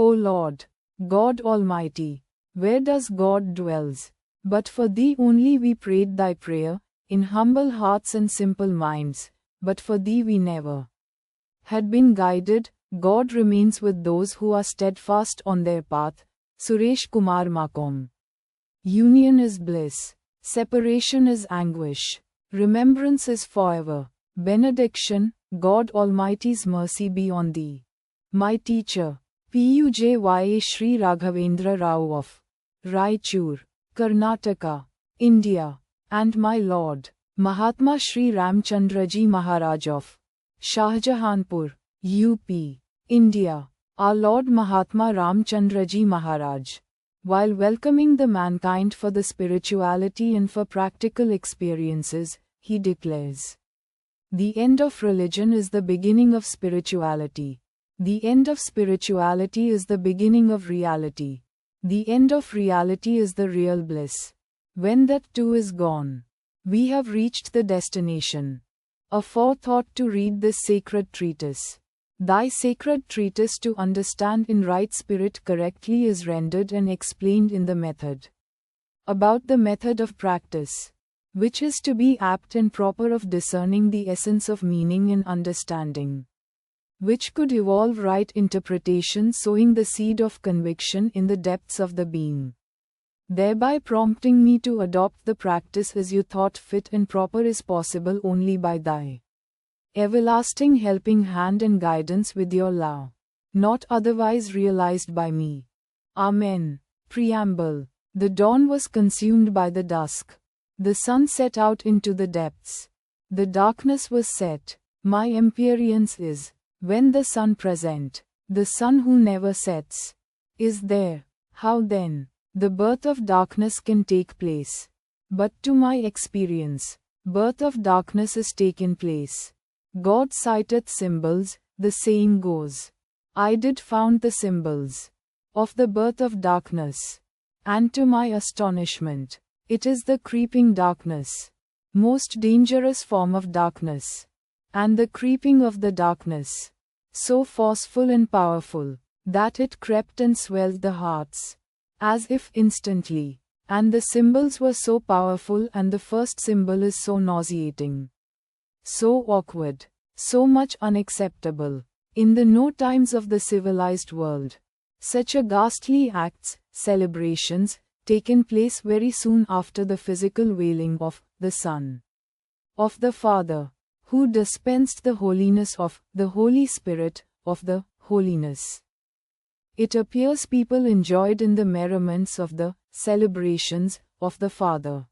O Lord, God Almighty, where does God dwells? But for Thee only we prayed Thy prayer, in humble hearts and simple minds, but for Thee we never had been guided. God remains with those who are steadfast on their path. Suresh Kumar Makam. Union is bliss. Separation is anguish. Remembrance is forever. Benediction, God Almighty's mercy be on thee. My teacher, Pujya Shri Raghavendra Rao of Raichur, Karnataka, India, and my Lord, Mahatma Shri Chandraji Maharaj of Shahjahanpur, UP, India, our Lord Mahatma Chandraji Maharaj, while welcoming the mankind for the spirituality and for practical experiences, he declares, the end of religion is the beginning of spirituality. The end of spirituality is the beginning of reality. The end of reality is the real bliss. When that too is gone, we have reached the destination. A forethought to read this sacred treatise. Thy sacred treatise to understand in right spirit correctly is rendered and explained in the method. About the method of practice, which is to be apt and proper of discerning the essence of meaning and understanding, which could evolve right interpretation, sowing the seed of conviction in the depths of the being, thereby prompting me to adopt the practice as you thought fit and proper is possible only by Thy everlasting helping hand and guidance with your love, not otherwise realized by me. Amen. Preamble. The dawn was consumed by the dusk. The sun set out into the depths. The darkness was set. My experience is, when the sun present, the sun who never sets, is there, how then the birth of darkness can take place? But to my experience, birth of darkness is taken place. God citeth symbols, the saying goes, I did found the symbols of the birth of darkness, and to my astonishment, it is the creeping darkness, most dangerous form of darkness, and the creeping of the darkness, so forceful and powerful, that it crept and swelled the hearts, as if instantly, and the symbols were so powerful and the first symbol is so nauseating, so awkward, so much unacceptable, in the no times of the civilized world. Such a ghastly acts, celebrations, taken place very soon after the physical veiling of the Son, of the Father, who dispensed the holiness of the Holy Spirit, of the holiness. It appears people enjoyed in the merriments of the celebrations of the Father.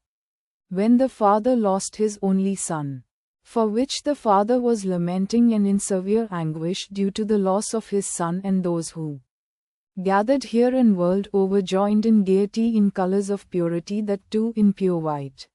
When the Father lost his only Son, for which the Father was lamenting and in severe anguish due to the loss of his Son, and those who gathered here and world over joined in gaiety in colors of purity, that too in pure white,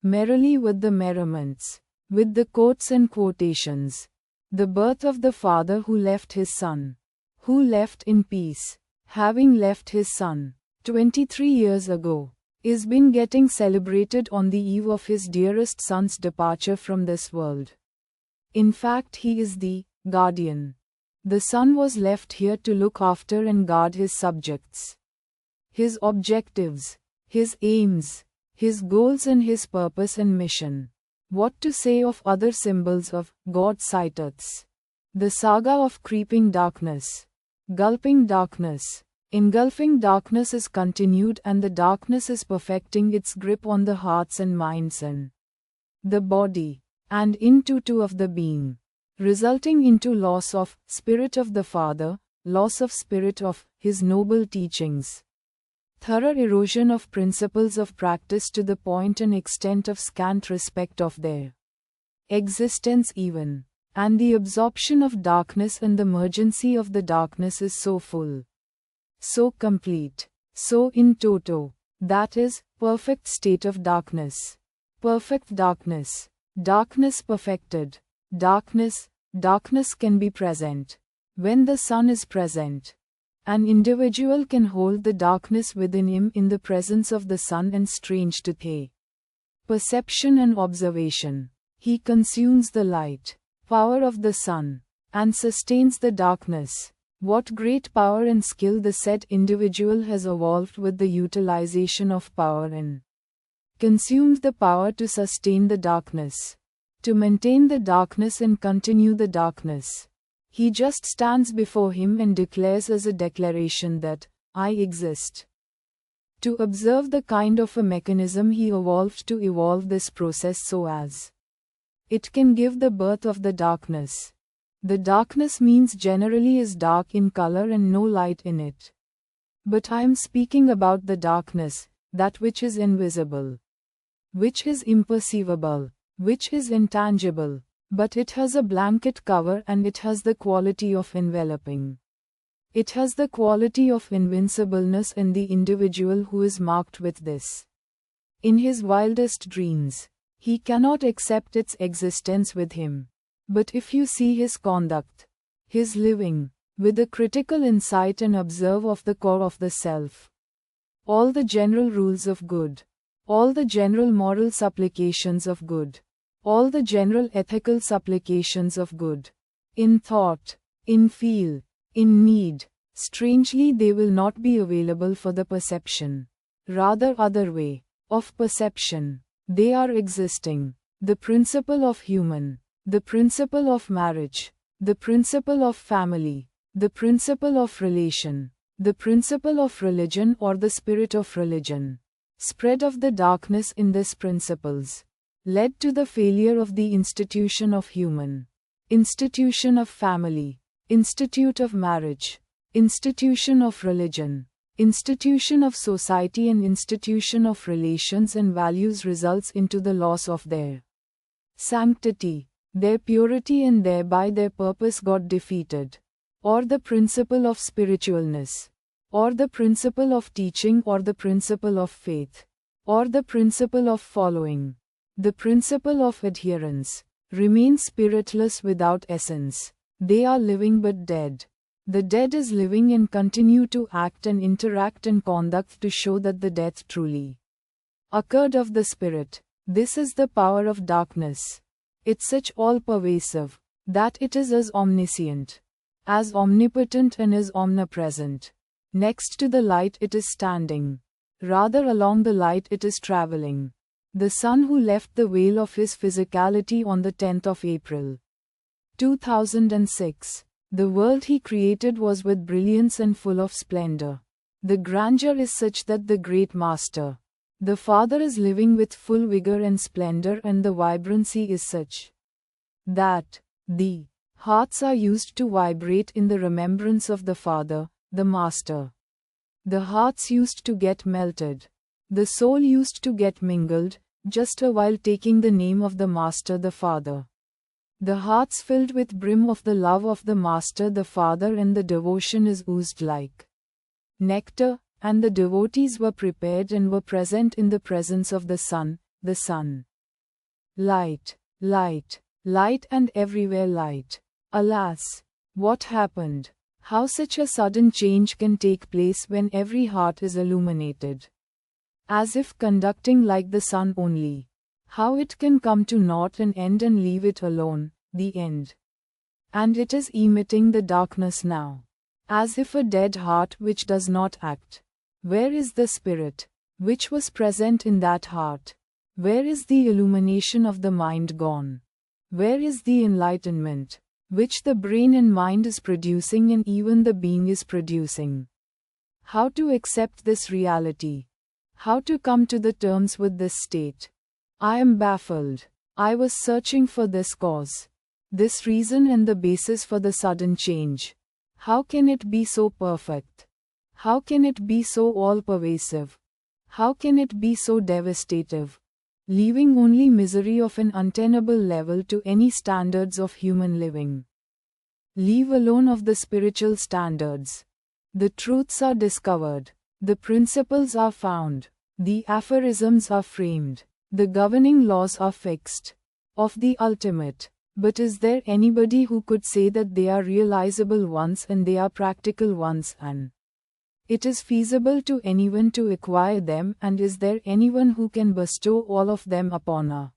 merrily with the merriments, with the quotes and quotations. The birth of the Father who left his Son, who left in peace, having left his Son 23 years ago, is been getting celebrated on the eve of his dearest Son's departure from this world. In fact, he is the guardian. The Son was left here to look after and guard his subjects, his objectives, his aims, his goals and his purpose and mission. What to say of other symbols of God citeths? The saga of creeping darkness, gulping darkness, engulfing darkness is continued, and the darkness is perfecting its grip on the hearts and minds and the body, and into two of the being, resulting into loss of spirit of the Father, loss of spirit of his noble teachings, thorough erosion of principles of practice to the point and extent of scant respect of their existence even, and the absorption of darkness and the mergency of the darkness is so full, so complete, so in toto, that is, perfect state of darkness. Perfect darkness. Darkness perfected. Darkness can be present. When the Son is present, an individual can hold the darkness within him in the presence of the Son, and strange to the perception and observation, he consumes the light, power of the Son, and sustains the darkness, What great power and skill the said individual has evolved with the utilization of power and consumed the power to sustain the darkness, to maintain the darkness and continue the darkness. He just stands before him and declares as a declaration that, I exist. To observe the kind of a mechanism he evolved to evolve this process so as it can give the birth of the darkness. The darkness means generally is dark in color and no light in it. But I am speaking about the darkness, that which is invisible, which is imperceivable, which is intangible, but it has a blanket cover and it has the quality of enveloping. It has the quality of invincibleness in the individual who is marked with this. In his wildest dreams, he cannot accept its existence with him. But if you see his conduct, his living, with a critical insight and observe of the core of the self, all the general rules of good, all the general moral supplications of good, all the general ethical supplications of good, in thought, in feel, in need, strangely they will not be available for the perception. Rather other way, of perception, they are existing. The principle of human, the principle of marriage, the principle of family, the principle of relation, the principle of religion or the spirit of religion, spread of the darkness in these principles, led to the failure of the institution of human, institution of family, institute of marriage, institution of religion, institution of society and institution of relations and values results into the loss of their sanctity, their purity and thereby their purpose got defeated. Or the principle of spiritualness, or the principle of teaching or the principle of faith, or the principle of following, the principle of adherence, remain spiritless without essence. They are living but dead. The dead is living and continue to act and interact and conduct to show that the death truly occurred of the spirit. This is the power of darkness. It's such all-pervasive, that it is as omniscient, as omnipotent and as omnipresent. Next to the light it is standing. Rather along the light it is traveling. The sun who left the veil of his physicality on the 10th of April, 2006. The world he created was with brilliance and full of splendor. The grandeur is such that the great master, the Father, is living with full vigor and splendor, and the vibrancy is such that the hearts are used to vibrate in the remembrance of the Father, the Master. The hearts used to get melted. The soul used to get mingled, just a while taking the name of the Master, the Father. The hearts filled with brim of the love of the Master, the Father, and the devotion is oozed like nectar, and the devotees were prepared and were present in the presence of the sun, the sun. Light, light, light, and everywhere light. Alas, what happened? How such a sudden change can take place when every heart is illuminated, as if conducting like the sun only. How it can come to naught and end and leave it alone, the end. And it is emitting the darkness now, as if a dead heart which does not act. Where is the spirit, which was present in that heart? Where is the illumination of the mind gone? Where is the enlightenment, which the brain and mind is producing and even the being is producing? How to accept this reality? How to come to the terms with this state? I am baffled. I was searching for this cause, this reason and the basis for the sudden change. How can it be so perfect? How can it be so all-pervasive? How can it be so devastative, leaving only misery of an untenable level to any standards of human living? Leave alone of the spiritual standards. The truths are discovered, the principles are found, the aphorisms are framed, the governing laws are fixed, of the ultimate. But is there anybody who could say that they are realizable ones and they are practical ones and it is feasible to anyone to acquire them, and is there anyone who can bestow all of them upon a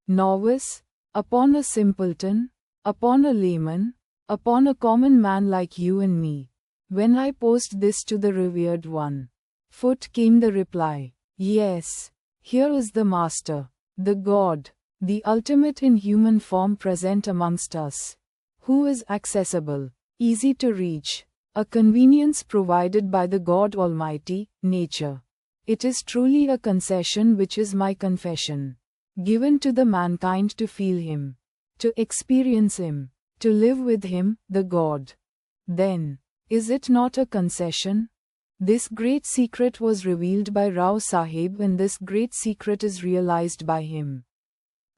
novice, upon a simpleton, upon a layman, upon a common man like you and me. When I posed this to the revered one, foot came the reply, yes, here is the Master, the God, the ultimate in human form present amongst us, who is accessible, easy to reach, a convenience provided by the God Almighty, nature. It is truly a concession which is my confession, given to the mankind to feel Him, to experience Him, to live with Him, the God. Then, is it not a concession? This great secret was revealed by Rao Sahib and this great secret is realized by him.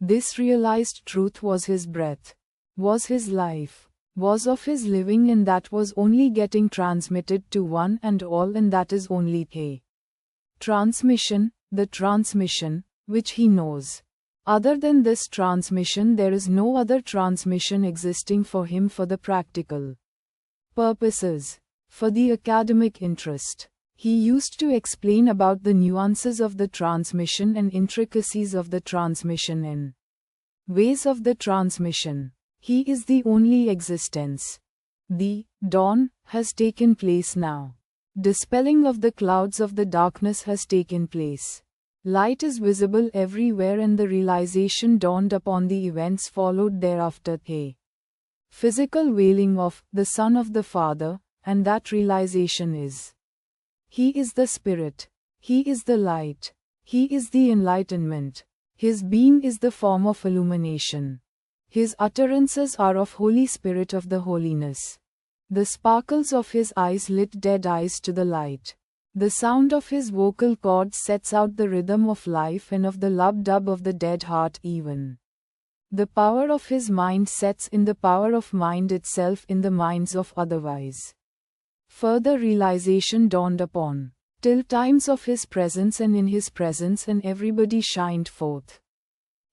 This realized truth was his breath, was his life, was of his living and that was only getting transmitted to one and all and that is only the transmission, the transmission, which he knows. Other than this transmission there is no other transmission existing for him for the practical purposes, for the academic interest. He used to explain about the nuances of the transmission and intricacies of the transmission and ways of the transmission. He is the only existence. The dawn has taken place now. Dispelling of the clouds of the darkness has taken place. Light is visible everywhere and the realization dawned upon the events followed thereafter. The physical veiling of the Son of the Father, and that realization is He is the Spirit, He is the light, He is the enlightenment, His being is the form of illumination. His utterances are of Holy Spirit of the holiness. The sparkles of His eyes lit dead eyes to the light. The sound of His vocal cords sets out the rhythm of life and of the lub-dub of the dead heart even. The power of His mind sets in the power of mind itself in the minds of otherwise. Further realization dawned upon, till times of His presence and in His presence and everybody shined forth.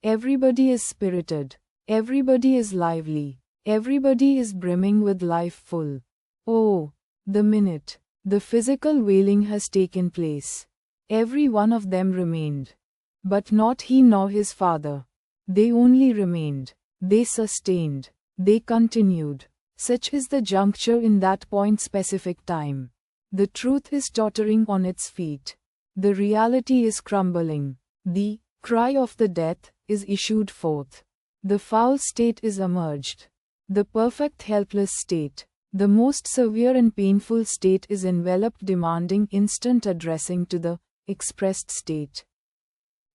Everybody is spirited, everybody is lively, everybody is brimming with life full. Oh, the minute, the physical veiling has taken place. Every one of them remained. But not he nor his father. They only remained, they sustained, they continued. Such is the juncture in that point specific time. The truth is tottering on its feet. The reality is crumbling. The cry of the death is issued forth. The foul state is emerged. The perfect helpless state, the most severe and painful state is enveloped demanding instant addressing to the expressed state.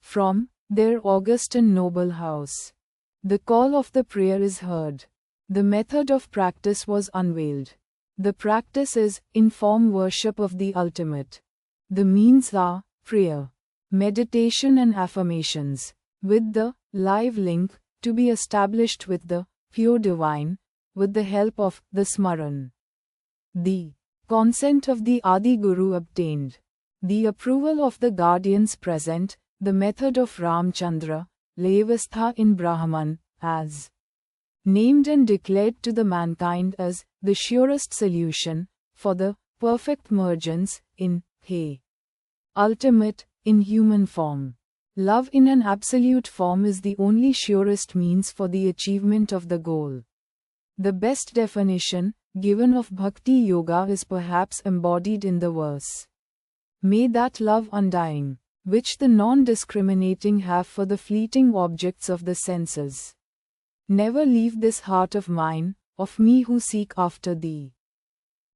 From their august and noble house, the call of the prayer is heard. The method of practice was unveiled. The practice is in-form worship of the ultimate. The means are prayer, meditation and affirmations, with the live link to be established with the pure divine, with the help of the Smaran. The consent of the Adi Guru obtained. The approval of the guardians present, the method of Ramchandra, Layavastha in Brahman, as named and declared to the mankind as the surest solution for the perfect mergence in He ultimate in human form. Love in an absolute form is the only surest means for the achievement of the goal. The best definition given of Bhakti Yoga is perhaps embodied in the verse. May that love undying, which the non-discriminating have for the fleeting objects of the senses, never leave this heart of mine, of me who seek after thee.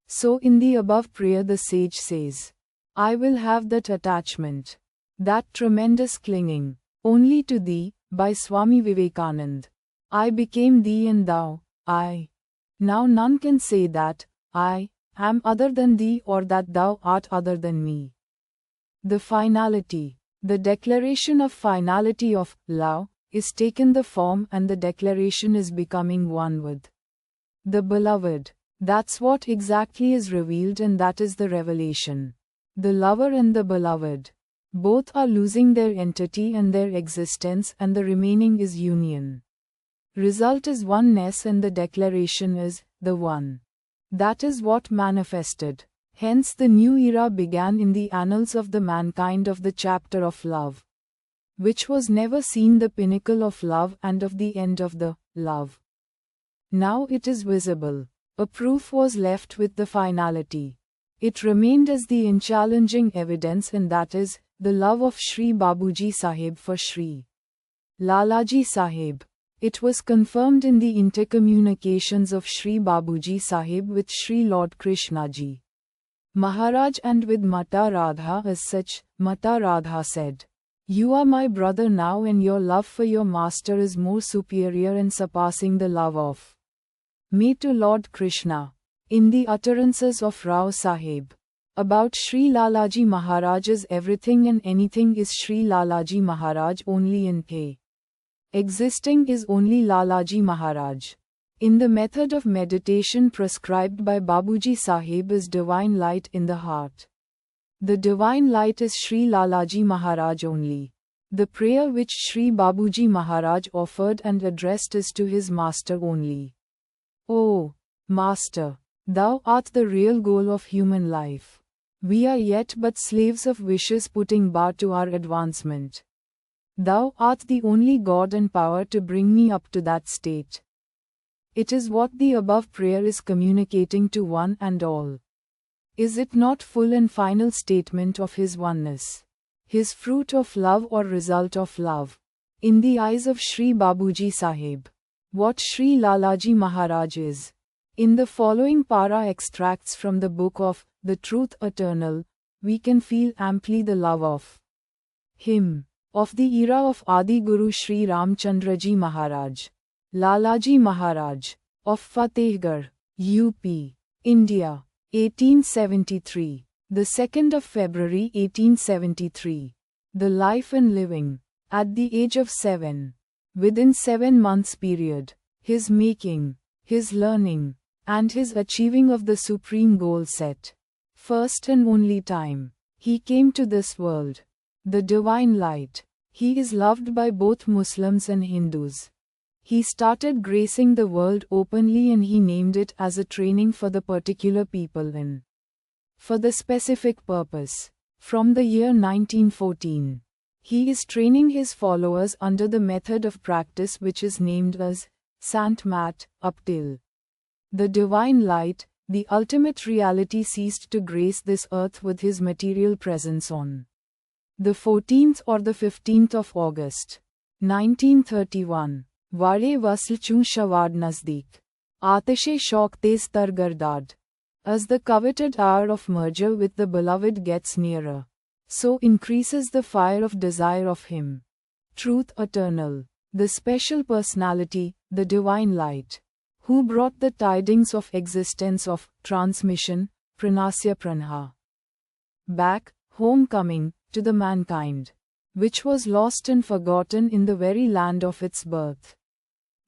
So in the above prayer the sage says, I will have that attachment, that tremendous clinging, only to thee, by Swami Vivekanand. I became thee and thou, I. Now none can say that, I am other than thee or that thou art other than me. The finality, the declaration of finality of love, is taken the form and the declaration is becoming one with the beloved. That's what exactly is revealed and that is the revelation. The lover and the beloved, both are losing their entity and their existence and the remaining is union. Result is oneness and the declaration is the one. That is what manifested. Hence the new era began in the annals of the mankind of the chapter of love, which was never seen the pinnacle of love and of the end of the love. Now it is visible. A proof was left with the finality. It remained as the unchallenging evidence, and that is, the love of Shri Babuji Sahib for Shri Lalaji Sahib. It was confirmed in the intercommunications of Shri Babuji Sahib with Shri Lord Krishnaji Maharaj and with Mata Radha. As such, Mata Radha said, "You are my brother now, and your love for your master is more superior and surpassing the love of me to Lord Krishna." In the utterances of Rao Sahib about Shri Lalaji Maharaj is everything and anything is Shri Lalaji Maharaj only in the existing is only Lalaji Maharaj. In the method of meditation prescribed by Babuji Sahib is divine light in the heart. The divine light is Shri Lalaji Maharaj only. The prayer which Shri Babuji Maharaj offered and addressed is to his master only. O Master, thou art the real goal of human life. We are yet but slaves of wishes putting bar to our advancement. Thou art the only God and power to bring me up to that state. It is what the above prayer is communicating to one and all. Is it not full and final statement of his oneness? His fruit of love or result of love? In the eyes of Shri Babuji Sahib, what Shri Lalaji Maharaj is. In the following para extracts from the book of The Truth Eternal, we can feel amply the love of him, of the era of Adi Guru Shri Ram Chandraji Maharaj, Lalaji Maharaj, of Fatehgarh, UP, India, 1873, the 2nd of February 1873. The life and living, at the age of 7, within 7 months period, his making, his learning, and his achieving of the supreme goal set. First and only time he came to this world, the divine light. He is loved by both Muslims and Hindus. He started gracing the world openly, and he named it as a training for the particular people in for the specific purpose. From the year 1914, he is training his followers under the method of practice which is named as Sant Mat, up till the divine light, the ultimate reality, ceased to grace this earth with his material presence on the 14th or the 15th of August, 1931. Vare wasl chun shawad nazdik. Atishe shauq tez tar gardad. As the coveted hour of merger with the beloved gets nearer, so increases the fire of desire of him. Truth eternal, the special personality, the divine light, who brought the tidings of existence of transmission, pranasya pranha, back, homecoming, to the mankind, which was lost and forgotten in the very land of its birth.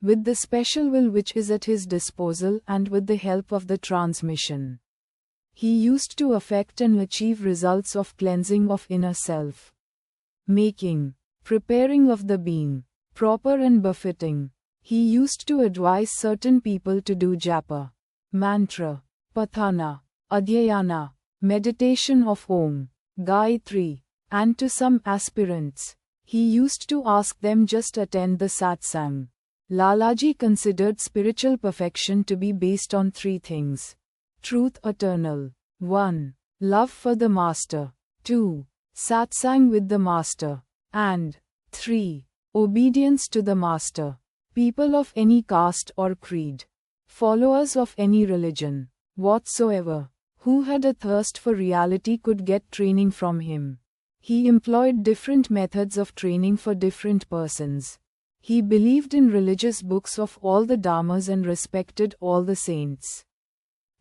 With the special will which is at his disposal and with the help of the transmission, he used to effect and achieve results of cleansing of inner self, making, preparing of the being, proper and befitting. He used to advise certain people to do japa, mantra, pathana, adhyayana, meditation of Om, Gayatri, and to some aspirants, he used to ask them just attend the satsang. Lalaji considered spiritual perfection to be based on 3 things. Truth eternal. 1. Love for the Master. 2. Satsang with the Master. And 3. Obedience to the Master. People of any caste or creed, followers of any religion whatsoever, who had a thirst for reality could get training from him. He employed different methods of training for different persons. He believed in religious books of all the dharmas and respected all the saints.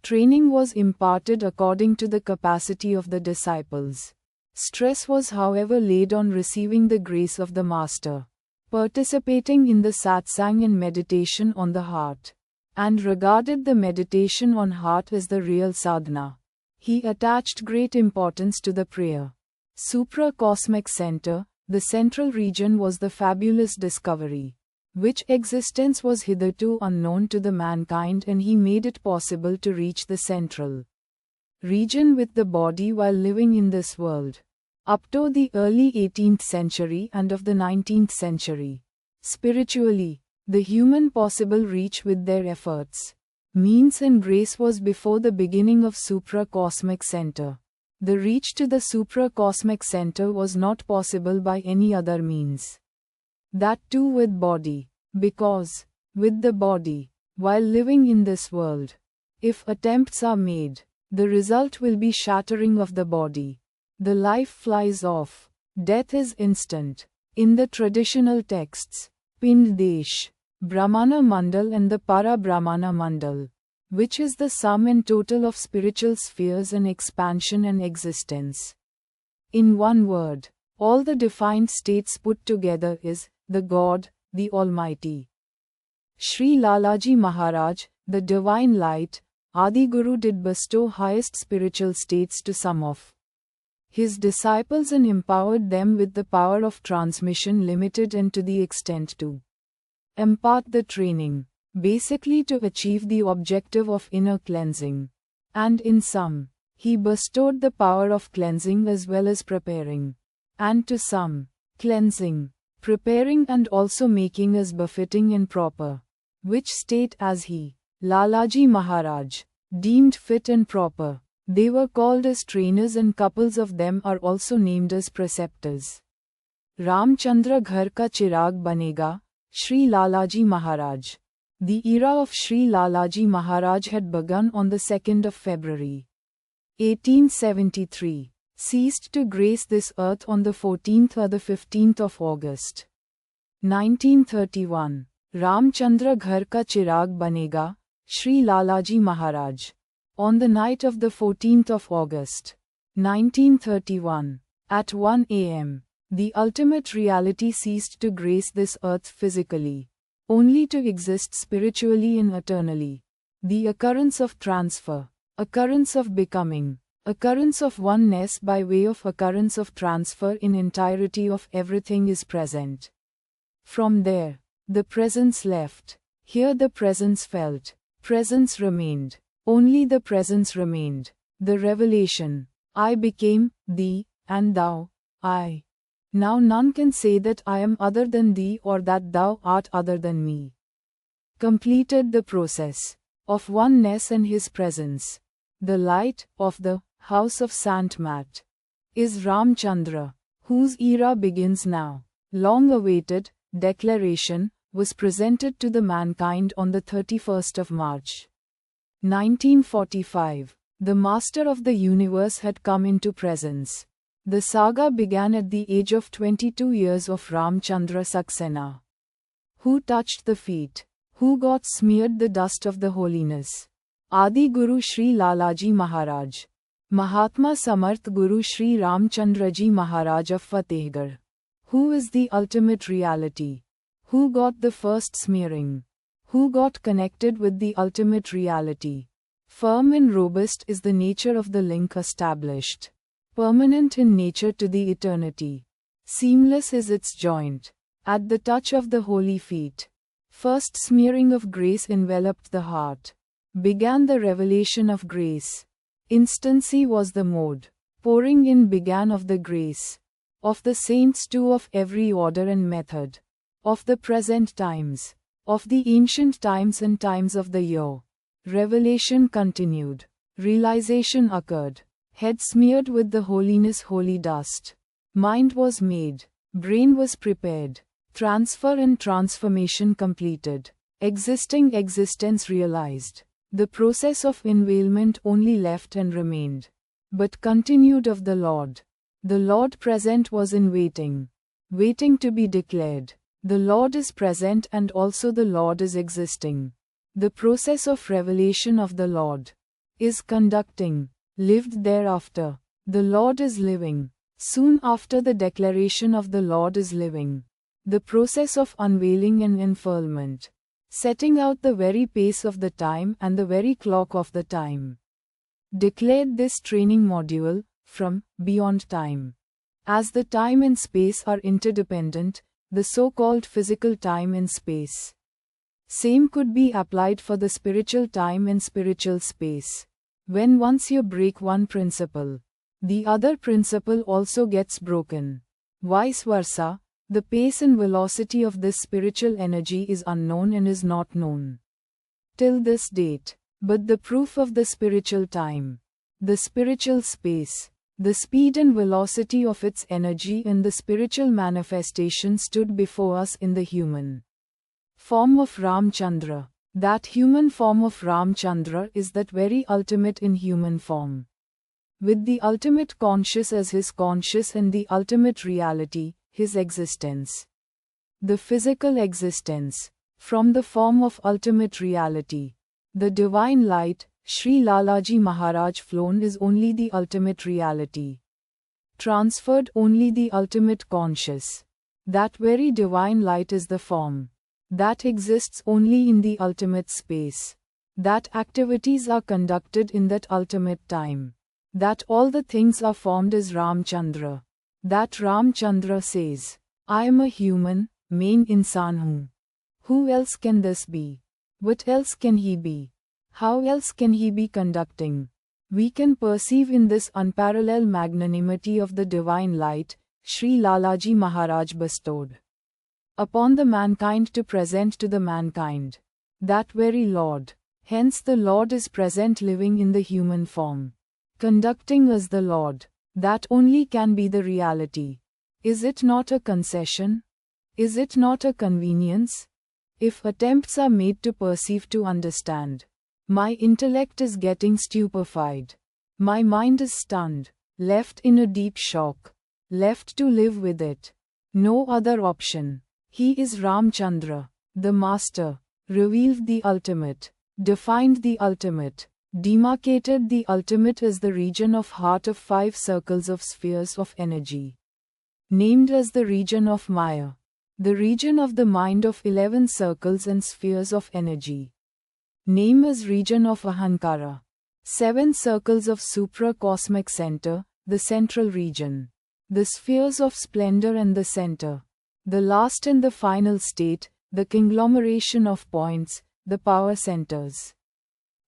Training was imparted according to the capacity of the disciples. Stress was, however, laid on receiving the grace of the Master, participating in the satsang and meditation on the heart, and regarded the meditation on heart as the real sadhana. He attached great importance to the prayer. Supra-cosmic center, the central region, was the fabulous discovery, which existence was hitherto unknown to the mankind, and he made it possible to reach the central region with the body while living in this world. Up to the early 18th century and of the 19th century, spiritually, the human possible reach with their efforts, means and grace was before the beginning of supra-cosmic center. The reach to the supra-cosmic center was not possible by any other means. That too with body, because, with the body, while living in this world, if attempts are made, the result will be shattering of the body. The life flies off. Death is instant. In the traditional texts, Pind Desh, Brahmana Mandal and the Para Brahmana Mandal, which is the sum and total of spiritual spheres and expansion and existence. In one word, all the defined states put together is the God, the Almighty. Shri Lalaji Maharaj, the divine light, Adi Guru, did bestow highest spiritual states to some of his disciples and empowered them with the power of transmission, limited and to the extent to impart the training, basically to achieve the objective of inner cleansing. And in some, he bestowed the power of cleansing as well as preparing. And to some, cleansing, preparing and also making as befitting and proper, which state as he, Lalaji Maharaj, deemed fit and proper. They were called as trainers and couples of them are also named as preceptors. Ramchandra Ghar Ka Chirag Banega, Shri Lalaji Maharaj. The era of Shri Lalaji Maharaj had begun on the 2nd of February, 1873, ceased to grace this earth on the 14th or the 15th of August, 1931. Ramchandra Ghar Ka Chirag Banega, Shri Lalaji Maharaj. On the night of the 14th of August, 1931, at 1 a.m., the ultimate reality ceased to grace this earth physically, only to exist spiritually and eternally. The occurrence of transfer, occurrence of becoming, occurrence of oneness by way of occurrence of transfer in entirety of everything is present. From there, the presence left. Here the presence felt. Presence remained. Only the presence remained. The revelation. I became thee, and thou, I. Now none can say that I am other than thee or that thou art other than me. Completed the process of oneness and his presence. The light of the house of Sant Mat is Ramchandra, whose era begins now. Long awaited declaration was presented to the mankind on the 31st of March, 1945. The Master of the Universe had come into presence. The saga began at the age of 22 years of Ramchandra Saxena, who touched the feet, who got smeared the dust of the holiness. Adi Guru Shri Lalaji Maharaj, Mahatma Samarth Guru Shri Ramchandraji Maharaj of Fatehgarh, who is the ultimate reality, who got the first smearing, who got connected with the ultimate reality. Firm and robust is the nature of the link established, permanent in nature to the eternity. Seamless is its joint. At the touch of the holy feet, first smearing of grace enveloped the heart. Began the revelation of grace. Instancy was the mode. Pouring in began of the grace. Of the saints too, of every order and method. Of the present times. Of the ancient times and times of the year. Revelation continued. Realization occurred. Head smeared with the holiness holy dust. Mind was made. Brain was prepared. Transfer and transformation completed. Existing existence realized. The process of enveilment only left and remained, but continued of the Lord. The Lord present was in waiting. Waiting to be declared. The Lord is present and also the Lord is existing. The process of revelation of the Lord is conducting. Lived thereafter. The Lord is living. Soon after the declaration of the Lord is living. The process of unveiling and unfurlment. Setting out the very pace of the time and the very clock of the time. Declared this training module, from beyond time. As the time and space are interdependent, the so-called physical time and space. Same could be applied for the spiritual time and spiritual space. When once you break one principle, the other principle also gets broken. Vice versa, The pace and velocity of this spiritual energy is unknown and is not known till this date. But the proof of the spiritual time, the spiritual space, the speed and velocity of its energy and the spiritual manifestation stood before us in the human form of Ramchandra. That human form of Ramchandra is that very ultimate in human form, with the ultimate conscious as his conscious and the ultimate reality, his existence. The physical existence, from the form of ultimate reality. The divine light, Shri Lalaji Maharaj flown is only the ultimate reality. Transferred only the ultimate conscious. That very divine light is the form. That exists only in the ultimate space. That activities are conducted in that ultimate time. That all the things are formed is Ramchandra. That Ramchandra says, I am a human, main insan hoon. Who else can this be? What else can he be? How else can he be conducting? We can perceive in this unparalleled magnanimity of the divine light, Shri Lalaji Maharaj bestowed upon the mankind to present to the mankind that very Lord. Hence the Lord is present living in the human form, conducting as the Lord. That only can be the reality. Is it not a concession? Is it not a convenience? If attempts are made to perceive, to understand, my intellect is getting stupefied. My mind is stunned, left in a deep shock, left to live with it. No other option. He is Ramchandra, the Master, revealed the ultimate, defined the ultimate, demarcated the ultimate as the region of heart of 5 circles of spheres of energy, named as the region of Maya, the region of the mind of 11 circles and spheres of energy, name as region of Ahankara, 7 circles of supra-cosmic center, the central region, the spheres of splendor and the center, the last and the final state, the conglomeration of points, the power centers.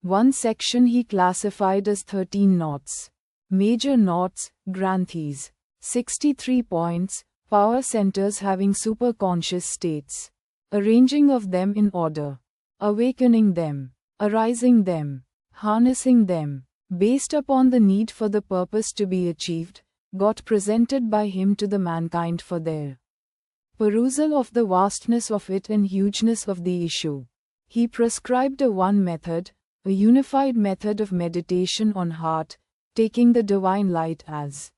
One section he classified as 13 knots, major knots, granthis, 63 points, power centers having superconscious states, arranging of them in order, awakening them, arising them, harnessing them, based upon the need for the purpose to be achieved, got presented by him to the mankind for their perusal of the vastness of it and hugeness of the issue. He prescribed a one method, a unified method of meditation on heart, taking the divine light as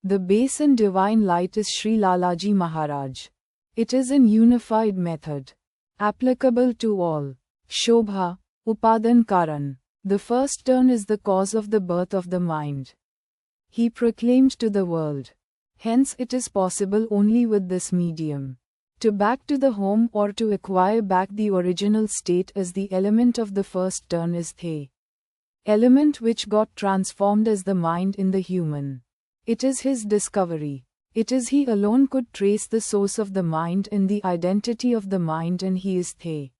the base, and divine light is Shri Lalaji Maharaj. It is an unified method, applicable to all. Shobha, Upadan Karan. The first turn is the cause of the birth of the mind. He proclaimed to the world. Hence it is possible only with this medium to back to the home or to acquire back the original state as the element of the first turn is the element which got transformed as the mind in the human. It is his discovery. It is he alone could trace the source of the mind and the identity of the mind, and he is the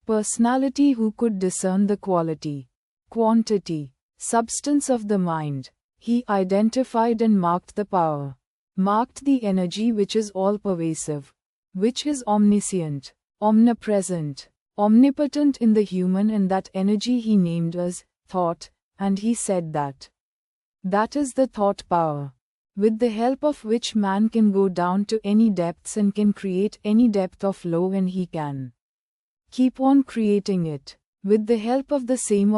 personality who could discern the quality, quantity, substance of the mind. He identified and marked the power, marked the energy which is all-pervasive, which is omniscient, omnipresent, omnipotent in the human, and that energy he named as thought, and he said that that is the thought power, with the help of which man can go down to any depths and can create any depth of low, and he can keep on creating it, with the help of the same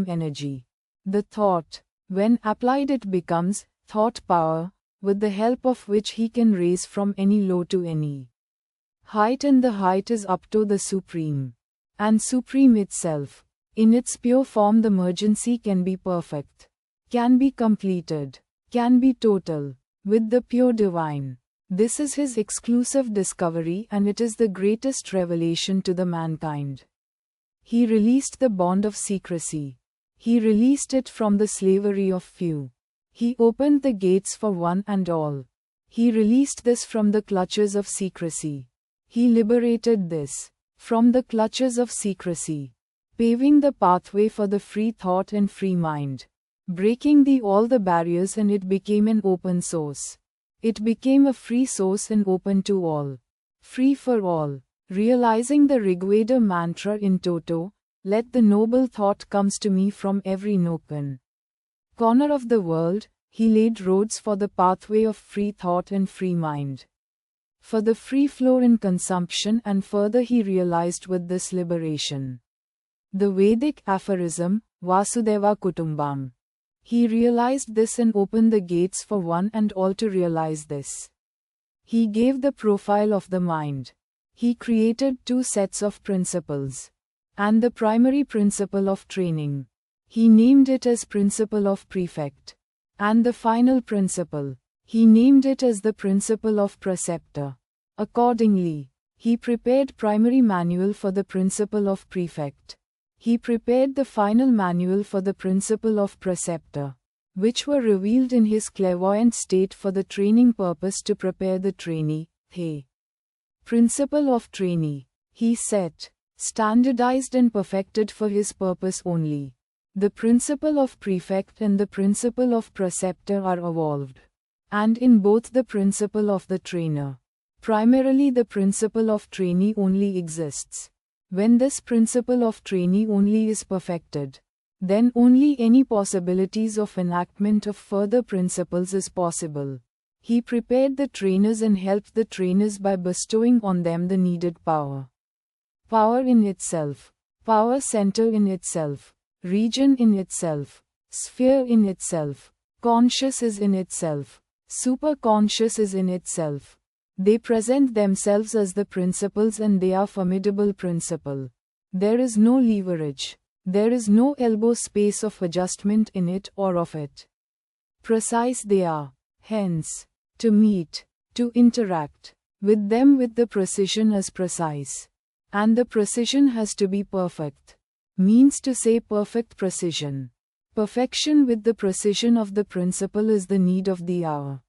energy. The thought, when applied, it becomes thought power, with the help of which he can raise from any low to any height, and the height is up to the supreme, and supreme itself. In its pure form the emergency can be perfect, can be completed, can be total, with the pure divine. This is his exclusive discovery, and it is the greatest revelation to the mankind. He released the bond of secrecy. He released it from the slavery of few. He opened the gates for one and all. He released this from the clutches of secrecy. He liberated this from the clutches of secrecy, paving the pathway for the free thought and free mind, breaking all the barriers, and it became an open source. It became a free source and open to all. Free for all. Realizing the Rigveda mantra in toto, let the noble thought comes to me from every nook and corner of the world, he laid roads for the pathway of free thought and free mind. For the free flow in consumption, and further he realized with this liberation. The Vedic aphorism, Vasudeva Kutumbam. He realized this and opened the gates for one and all to realize this. He gave the profile of the mind. He created two sets of principles. And the primary principle of training. He named it as principle of prefect. And the final principle, he named it as the principle of preceptor. Accordingly, he prepared primary manual for the principle of prefect. He prepared the final manual for the principle of preceptor, which were revealed in his clairvoyant state for the training purpose to prepare the trainee. Hey! Principle of trainee, he set, standardized and perfected for his purpose only. The principle of prefect and the principle of preceptor are evolved. And in both the principle of the trainer. Primarily the principle of trainee only exists. When this principle of trainee only is perfected, then only any possibilities of enactment of further principles is possible. He prepared the trainers and helped the trainers by bestowing on them the needed power. Power in itself, power center in itself, region in itself, sphere in itself, conscious is in itself, superconscious is in itself. They present themselves as the principles and they are formidable principle. There is no leverage. There is no elbow space of adjustment in it or of it. Precise they are. Hence, to meet, to interact with them with the precision is precise. And the precision has to be perfect. Means to say perfect precision. Perfection with the precision of the principle is the need of the hour.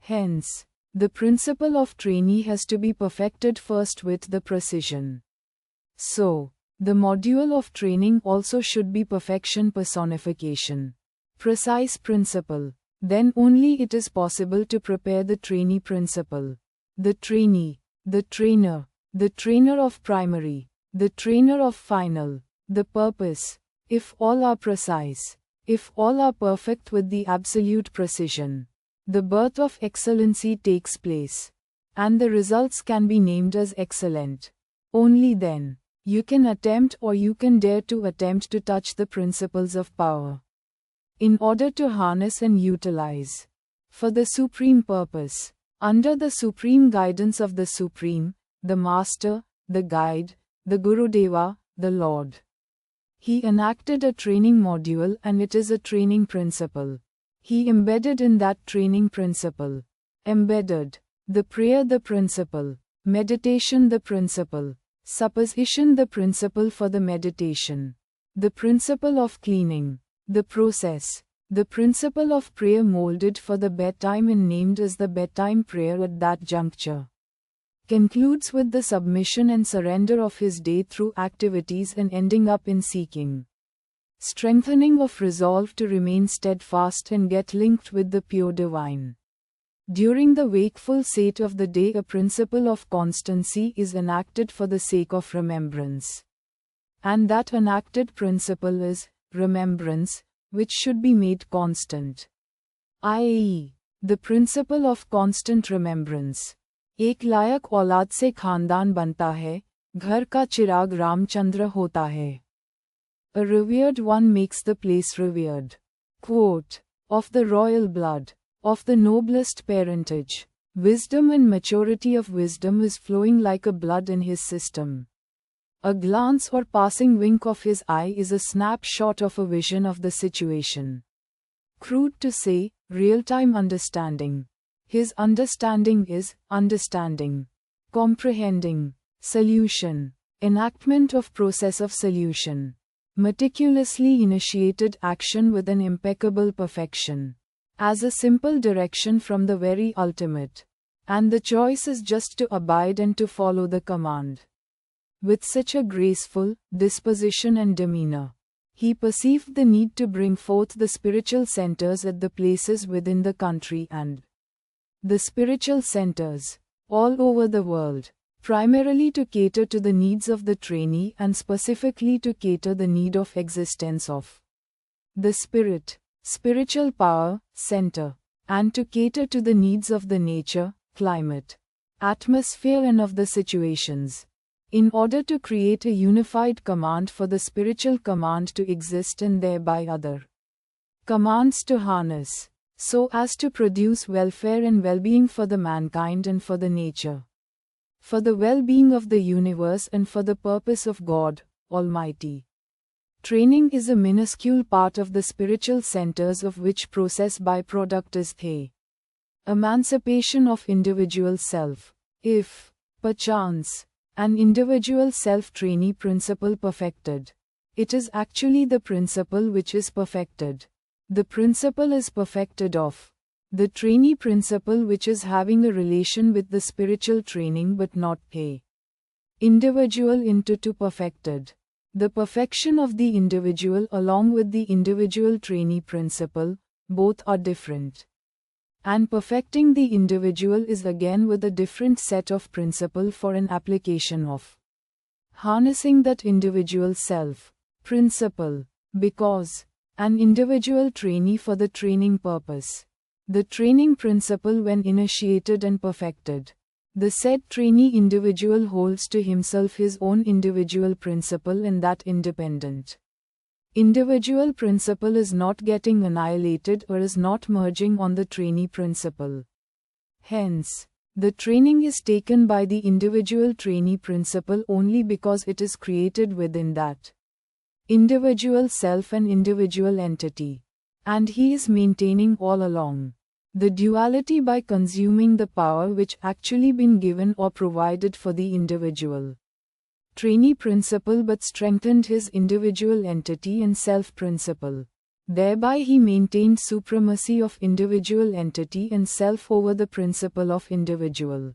Hence, the principle of trainee has to be perfected first with the precision. So, the module of training also should be perfection personification. Precise principle. Then only it is possible to prepare the trainee principle. The trainee, the trainer of primary, the trainer of final, the purpose. If all are precise, if all are perfect with the absolute precision, the birth of excellency takes place. And the results can be named as excellent. Only then, you can attempt or you can dare to attempt to touch the principles of power. In order to harness and utilize. For the supreme purpose. Under the supreme guidance of the Supreme, the Master, the Guide, the Gurudeva, the Lord. He enacted a training module and it is a training principle. He embedded in that training principle. Embedded. The prayer the principle. Meditation the principle. Supposition the principle for the meditation. The principle of cleaning. The process. The principle of prayer molded for the bedtime and named as the bedtime prayer at that juncture. Concludes with the submission and surrender of his day through activities and ending up in seeking. Strengthening of resolve to remain steadfast and get linked with the pure divine. During the wakeful state of the day, a principle of constancy is enacted for the sake of remembrance. And that enacted principle is remembrance, which should be made constant. i.e., the principle of constant remembrance. एक लायक औलाद से खानदान बनता है, घर का चिराग रामचंद्र होता है. A revered one makes the place revered. Quote, of the royal blood, of the noblest parentage, wisdom and maturity of wisdom is flowing like a blood in his system. A glance or passing wink of his eye is a snapshot of a vision of the situation. Crude to say, real-time understanding. His understanding is understanding, comprehending, solution, enactment of process of solution. Meticulously initiated action with an impeccable perfection. As a simple direction from the very ultimate. And the choice is just to abide and to follow the command. With such a graceful disposition and demeanor, he perceived the need to bring forth the spiritual centers at the places within the country and the spiritual centers, all over the world, primarily to cater to the needs of the trainee and specifically to cater the need of existence of the spirit, spiritual power, center, and to cater to the needs of the nature, climate, atmosphere and of the situations, in order to create a unified command for the spiritual command to exist and thereby other commands to harness, so as to produce welfare and well-being for the mankind and for the nature, for the well-being of the universe and for the purpose of God Almighty. Training is a minuscule part of the spiritual centers of which process byproduct is the emancipation of individual self. If, perchance, an individual self-trainee principle perfected, it is actually the principle which is perfected. The principle is perfected of the trainee principle which is having a relation with the spiritual training but not the individual into to perfected. The perfection of the individual along with the individual trainee principle, both are different. And perfecting the individual is again with a different set of principle for an application of harnessing that individual self principle, because an individual trainee for the training purpose, the training principle when initiated and perfected, the said trainee individual holds to himself his own individual principle and that independent individual principle is not getting annihilated or is not merging on the trainee principle. Hence, the training is taken by the individual trainee principle only because it is created within that individual self and individual entity, and he is maintaining all along the duality by consuming the power which actually been given or provided for the individual trainee principle but strengthened his individual entity and self principle. Thereby he maintained supremacy of individual entity and self over the principle of individual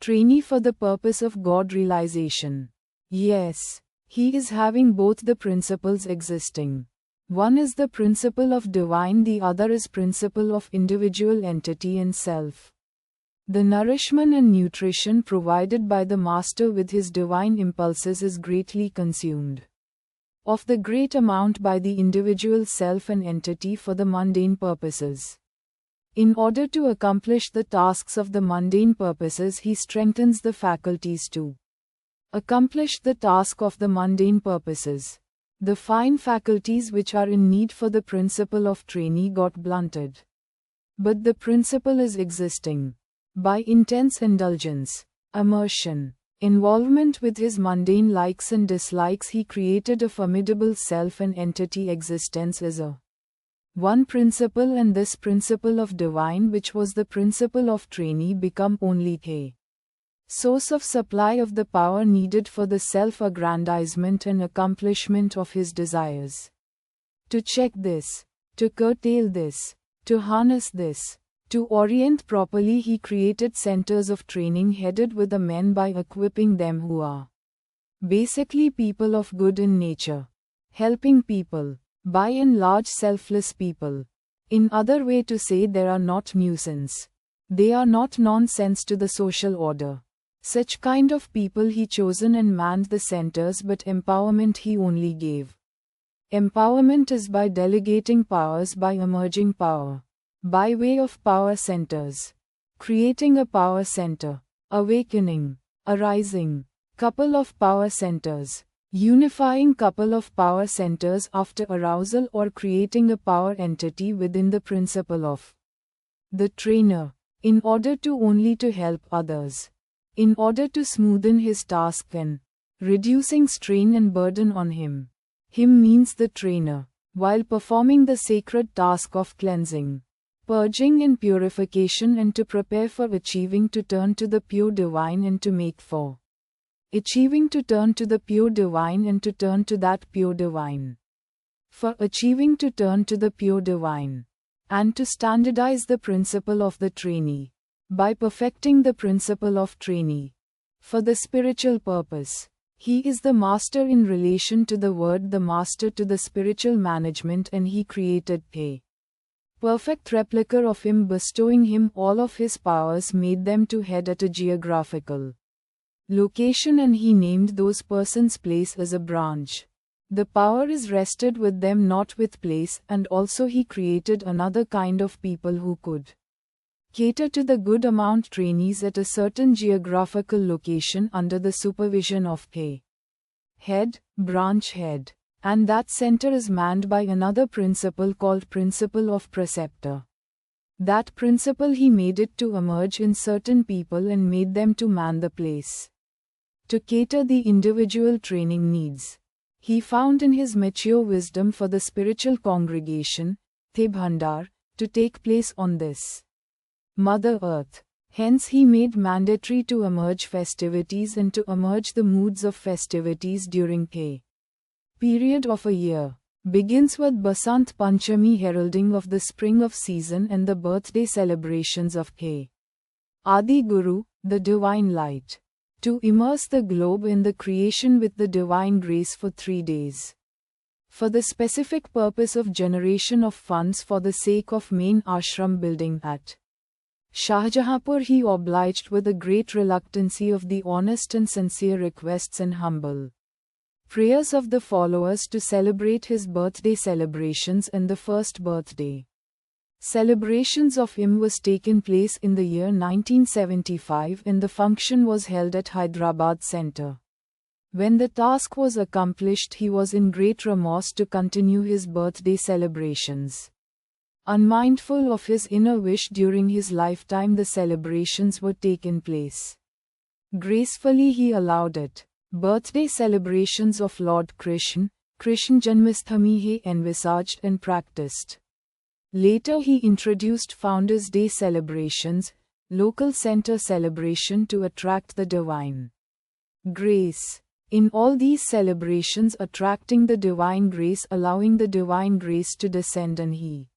trainee for the purpose of God realization. Yes, he is having both the principles existing. One is the principle of divine, the other is principle of individual entity and self. The nourishment and nutrition provided by the Master with his divine impulses is greatly consumed of the great amount by the individual self and entity for the mundane purposes. In order to accomplish the tasks of the mundane purposes, he strengthens the faculties to accomplish the task of the mundane purposes. The fine faculties which are in need for the principle of trainee got blunted. But the principle is existing. By intense indulgence, immersion, involvement with his mundane likes and dislikes, he created a formidable self and entity existence as a one principle, and this principle of divine, which was the principle of trainee, become only the source of supply of the power needed for the self-aggrandizement and accomplishment of his desires. To check this, to curtail this, to harness this, to orient properly, he created centers of training headed with the men by equipping them who are basically people of good in nature, helping people, by and large selfless people. In other way to say, they are not nuisance. They are not nonsense to the social order. Such kind of people he chosen and manned the centers, but empowerment he only gave. Empowerment is by delegating powers, by emerging power, by way of power centers, creating a power center, awakening, arising, couple of power centers, unifying couple of power centers after arousal, or creating a power entity within the principle of the trainer, in order to only to help others. In order to smoothen his task and reducing strain and burden on him. Him means the trainer, while performing the sacred task of cleansing, purging and purification, and to prepare for achieving to turn to the pure divine and to make for achieving to turn to the pure divine and to turn to that pure divine. For achieving to turn to the pure divine and to standardize the principle of the trainee. By perfecting the principle of trainee for the spiritual purpose, he is the master in relation to the word, the master to the spiritual management, and he created a Perfect replica of him, bestowing him all of his powers, made them to head at a geographical location, and he named those persons' place as a branch. The power is rested with them, not with place, and also he created another kind of people who could cater to the good amount trainees at a certain geographical location under the supervision of a head, branch head. And that center is manned by another principle called principle of preceptor. That principle he made it to emerge in certain people and made them to man the place, to cater the individual training needs. He found in his mature wisdom for the spiritual congregation, The Bhandar, to take place on this Mother Earth. Hence he made mandatory to emerge festivities and to emerge the moods of festivities during a period of a year. Begins with Basant Panchami, heralding of the spring of season, and the birthday celebrations of a Adi Guru, the divine light, to immerse the globe in the creation with the divine grace for 3 days. For the specific purpose of generation of funds for the sake of main ashram building at Shahjahanpur, he obliged with a great reluctancy of the honest and sincere requests and humble prayers of the followers to celebrate his birthday celebrations, and the first birthday celebrations of him was taken place in the year 1975, and the function was held at Hyderabad Center. When the task was accomplished, he was in great remorse to continue his birthday celebrations. Unmindful of his inner wish, during his lifetime the celebrations were taken place. Gracefully he allowed it. Birthday celebrations of Lord Krishna Janmasthami he envisaged and practiced. Later he introduced Founders' Day celebrations, local center celebration, to attract the divine grace. In all these celebrations, attracting the divine grace, allowing the divine grace to descend, and he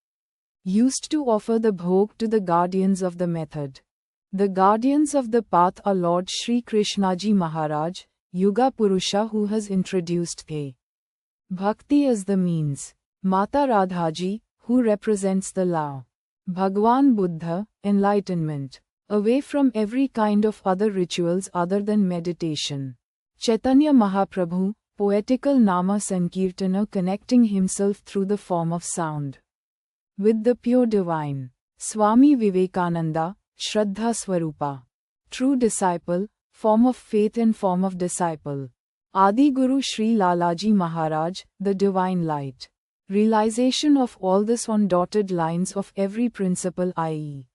used to offer the bhog to the guardians of the method. The guardians of the path are Lord Shri Krishnaji Maharaj, Yuga Purusha, who has introduced the bhakti as the means. Mata Radhaji, who represents the law. Bhagwan Buddha, enlightenment. Away from every kind of other rituals other than meditation. Chaitanya Mahaprabhu, poetical Nama Sankirtana, connecting himself through the form of sound with the pure divine. Swami Vivekananda, Shraddha Swarupa. True disciple, form of faith and form of disciple. Adi Guru Sri Lalaji Maharaj, the divine light. Realization of all this on dotted lines of every principle, i.e.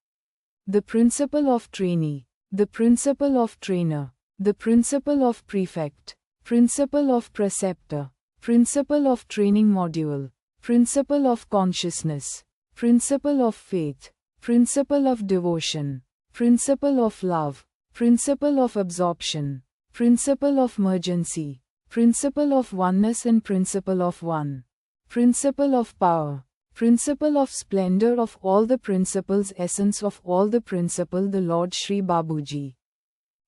the principle of trainee, the principle of trainer, the principle of prefect, principle of preceptor, principle of training module, principle of consciousness, principle of faith, principle of devotion, principle of love, principle of absorption, principle of mergency, principle of oneness and principle of one, principle of power, principle of splendor of all the principles, essence of all the principle. The Lord Sri Babuji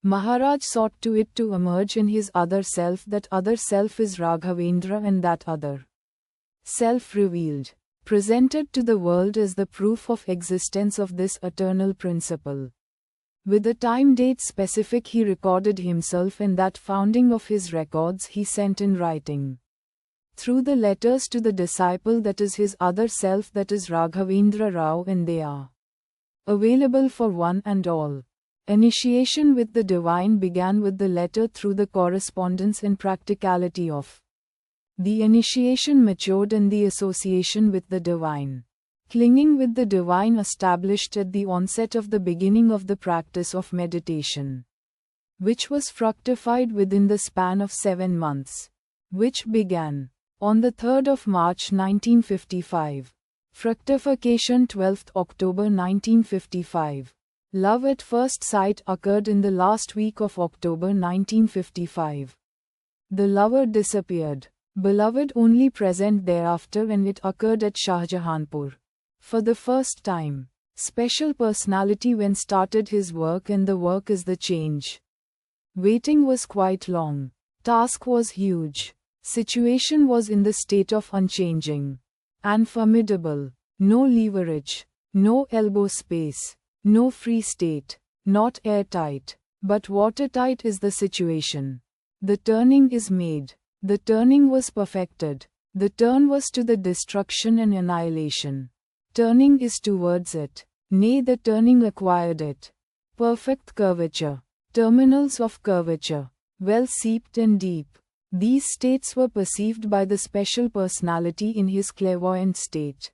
Maharaj sought to it to emerge in his other self. That other self is Raghavendra, and that other self revealed, presented to the world as the proof of existence of this eternal principle. With a time date specific he recorded himself, and that founding of his records he sent in writing through the letters to the disciple, that is his other self, that is Raghavendra Rao, and they are available for one and all. Initiation with the divine began with the letter. Through the correspondence and practicality of the initiation matured in the association with the divine. Clinging with the divine established at the onset of the beginning of the practice of meditation, which was fructified within the span of 7 months, which began on the 3rd of March 1955. Fructification 12th October 1955. Love at first sight occurred in the last week of October 1955. The lover disappeared. Beloved only present thereafter, and it occurred at Shahjahanpur. For the first time. Special personality when started his work, and the work is the change. Waiting was quite long. Task was huge. Situation was in the state of unchanging and formidable. No leverage, no elbow space, no free state, not airtight, but watertight is the situation. The turning is made, the turning was perfected, the turn was to the destruction and annihilation. Turning is towards it, nay, the turning acquired it. Perfect curvature, terminals of curvature, well seeped and deep. These states were perceived by the special personality in his clairvoyant state.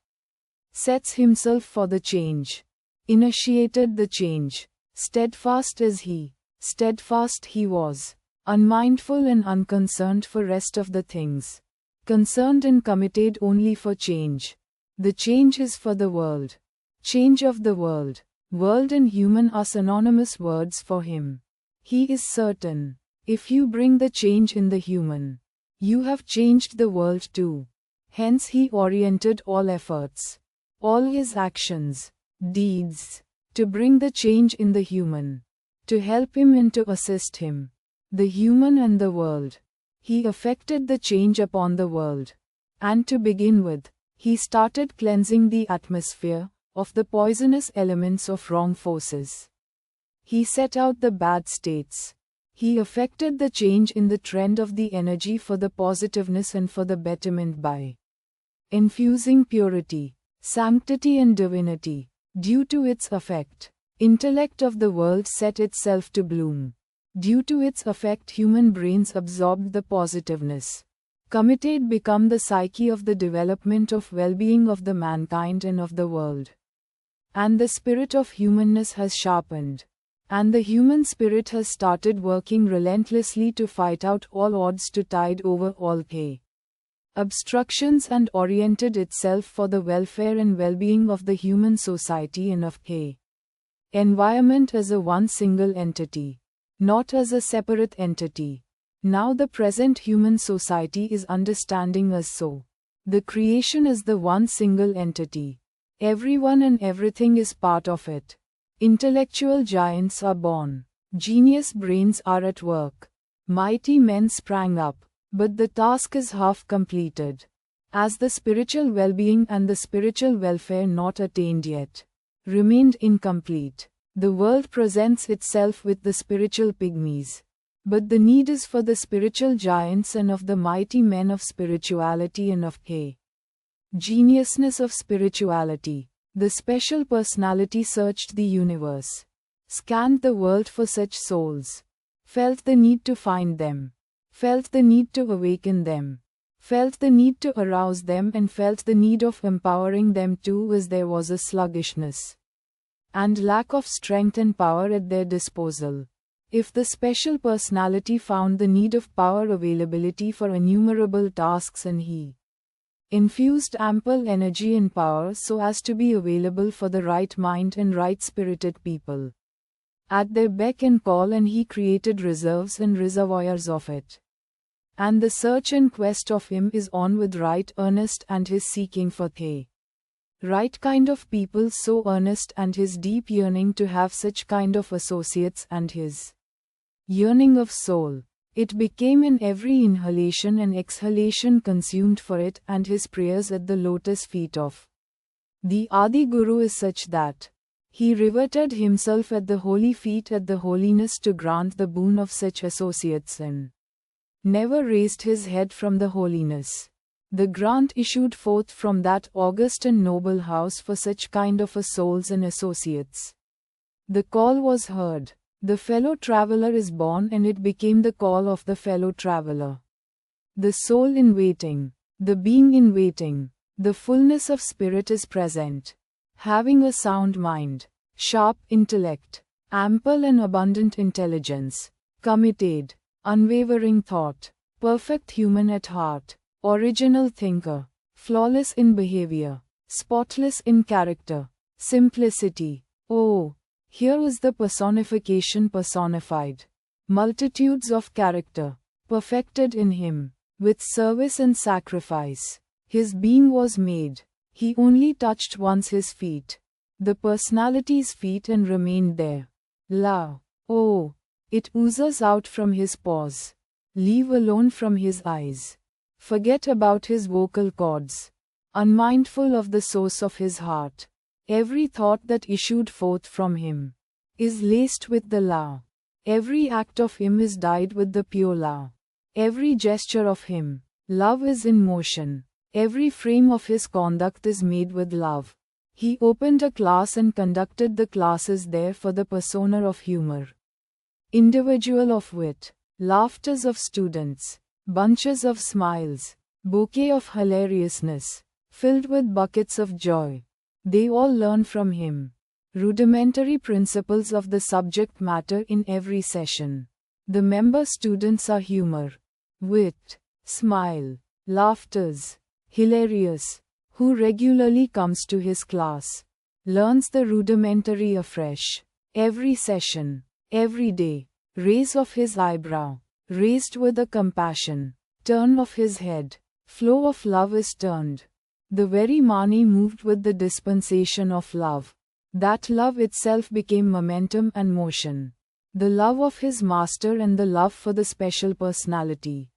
Sets himself for the change. Initiated the change. Steadfast as he, steadfast he was. Unmindful and unconcerned for rest of the things. Concerned and committed only for change. The change is for the world. Change of the world. World and human are synonymous words for him. He is certain. If you bring the change in the human, you have changed the world too. Hence he oriented all efforts, all his actions, deeds, to bring the change in the human, to help him and to assist him, the human and the world. He effected the change upon the world. And to begin with, he started cleansing the atmosphere of the poisonous elements of wrong forces. He set out the bad states. He effected the change in the trend of the energy for the positiveness and for the betterment by infusing purity, sanctity and divinity. Due to its effect, intellect of the world set itself to bloom. Due to its effect, human brains absorbed the positiveness. Committed become the psyche of the development of well-being of the mankind and of the world. And the spirit of humanness has sharpened. And the human spirit has started working relentlessly to fight out all odds to tide over all obstructions and oriented itself for the welfare and well-being of the human society and of environment as a one single entity, not as a separate entity. Now the present human society is understanding as so. The creation is the one single entity. Everyone and everything is part of it. Intellectual giants are born. Genius brains are at work. Mighty men sprang up. But the task is half completed. As the spiritual well-being and the spiritual welfare not attained yet remained incomplete, the world presents itself with the spiritual pygmies. But the need is for the spiritual giants and of the mighty men of spirituality and of geniusness of spirituality. The special personality searched the universe, scanned the world for such souls, felt the need to find them, felt the need to awaken them, felt the need to arouse them, and felt the need of empowering them too, as there was a sluggishness and lack of strength and power at their disposal. If the special personality found the need of power availability for innumerable tasks, and he infused ample energy and power so as to be available for the right mind and right-spirited people at their beck and call, and he created reserves and reservoirs of it. And the search and quest of him is on with right earnest, and his seeking for the right kind of people so earnest, and his deep yearning to have such kind of associates, and his yearning of soul. It became in every inhalation and exhalation consumed for it, and his prayers at the lotus feet of the Adi Guru is such that he riveted himself at the holy feet at the holiness to grant the boon of such associates, and never raised his head from the holiness. The grant issued forth from that august and noble house for such kind of a souls and associates. The call was heard. The fellow traveler is born, and it became the call of the fellow traveler. The soul in waiting, the being in waiting, the fullness of spirit is present. Having a sound mind, sharp intellect, ample and abundant intelligence, committed, unwavering thought, perfect human at heart, original thinker, flawless in behavior, spotless in character, simplicity. Oh, here was the personification personified. Multitudes of character, perfected in him, with service and sacrifice. His being was made. He only touched once his feet, the personality's feet, and remained there. Love, oh, it oozes out from his pores. Leave alone from his eyes. Forget about his vocal cords. unmindful of the source of his heart. Every thought that issued forth from him is laced with the law. Every act of him is dyed with the pure law. Every gesture of him, love is in motion. Every frame of his conduct is made with love. He opened a class and conducted the classes there for the persona of humor. Individual of wit, laughters of students, bunches of smiles, bouquet of hilariousness, filled with buckets of joy. They all learn from him rudimentary principles of the subject matter in every session. The member students are humor, wit, smile, laughters, hilarious, who regularly comes to his class, learns the rudimentary afresh, every session, every day, raise of his eyebrow, raised with a compassion, turn of his head, flow of love is turned. The very Mani moved with the dispensation of love. That love itself became momentum and motion. The love of his master and the love for the special personality.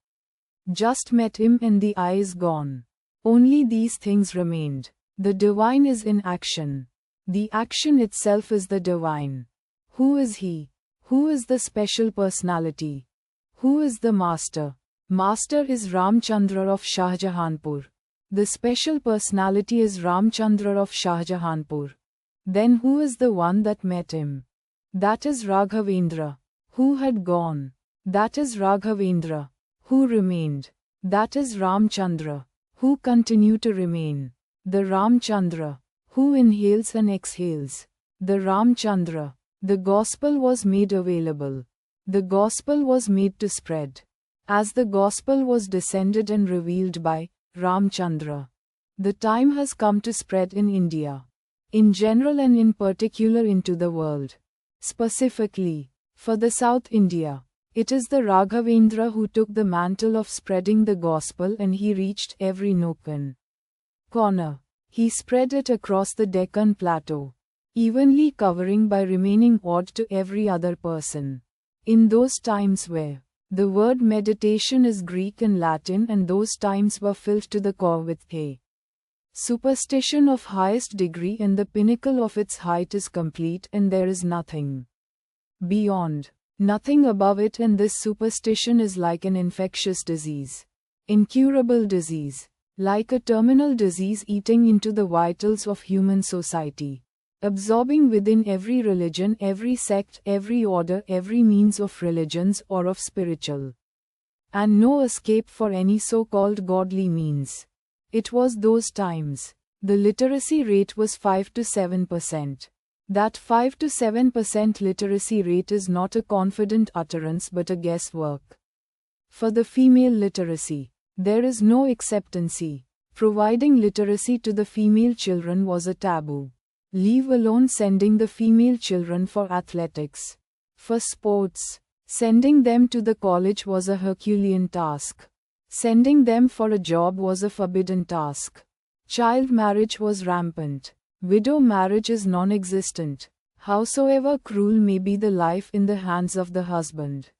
Just met him and the eye is gone. Only these things remained. The divine is in action. The action itself is the divine. Who is he? Who is the special personality? Who is the master? Master is Ramchandra of Shahjahanpur. The special personality is Ramchandra of Shahjahanpur. Then who is the one that met him? That is Raghavendra. Who had gone? That is Raghavendra. Who remained? That is Ramchandra. Who continue to remain? The Ramchandra. Who inhales and exhales? The Ramchandra. The gospel was made available. The gospel was made to spread. As the gospel was descended and revealed by Ramchandra. The time has come to spread in India, in general and in particular into the world. Specifically, for the South India, it is the Raghavendra who took the mantle of spreading the gospel and he reached every nook and corner. He spread it across the Deccan plateau, evenly covering by remaining odd to every other person. In those times where the word meditation is Greek and Latin and those times were filled to the core with a superstition of highest degree and the pinnacle of its height is complete and there is nothing beyond, nothing above it, and this superstition is like an infectious disease, incurable disease, like a terminal disease eating into the vitals of human society, absorbing within every religion, every sect, every order, every means of religions or of spiritual, and no escape for any so-called godly means. It was those times. The literacy rate was 5 to 7%. That 5 to 7% literacy rate is not a confident utterance but a guesswork. For the female literacy, there is no acceptancy. Providing literacy to the female children was a taboo. Leave alone sending the female children for athletics, for sports. Sending them to the college was a Herculean task. Sending them for a job was a forbidden task. Child marriage was rampant. Widow marriage is non-existent, howsoever cruel may be the life in the hands of the husband.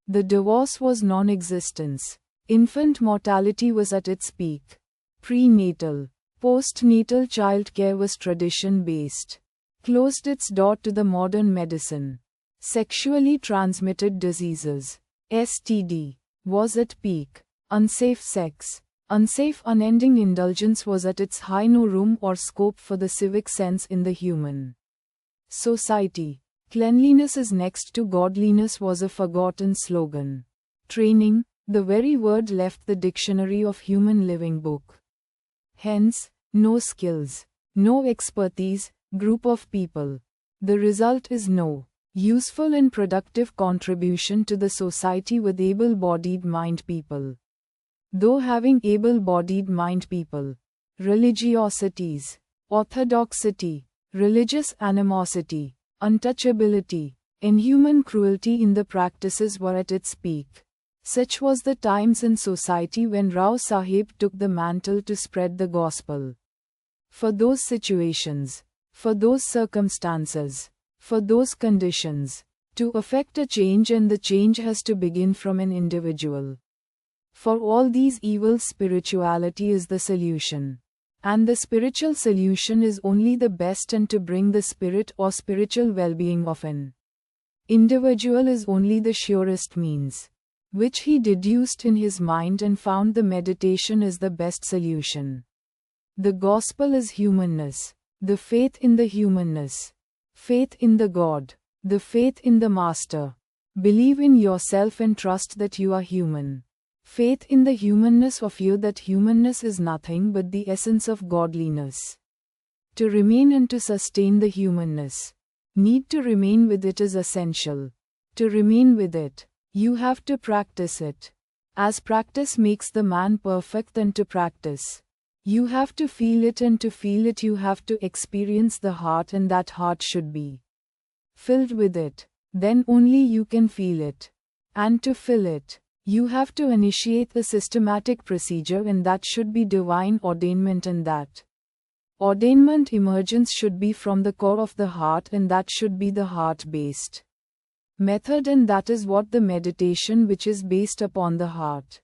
The divorce was non-existence. Infant mortality was at its peak. Prenatal, postnatal child care was tradition-based. Closed its door to the modern medicine. Sexually transmitted diseases, STD, was at peak. Unsafe sex, unsafe unending indulgence was at its high. No room or scope for the civic sense in the human society. Cleanliness is next to godliness was a forgotten slogan. Training, the very word left the dictionary of human living book. Hence, no skills, no expertise, group of people. The result is no useful and productive contribution to the society with able-bodied mind people. Though having able-bodied mind people, religiosities, orthodoxity, religious animosity, untouchability, inhuman cruelty in the practices were at its peak. Such was the times in society when Rao Sahib took the mantle to spread the gospel. For those situations, for those circumstances, for those conditions, to effect a change, and the change has to begin from an individual. For all these evils, spirituality is the solution. And the spiritual solution is only the best, and to bring the spirit or spiritual well-being of an individual is only the surest means, which he deduced in his mind and found the meditation is the best solution. The gospel is humanness, the faith in the humanness, faith in the God, the faith in the Master. Believe in yourself and trust that you are human. Faith in the humanness of you, that humanness is nothing but the essence of godliness. To remain and to sustain the humanness, need to remain with it is essential. To remain with it, you have to practice it. As practice makes the man perfect, then to practice, you have to feel it, and to feel it you have to experience the heart, and that heart should be filled with it. Then only you can feel it. And to fill it, you have to initiate the systematic procedure, and that should be divine ordainment, and that ordainment emergence should be from the core of the heart, and that should be the heart-based method, and that is what the meditation which is based upon the heart,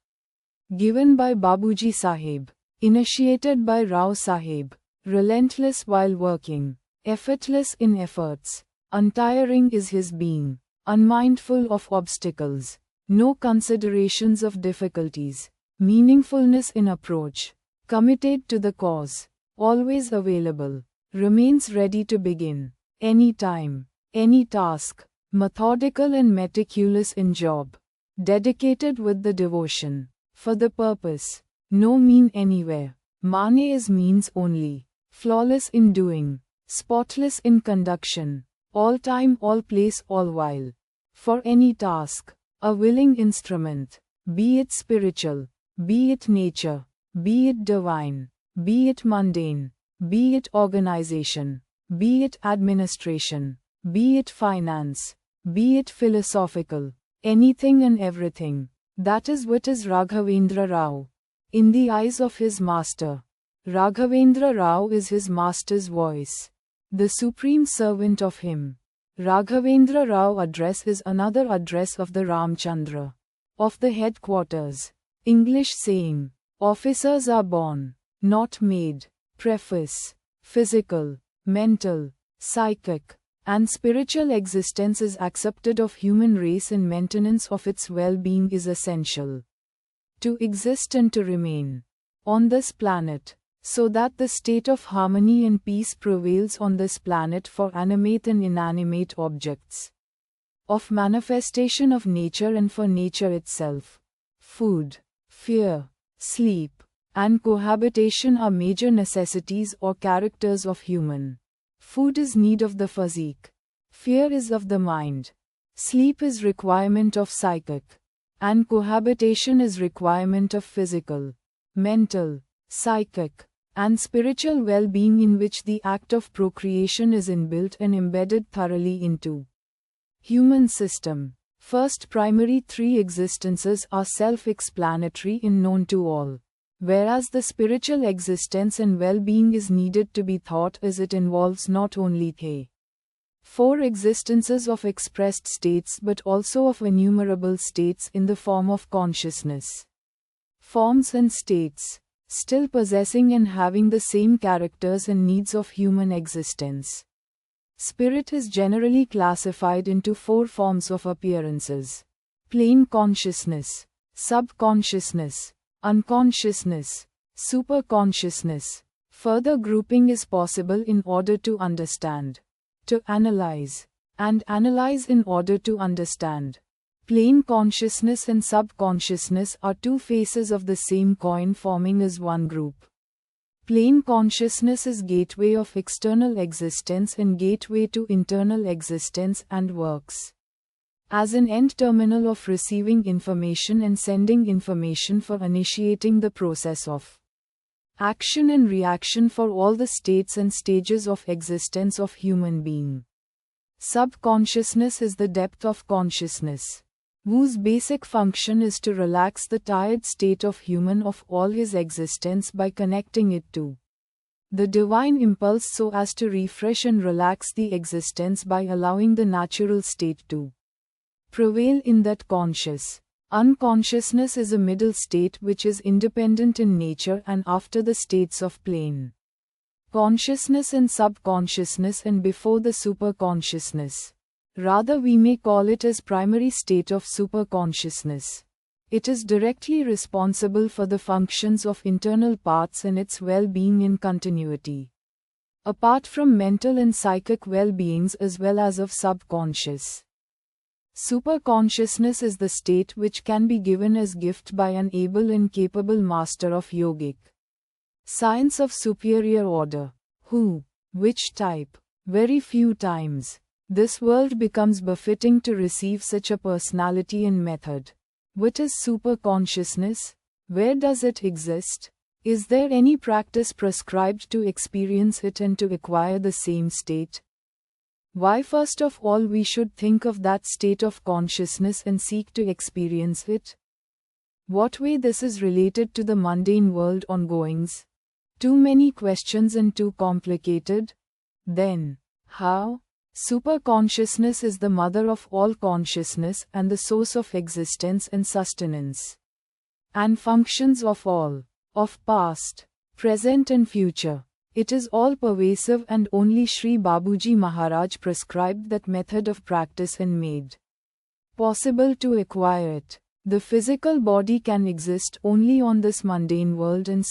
given by Babuji Sahib, initiated by Rao Sahib, relentless while working, effortless in efforts, untiring is his being, unmindful of obstacles, no considerations of difficulties, meaningfulness in approach, committed to the cause, always available, remains ready to begin, any time, any task, methodical and meticulous in job, dedicated with the devotion, for the purpose, no mean anywhere, mane is means only, flawless in doing, spotless in conduction, all time, all place, all while, for any task, a willing instrument, be it spiritual, be it nature, be it divine, be it mundane, be it organization, be it administration, be it finance, be it philosophical, anything and everything, that is what is Raghavendra Rao. In the eyes of his master, Raghavendra Rao is his master's voice, the supreme servant of him. Raghavendra Rao address is another address of the Ramchandra, of the headquarters. English saying, officers are born, not made. Preface. Physical, mental, psychic, and spiritual existence is accepted of human race, and maintenance of its well-being is essential to exist and to remain on this planet, so that the state of harmony and peace prevails on this planet for animate and inanimate objects of manifestation of nature and for nature itself. Food, fear, sleep, and cohabitation are major necessities or characters of human. Food is need of the physique, fear is of the mind, sleep is requirement of psychic, and cohabitation is requirement of physical, mental, psychic, and spiritual well-being, in which the act of procreation is inbuilt and embedded thoroughly into human system. First primary three existences are self-explanatory and known to all, whereas the spiritual existence and well-being is needed to be thought, as it involves not only the four existences of expressed states but also of innumerable states in the form of consciousness, forms and states, still possessing and having the same characters and needs of human existence. Spirit is generally classified into four forms of appearances: plain consciousness, subconsciousness, unconsciousness, superconsciousness. Further grouping is possible in order to understand, to analyze, and analyze in order to understand. Plain consciousness and subconsciousness are two faces of the same coin, forming as one group. Plain consciousness is gateway of external existence and gateway to internal existence, and works as an end terminal of receiving information and sending information for initiating the process of action and reaction for all the states and stages of existence of human being. Subconsciousness is the depth of consciousness, whose basic function is to relax the tired state of human of all his existence by connecting it to the divine impulse, so as to refresh and relax the existence by allowing the natural state to prevail in that conscious, Unconsciousness is a middle state which is independent in nature and after the states of plane consciousness and subconsciousness and before the superconsciousness. Rather, we may call it as primary state of superconsciousness. It is directly responsible for the functions of internal parts and its well-being in continuity. Apart from mental and psychic well-beings as well as of subconscious. Superconsciousness is the state which can be given as gift by an able and capable master of yogic science of superior order. Who? Which type? Very few times. This world becomes befitting to receive such a personality and method. What is superconsciousness? Where does it exist? Is there any practice prescribed to experience it and to acquire the same state? Why, first of all, we should think of that state of consciousness and seek to experience it? What way this is related to the mundane world ongoings? Too many questions and too complicated? Then, how? Superconsciousness is the mother of all consciousness and the source of existence and sustenance and functions of all, of past, present and future. It is all-pervasive and only Sri Babuji Maharaj prescribed that method of practice and made possible to acquire it. The physical body can exist only on this mundane world and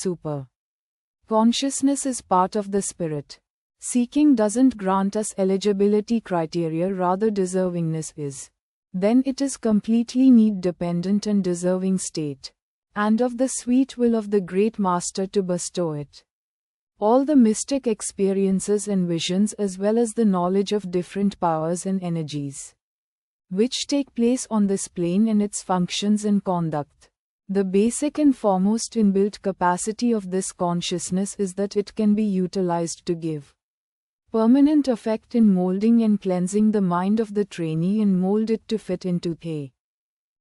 consciousness is part of the spirit. Seeking doesn't grant us eligibility criteria, rather deservingness is. Then it is completely need-dependent and deserving state, and of the sweet will of the great master to bestow it. All the mystic experiences and visions as well as the knowledge of different powers and energies which take place on this plane and its functions and conduct. The basic and foremost inbuilt capacity of this consciousness is that it can be utilized to give permanent effect in molding and cleansing the mind of the trainee and mold it to fit into a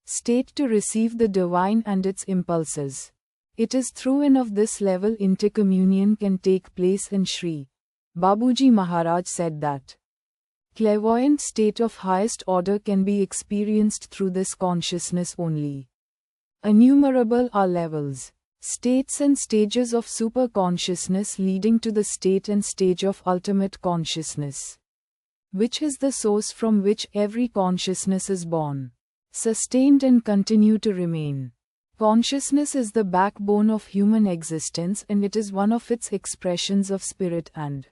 state to receive the divine and its impulses. It is through and of this level intercommunion can take place, and Sri Babuji Maharaj said that clairvoyant state of highest order can be experienced through this consciousness only. Innumerable are levels, states and stages of superconsciousness leading to the state and stage of ultimate consciousness, which is the source from which every consciousness is born, sustained and continue to remain. Consciousness is the backbone of human existence and it is one of its expressions of spirit, and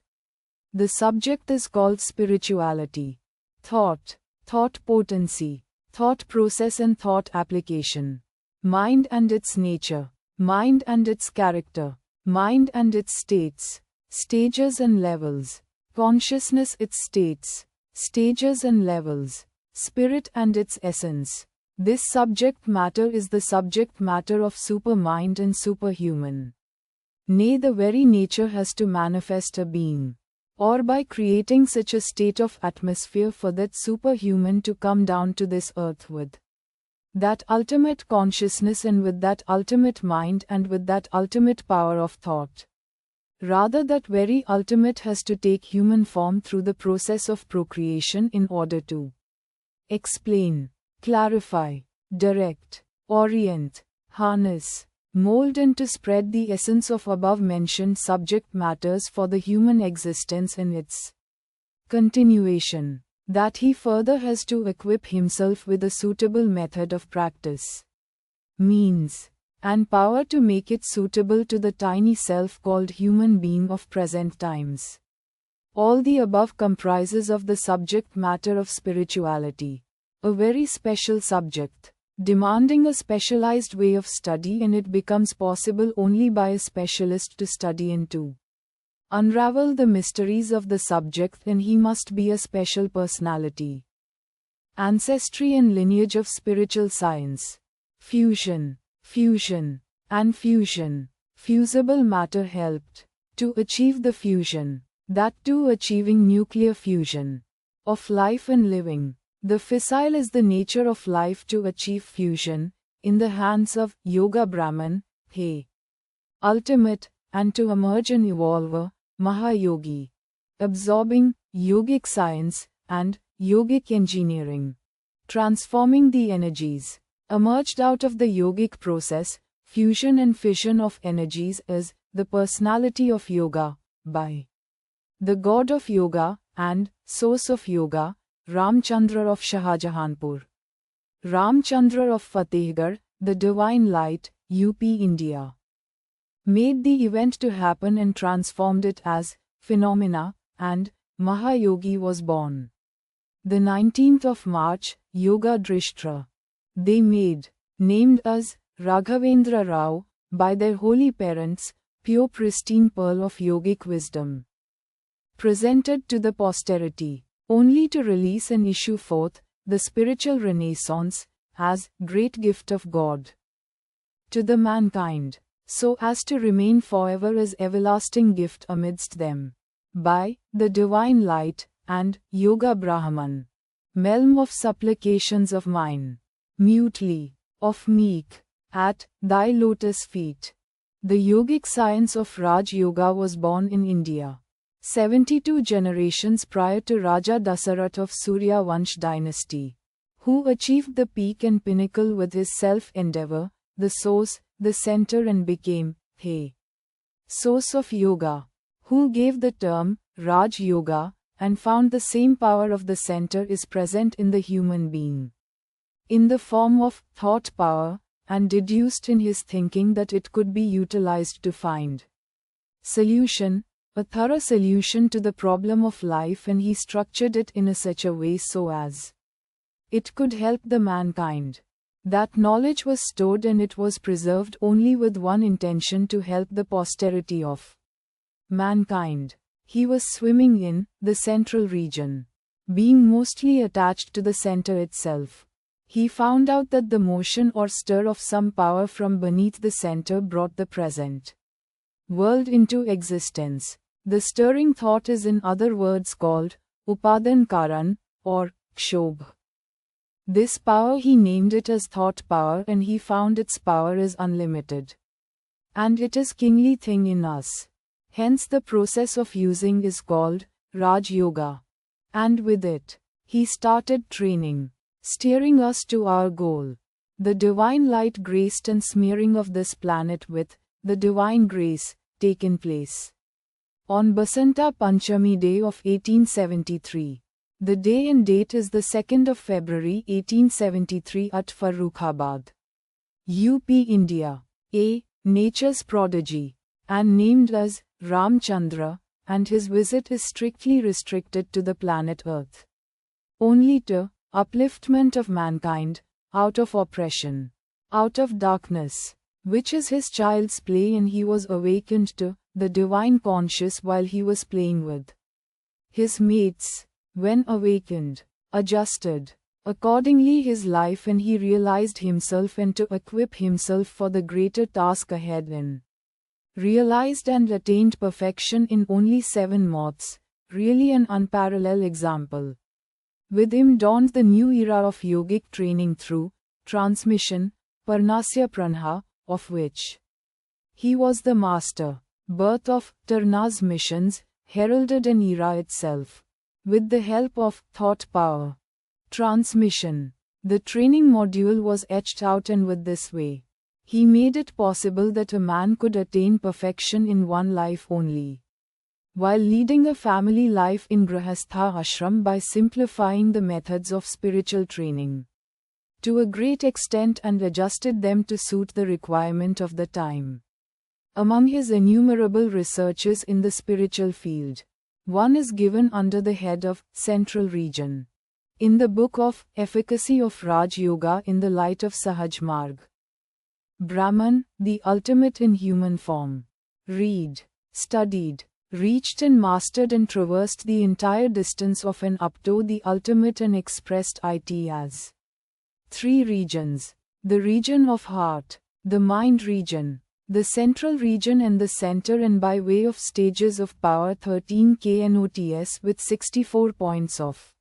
the subject is called spirituality. Thought, thought potency, thought process and thought application. Mind and its nature, mind and its character, mind and its states, stages and levels. Consciousness its states, stages and levels. Spirit and its essence. This subject matter is the subject matter of supermind and superhuman. Nay, the very nature has to manifest a being, or by creating such a state of atmosphere for that superhuman to come down to this earth with that ultimate consciousness and with that ultimate mind and with that ultimate power of thought. Rather, that very ultimate has to take human form through the process of procreation in order to explain, clarify, direct, orient, harness, mold and to spread the essence of above-mentioned subject matters for the human existence and its continuation. That he further has to equip himself with a suitable method of practice, means, and power to make it suitable to the tiny self called human being of present times. All the above comprises of the subject matter of spirituality, a very special subject, demanding a specialized way of study, and it becomes possible only by a specialist to study and to unravel the mysteries of the subject, and he must be a special personality. Ancestry and lineage of spiritual science. Fusion, and fusion. Fusible matter helped to achieve the fusion, that too achieving nuclear fusion of life and living. The fissile is the nature of life to achieve fusion, in the hands of Yoga Brahman, he ultimate, and to emerge and evolve, Mahayogi, absorbing yogic science and yogic engineering, transforming the energies Emerged out of the yogic process, fusion and fission of energies is the personality of yoga, by the god of yoga and source of yoga, Ramchandra of Shahjahanpur. Ramchandra of Fatehgarh, the divine light, UP, India, made the event to happen and transformed it as phenomena, and Mahayogi was born. The 19th of March, Yoga Drishtra. They made, named as Raghavendra Rao, by their holy parents, pure pristine pearl of yogic wisdom. Presented to the posterity, only to release and issue forth, the spiritual renaissance, as great gift of God to the mankind, so as to remain forever as everlasting gift amidst them. By the divine light, and Yoga Brahman, melm of supplications of mine, mutely, of meek, at thy lotus feet. The yogic science of Raj Yoga was born in India 72 generations prior to Raja Dasarat of Surya Vansh dynasty, who achieved the peak and pinnacle with his self-endeavor, the source, the center, and became, hey, source of yoga, who gave the term, Raj Yoga, and found the same power of the center is present in the human being, in the form of thought power, and deduced in his thinking that it could be utilized to find solution, a thorough solution to the problem of life, and he structured it in such a way so as it could help the mankind. That knowledge was stored and it was preserved only with one intention, to help the posterity of mankind. He was swimming in the central region, being mostly attached to the center itself. He found out that the motion or stir of some power from beneath the center brought the present world into existence. The stirring thought is, in other words, called Upadan Karan, or Kshobh. This power, he named it as thought power, and he found its power is unlimited. And it is kingly thing in us. Hence the process of using is called Raj Yoga. And with it, he started training, steering us to our goal. The divine light graced and smearing of this planet with the divine grace taken place on Basanta Panchami day of 1873. The day and date is the 2nd of February 1873 at Farrukhabad, UP, India. A nature's prodigy, and named as Ramchandra, and his visit is strictly restricted to the planet Earth, only to upliftment of mankind, out of oppression, out of darkness, which is his child's play, and he was awakened to the divine conscious while he was playing with his mates. When awakened, adjusted accordingly his life, and he realized himself, and to equip himself for the greater task ahead, in realized and attained perfection in only 7 months, really an unparalleled example. With him dawned the new era of yogic training through transmission, Parnasya Pranha, of which he was the master. Birth of Tarna's missions heralded an era itself. With the help of thought power, transmission, the training module was etched out, and with this way, he made it possible that a man could attain perfection in one life only, while leading a family life in Grahastha ashram, by simplifying the methods of spiritual training to a great extent and adjusted them to suit the requirement of the time. Among his innumerable researches in the spiritual field, one is given under the head of Central Region, in the book of Efficacy of Raj Yoga in the Light of Sahaj Marg. Brahman, the ultimate in human form, read, studied, reached and mastered and traversed the entire distance of and up to the ultimate, and expressed it as 3 regions: the region of heart, the mind region, the central region, and the center, and by way of stages of power 13 kNOTS with 64 points of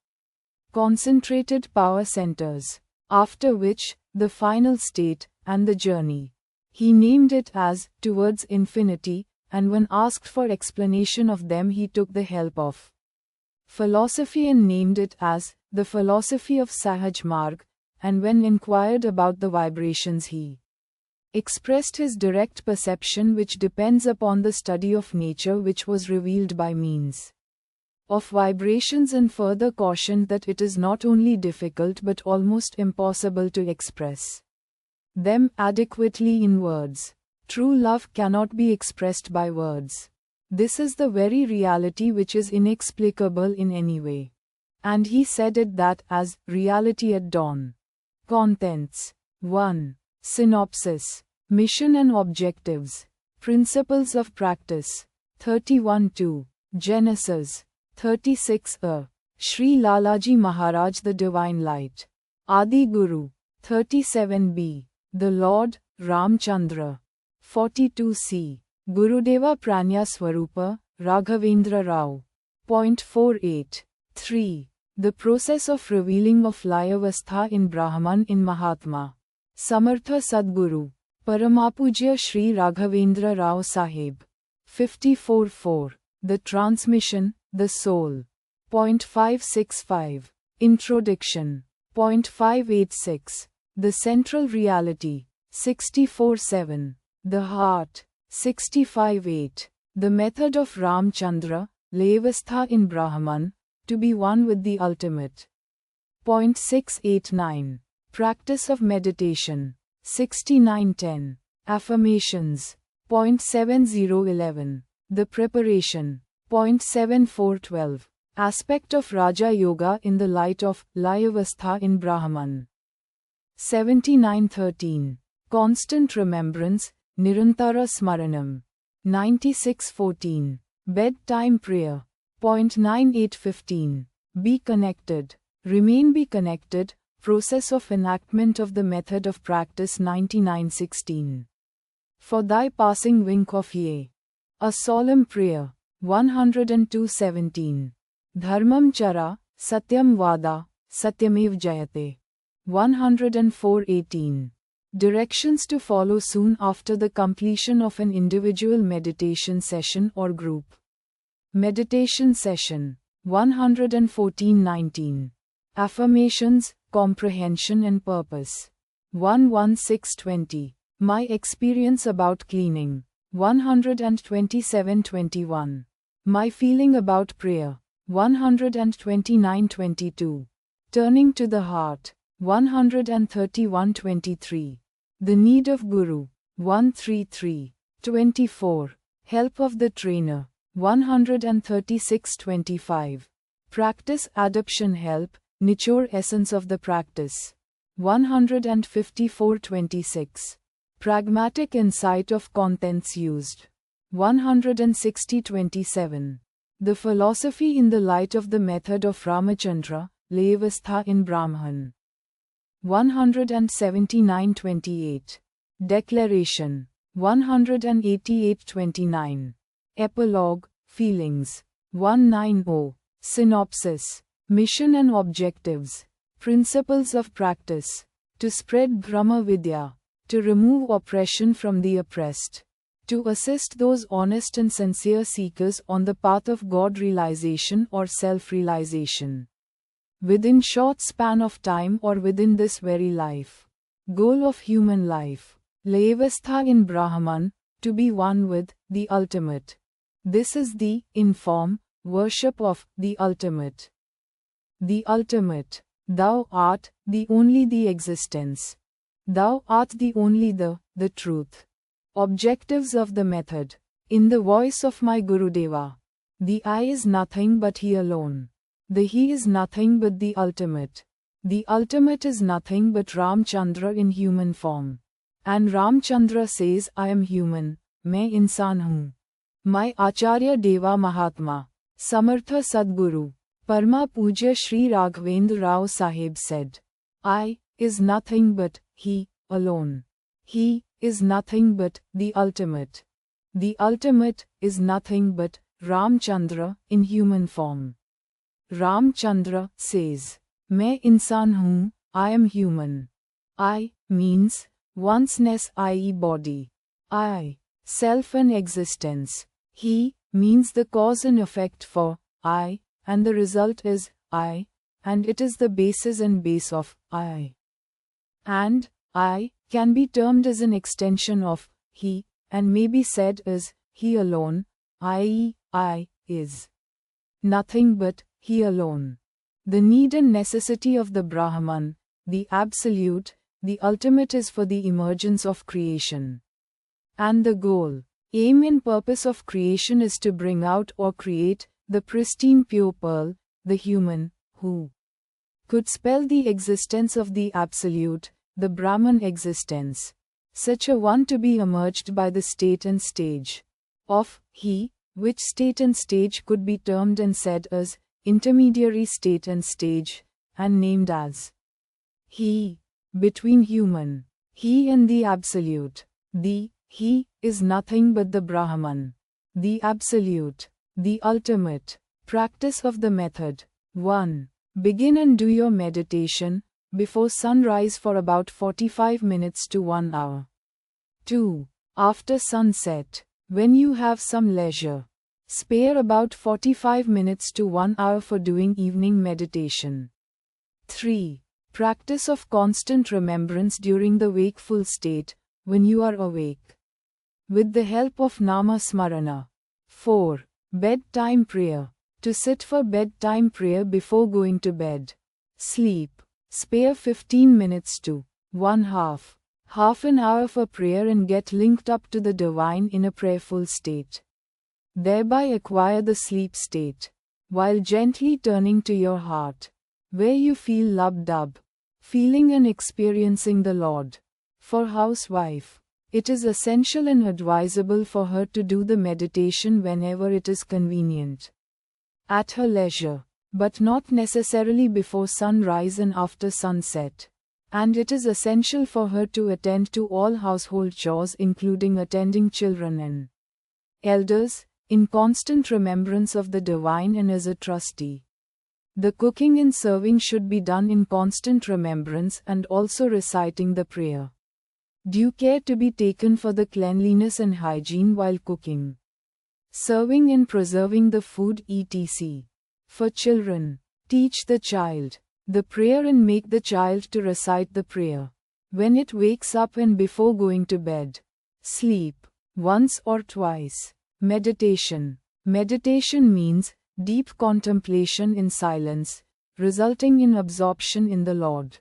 concentrated power centers, after which, the final state, and the journey. He named it as towards infinity, and when asked for explanation of them he took the help of philosophy and named it as the philosophy of Sahaj Marg, and when inquired about the vibrations he expressed his direct perception, which depends upon the study of nature which was revealed by means of vibrations, and further cautioned that it is not only difficult but almost impossible to express them adequately in words. True love cannot be expressed by words. This is the very reality which is inexplicable in any way. And he said it that as reality at dawn. Contents 1. Synopsis. Mission and objectives. Principles of practice. 31-2. Genesis. 36 Shri Lalaji Maharaj, the Divine Light. Adi Guru. 37b. The Lord, Ramchandra. 42c. Gurudeva Pranya Swarupa, Raghavendra Rao. Point 48. 3. The process of revealing of Layavastha in Brahman in Mahatma Samartha Sadguru, Paramapujya Shri Raghavendra Rao Sahib. 54-4. The transmission, the soul. Point 565. Introduction. Point 586. The central reality. 64-7. The heart. 65-8. The method of Ramchandra, Layavastha in Brahman, to be one with the ultimate. Point 689. Practice of meditation. 69-10. Affirmations. Point 7011. The preparation. Point 7412. Aspect of Raja Yoga in the light of Layavastha in Brahman. 79-13. Constant remembrance, Nirantara Smaranam. 96-14. Bedtime prayer. Point 98-15. Be connected. Be connected. Process of enactment of the method of practice. 99-16. For thy passing wink of yea. A solemn prayer. 102-17. Dharmam chara, satyam vada, satyamev jayate. 104-18. Directions to follow soon after the completion of an individual meditation session or group meditation session. 114-19. Affirmations, comprehension and purpose. 116-20. My experience about cleaning. 127-21. My feeling about prayer. 129-22. Turning to the heart. 131-23. The need of Guru. 133-24. Help of the trainer. 136-25. Practice adoption help, nichore essence of the practice. 154-26. Pragmatic insight of contents used. 160-27. The philosophy in the light of the method of Ramachandra, Layavastha in Brahman. 179-28. Declaration. 188-29. Epilogue, feelings. 190. Synopsis. Mission and objectives. Principles of practice. To spread Brahma Vidya. To remove oppression from the oppressed. To assist those honest and sincere seekers on the path of God realization or self-realization. Within short span of time or within this very life. Goal of human life. Layavastha in Brahman, to be one with the ultimate. This is the in-form worship of the ultimate. The ultimate. Thou art the only the existence. Thou art the only the truth. Objectives of the method. In the voice of my Gurudeva. The I is nothing but he alone. The he is nothing but the ultimate. The ultimate is nothing but Ramchandra in human form. And Ramchandra says, I am human, main insan hoon. My Acharya Deva Mahatma, Samartha Sadguru, Parma Pujya Shri Raghavendra Rao Sahib said, I is nothing but he alone. He is nothing but the ultimate. The ultimate is nothing but Ramchandra in human form. Ramchandra says, Main insan hoon, I am human. I means oneness, i.e. body. I, self and existence. He means the cause and effect for I, and the result is I, and it is the basis and base of I. And I can be termed as an extension of he, and may be said as he alone, i.e., I is nothing but he alone. The need and necessity of the Brahman, the absolute, the ultimate, is for the emergence of creation. And the goal, aim and purpose of creation is to bring out or create the pristine pure pearl, the human, who could spell the existence of the absolute, the Brahman existence. Such a one to be emerged by the state and stage of he, which state and stage could be termed and said as intermediary state and stage, and named as he, between human, he and the absolute. The he is nothing but the Brahman, the absolute, the ultimate. Practice of the method. 1. Begin and do your meditation before sunrise for about 45 minutes to 1 hour. 2. After sunset, when you have some leisure, spare about 45 minutes to 1 hour for doing evening meditation. 3. Practice of constant remembrance during the wakeful state, when you are awake, with the help of Nama Smarana. 4. Bedtime prayer. To sit for bedtime prayer before going to bed. Sleep. Spare 15 minutes to 1/2 an hour for prayer and get linked up to the divine in a prayerful state. Thereby acquire the sleep state, while gently turning to your heart, where you feel lub-dub, feeling and experiencing the Lord. For housewife, it is essential and advisable for her to do the meditation whenever it is convenient, at her leisure, but not necessarily before sunrise and after sunset. And it is essential for her to attend to all household chores, including attending children and elders, in constant remembrance of the divine and as a trustee. The cooking and serving should be done in constant remembrance and also reciting the prayer. Due care to be taken for the cleanliness and hygiene while cooking, serving and preserving the food, etc. For children, teach the child the prayer and make the child to recite the prayer when it wakes up and before going to bed. Sleep once or twice. Meditation. Meditation means deep contemplation in silence, resulting in absorption in the Lord.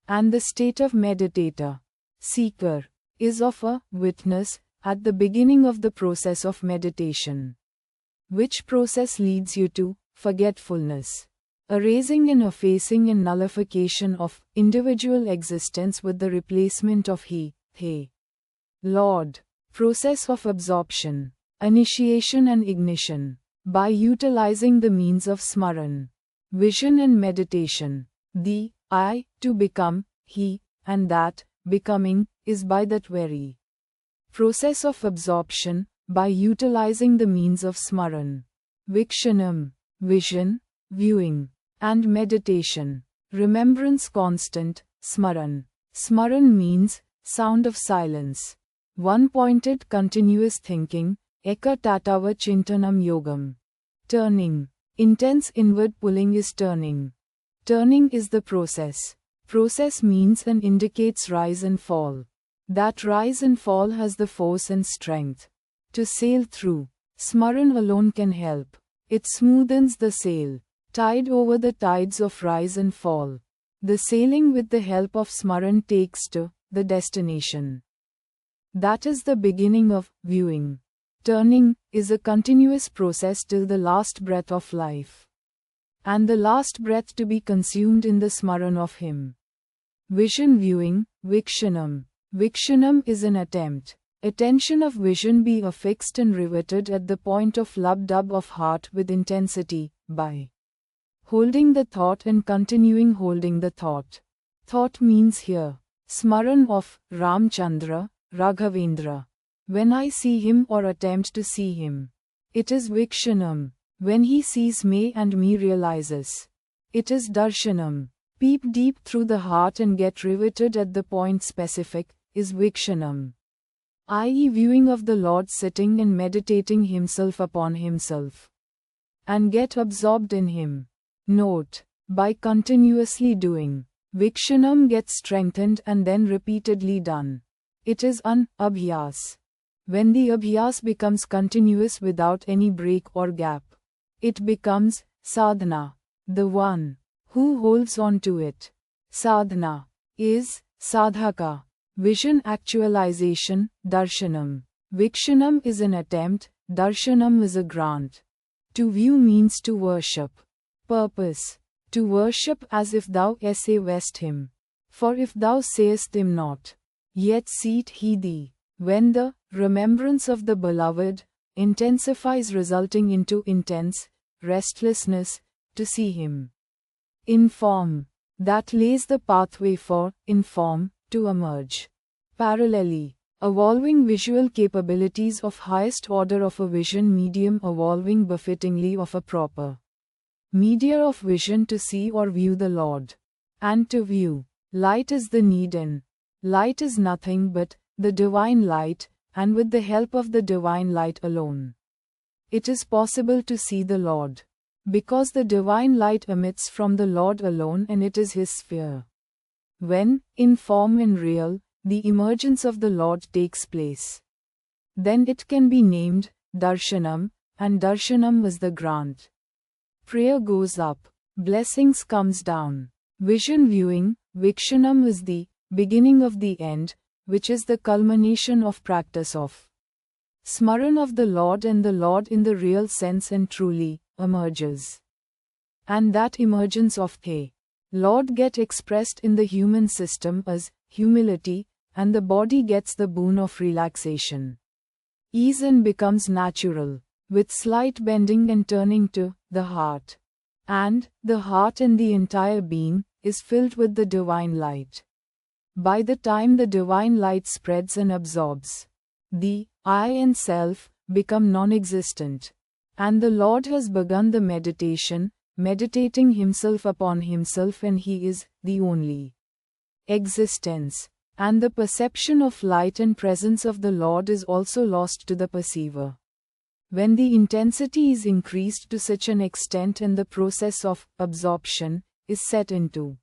And the state of meditator, seeker, is of a witness at the beginning of the process of meditation, which process leads you to forgetfulness, erasing and effacing and nullification of individual existence with the replacement of he, Lord. Process of absorption, initiation and ignition, by utilizing the means of smaran, vision and meditation. The I, to become, he, and that, becoming, is by that very process of absorption, by utilizing the means of smaran, vikshanam, vision, viewing, and meditation. Remembrance constant, smaran. Smaran means sound of silence. One-pointed continuous thinking, eka tatava chintanam yogam. Turning. Intense inward pulling is turning. Turning is the process. Process means and indicates rise and fall. That rise and fall has the force and strength to sail through. Smaran alone can help. It smoothens the sail, tide over the tides of rise and fall. The sailing with the help of smaran takes to the destination. That is the beginning of viewing. Turning is a continuous process till the last breath of life, and the last breath to be consumed in the smaran of Him. Vision viewing, vikshanam. Vikshanam is an attempt. Attention of vision be affixed and riveted at the point of lub-dub of heart with intensity, by holding the thought and continuing holding the thought. Thought means here smaran of Ramchandra, Raghavendra. When I see him or attempt to see him, it is vikshanam. When he sees me and me realizes, it is darshanam. Peep deep through the heart and get riveted at the point specific, is vikshanam. I.e., viewing of the Lord sitting and meditating himself upon himself, and get absorbed in him. Note, by continuously doing Vikshanam gets strengthened and then repeatedly done. It is an abhyas. When the abhyas becomes continuous without any break or gap, it becomes sadhana, the one who holds on to it. Sadhana is sadhaka. Vision actualization, darshanam. Vikshanam is an attempt, darshanam is a grant. To view means to worship. Purpose. To worship as if thou savest him. For if thou sayest him not, yet seeth he thee. When the remembrance of the beloved intensifies, resulting into intense restlessness to see him. In form. That lays the pathway for, in form, to emerge. Parallelly, evolving visual capabilities of highest order of a vision medium evolving befittingly of a proper media of vision to see or view the Lord. And to view, light is the need in. Light is nothing but the divine light, and with the help of the divine light alone, it is possible to see the Lord. Because the divine light emits from the Lord alone and it is his sphere. When, in form and real, the emergence of the Lord takes place, then it can be named darshanam, and darshanam is the grant. Prayer goes up, blessings comes down. Vision viewing, vikshanam is the beginning of the end, which is the culmination of practice of smaran of the Lord, and the Lord in the real sense and truly emerges. And that emergence of the Lord get expressed in the human system as humility, and the body gets the boon of relaxation. Ease and becomes natural, with slight bending and turning to the heart. And the heart and the entire being is filled with the divine light. By the time the divine light spreads and absorbs, the I and self become non-existent. And the Lord has begun the meditation, meditating himself upon himself, and he is the only existence. And the perception of light and presence of the Lord is also lost to the perceiver. When the intensity is increased to such an extent and the process of absorption is set into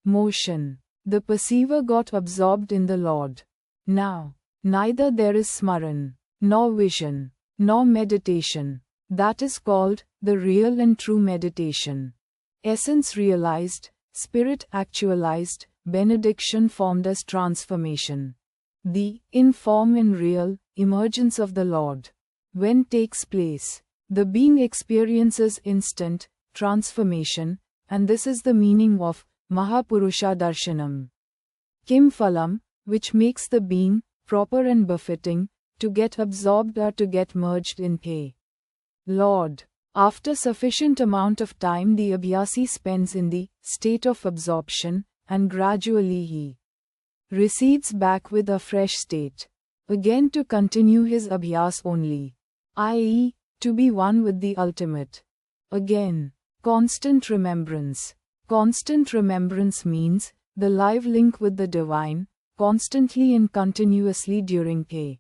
motion, the perceiver got absorbed in the Lord. Now, neither there is smaran, nor vision, nor meditation. That is called the real and true meditation. Essence realized, spirit actualized, benediction formed as transformation. The in form and real emergence of the Lord. When takes place, the being experiences instant transformation, and this is the meaning of Mahapurusha Darshanam. Kim Phalam, which makes the being proper and befitting to get absorbed or to get merged in the Lord. After sufficient amount of time, the abhyasi spends in the state of absorption, and gradually he recedes back with a fresh state, again to continue his abhyas only, i.e., to be one with the ultimate. Again, constant remembrance. Constant remembrance means the live link with the divine, constantly and continuously during a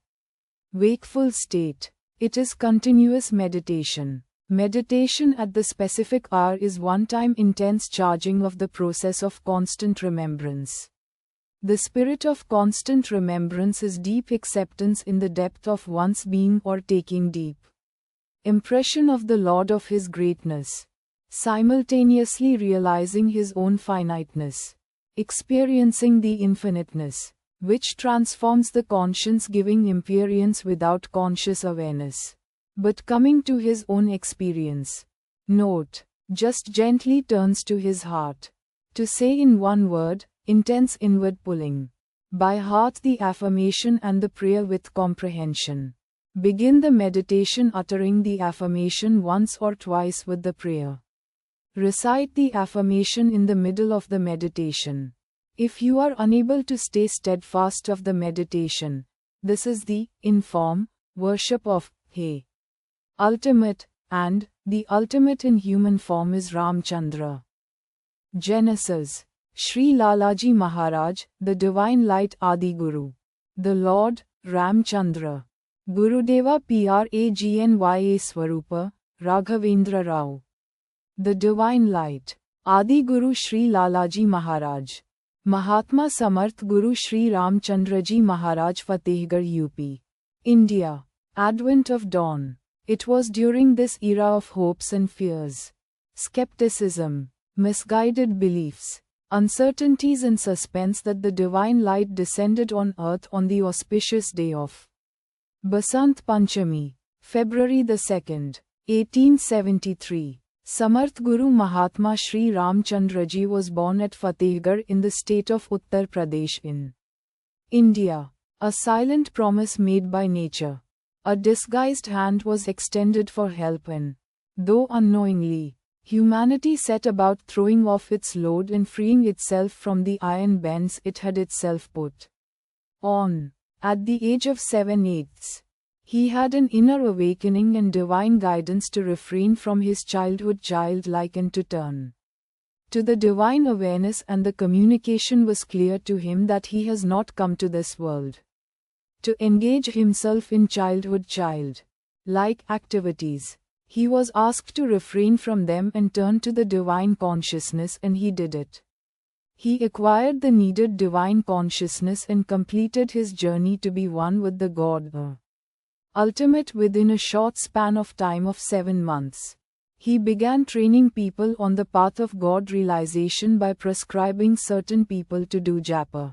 wakeful state. It is continuous meditation. Meditation at the specific hour is one-time intense charging of the process of constant remembrance. The spirit of constant remembrance is deep acceptance in the depth of one's being, or taking deep impression of the Lord of his greatness, simultaneously realizing his own finiteness, experiencing the infiniteness, which transforms the conscience, giving imperience without conscious awareness, but coming to his own experience. Note, just gently turns to his heart. To say in one word, intense inward pulling. By heart the affirmation and the prayer with comprehension. Begin the meditation uttering the affirmation once or twice with the prayer. Recite the affirmation in the middle of the meditation. If you are unable to stay steadfast of the meditation, this is the in-form worship of He ultimate, and the ultimate in human form is Ramchandra. Genesis. Shri Lalaji Maharaj, the Divine Light Adi Guru. The Lord, Ramchandra. Gurudeva Pragnya Swarupa, Raghavendra Rao. The Divine Light. Adi Guru Shri Lalaji Maharaj. Mahatma Samarth Guru Shri Chandraji Maharaj Fatehgarh UP. India. Advent of dawn. It was during this era of hopes and fears, skepticism, misguided beliefs, uncertainties and suspense that the divine light descended on earth on the auspicious day of Basant Panchami, February 2nd, 1873. Samarth Guru Mahatma Shri Chandraji was born at Fatehgarh in the state of Uttar Pradesh in India. A silent promise made by nature. A disguised hand was extended for help and, though unknowingly, humanity set about throwing off its load and freeing itself from the iron bands it had itself put on. At the age of 7/8, he had an inner awakening and divine guidance to refrain from his childhood childlike and to turn to the divine awareness, and the communication was clear to him that he has not come to this world to engage himself in childhood child-like activities. He was asked to refrain from them and turn to the divine consciousness, and he did it. He acquired the needed divine consciousness and completed his journey to be one with the God ultimate within a short span of time of 7 months. He began training people on the path of God realization by prescribing certain people to do japa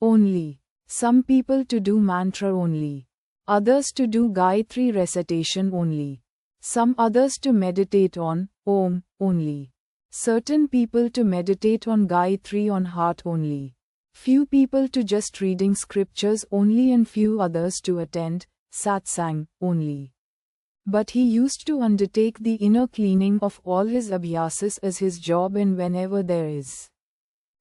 only, some people to do mantra only, others to do Gayatri recitation only, some others to meditate on Om only, certain people to meditate on Gayatri on heart only, few people to just reading scriptures only, and few others to attend satsang only. But he used to undertake the inner cleaning of all his abhyasas as his job, and whenever there is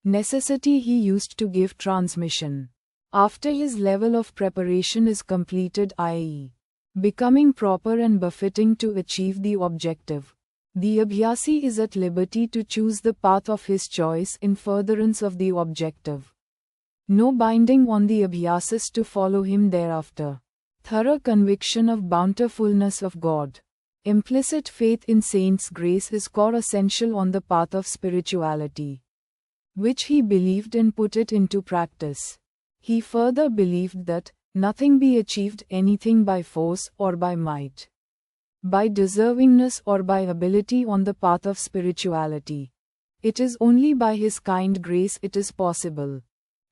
necessity he used to give transmission. After his level of preparation is completed, i.e., becoming proper and befitting to achieve the objective, the abhyasi is at liberty to choose the path of his choice in furtherance of the objective. No binding on the abhyasas to follow him thereafter. Thorough conviction of bountifulness of God, implicit faith in saints' grace is core essential on the path of spirituality, which he believed and put it into practice. He further believed that nothing be achieved anything by force or by might, by deservingness or by ability on the path of spirituality. It is only by his kind grace it is possible.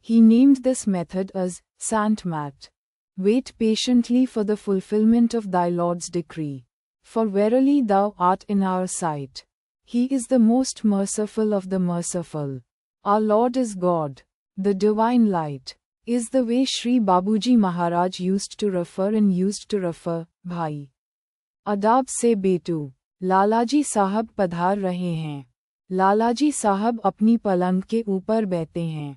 He named this method as Sant Mat. Wait patiently for the fulfillment of thy Lord's decree, for verily thou art in our sight. He is the most merciful of the merciful. Our Lord is God. The divine light is the way Shri Babuji Maharaj used to refer, Bhai Adab se betu, Lalaji Sahab padhar rahe hain. Lalaji Sahab apni palang ke upar बैठे हैं.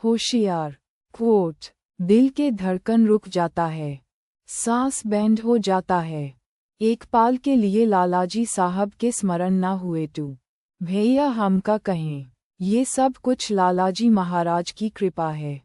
होशियार. Quote. दिल के धड़कन रुक जाता है, सांस बैंड हो जाता है, एक पाल के लिए लालाजी साहब के स्मरण ना हुए तो भैया हम का कहें, ये सब कुछ लालाजी महाराज की कृपा है।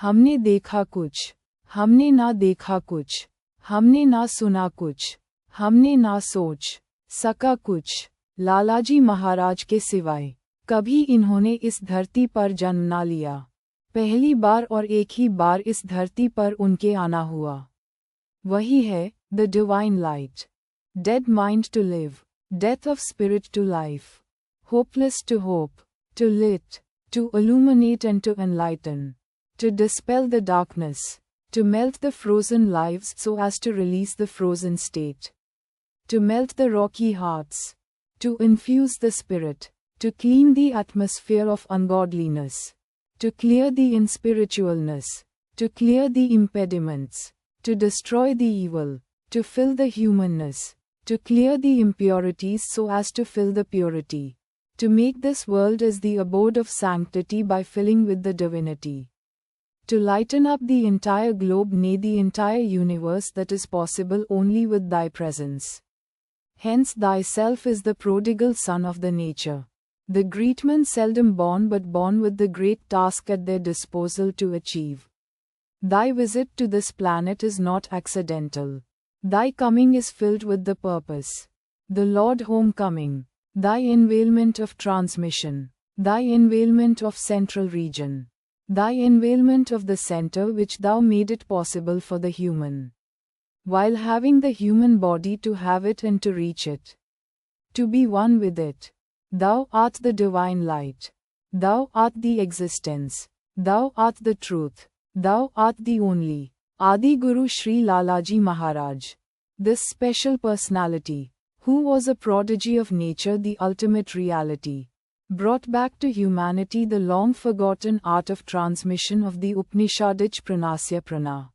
हमने देखा कुछ, हमने ना देखा कुछ, हमने ना सुना कुछ, हमने ना सोच सका कुछ, लालाजी महाराज के सिवाय कभी इन्होंने इस धरती पर जन्म ना लिया। पहली बार और एक ही बार इस धरती पर उनके आना हुआ। वही है the divine light. Dead mind to live, death of spirit to life, hopeless to hope, to lit, to illuminate and to enlighten, to dispel the darkness, to melt the frozen lives so as to release the frozen state, to melt the rocky hearts, to infuse the spirit, to clean the atmosphere of ungodliness, to clear the unspiritualness, to clear the impediments, to destroy the evil, to fill the humanness, to clear the impurities so as to fill the purity, to make this world as the abode of sanctity by filling with the divinity, to lighten up the entire globe, nay the entire universe, that is possible only with thy presence. Hence thyself is the prodigal son of the nature. The great men seldom born but born with the great task at their disposal to achieve. Thy visit to this planet is not accidental. Thy coming is filled with the purpose. The Lord homecoming. thy unveilment of transmission, thy unveilment of central region, thy unveilment of the center which thou made it possible for the human, while having the human body to have it and to reach it, to be one with it. Thou art the divine light. Thou art the existence. Thou art the truth. Thou art the only. Adi Guru Shri Lalaji Maharaj. This special personality, who was a prodigy of nature, the ultimate reality, brought back to humanity the long-forgotten art of transmission of the Upanishadic Pranasya Prana,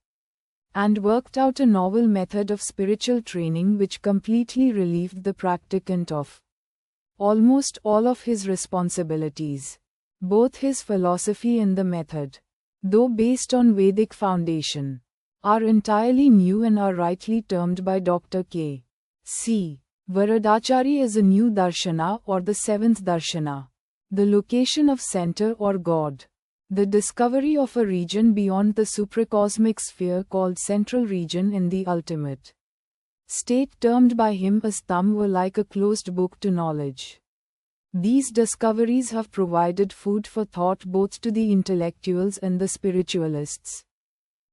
and worked out a novel method of spiritual training which completely relieved the practicant of almost all of his responsibilities. Both his philosophy and the method, though based on Vedic foundation, are entirely new and are rightly termed by Dr. K. C. Varadachari as a new darshana or the seventh darshana, the location of center or God, the discovery of a region beyond the supracosmic sphere called central region in the ultimate state termed by him as Tam were like a closed book to knowledge. These discoveries have provided food for thought both to the intellectuals and the spiritualists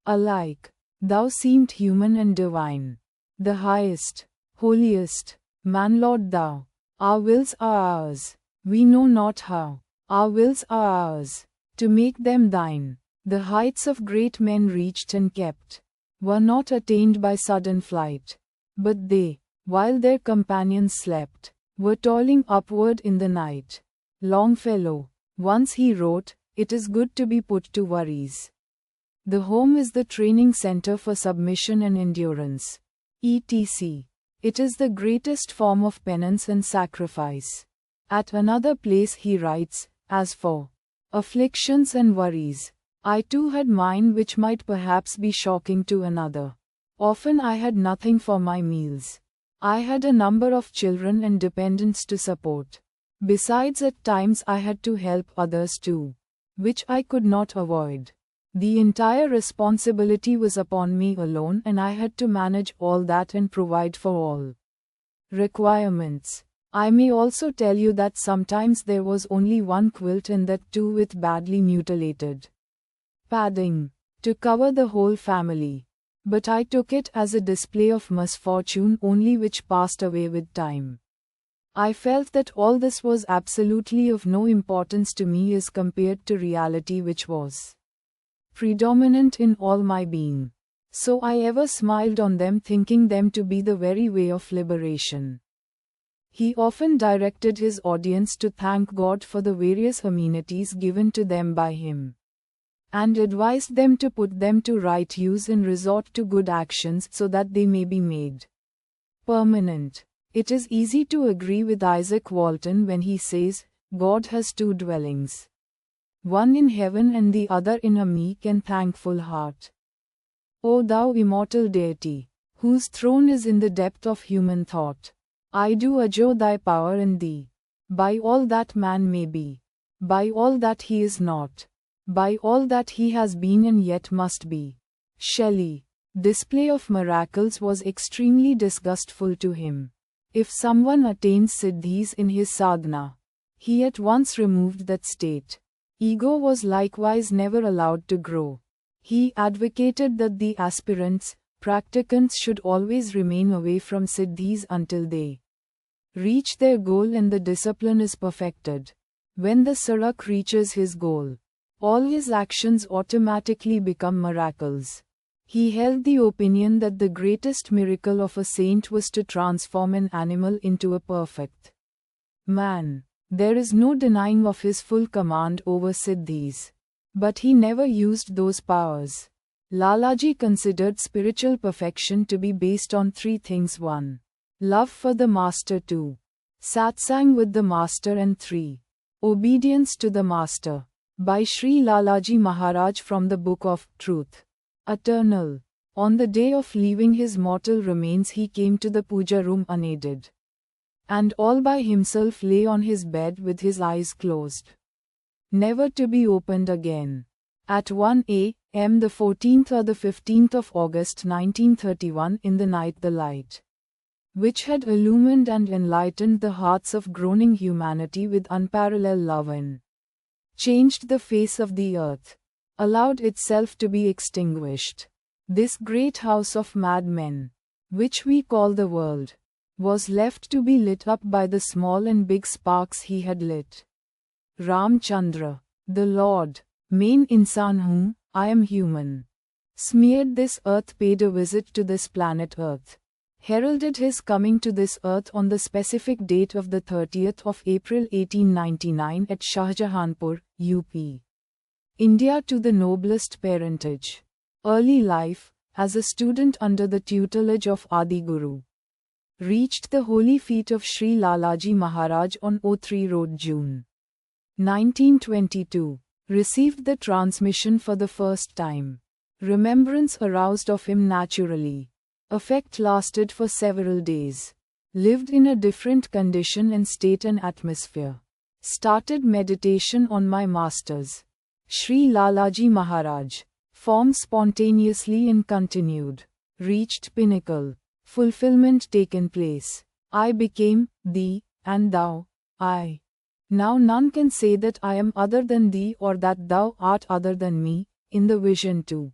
alike. Thou seemed human and divine, the highest, holiest, man Lord thou. Our wills are ours, we know not how. Our wills are ours, to make them thine. The heights of great men reached and kept, were not attained by sudden flight, but they, while their companions slept, were toiling upward in the night. Longfellow, once he wrote, "It is good to be put to worries. The home is the training center for submission and endurance. etc. It is the greatest form of penance and sacrifice." At another place he writes, "As for afflictions and worries, I too had mine which might perhaps be shocking to another. Often I had nothing for my meals. I had a number of children and dependents to support. Besides, at times I had to help others too, which I could not avoid. The entire responsibility was upon me alone, and I had to manage all that and provide for all requirements. I may also tell you that sometimes there was only one quilt, and that too with badly mutilated padding, to cover the whole family. But I took it as a display of misfortune only, which passed away with time. I felt that all this was absolutely of no importance to me as compared to reality, which was predominant in all my being. So I ever smiled on them, thinking them to be the very way of liberation." He often directed his audience to thank God for the various amenities given to them by him, and advised them to put them to right use and resort to good actions so that they may be made permanent. It is easy to agree with Isaac Walton when he says, "God has two dwellings, one in heaven and the other in a meek and thankful heart." O thou immortal deity, whose throne is in the depth of human thought, I do adjure thy power in thee, by all that man may be, by all that he is not, by all that he has been and yet must be. Shelley. Display of miracles was extremely disgustful to him. If someone attains siddhis in his sadhana, he at once removed that state. Ego was likewise never allowed to grow. He advocated that the aspirants, practicants should always remain away from siddhis until they reach their goal and the discipline is perfected. When the sarak reaches his goal, all his actions automatically become miracles. He held the opinion that the greatest miracle of a saint was to transform an animal into a perfect man. There is no denying of his full command over siddhis, but he never used those powers. Lalaji considered spiritual perfection to be based on three things: 1. Love for the master; 2. Satsang with the master; and 3. Obedience to the master. By Sri Lalaji Maharaj, from the Book of Truth Eternal. On the day of leaving his mortal remains, he came to the puja room unaided, and all by himself lay on his bed with his eyes closed, never to be opened again. At 1 a.m. the 14th or the 15th of August 1931 in the night, the light which had illumined and enlightened the hearts of groaning humanity with unparalleled love and changed the face of the earth, allowed itself to be extinguished. This great house of madmen, which we call the world, was left to be lit up by the small and big sparks he had lit. Ramchandra, the Lord, main insan hu, I am human, smeared this earth, paid a visit to this planet Earth, heralded his coming to this earth on the specific date of the 30th of April 1899 at Shahjahanpur, UP, India, to the noblest parentage. Early life, as a student under the tutelage of Adi Guru. Reached the holy feet of Sri Lalaji Maharaj on O3 Road, June 1922. Received the transmission for the first time. Remembrance aroused of him naturally. Effect lasted for several days. Lived in a different condition and state and atmosphere. Started meditation on my masters, Sri Lalaji Maharaj. Formed spontaneously and continued. Reached pinnacle. Fulfillment taken place. I became thee, and thou, I. Now none can say that I am other than thee or that thou art other than me, in the vision too.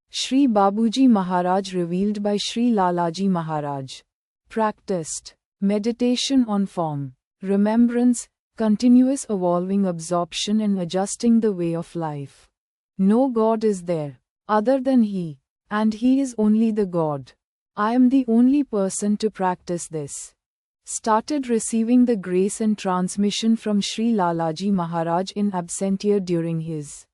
Sri Babuji Maharaj, revealed by Sri Lalaji Maharaj. Practiced. Meditation on form, remembrance, continuous evolving absorption and adjusting the way of life. No God is there, other than He, and He is only the God. I am the only person to practice this. Started receiving the grace and transmission from Sri Lalaji Maharaj in absentia during his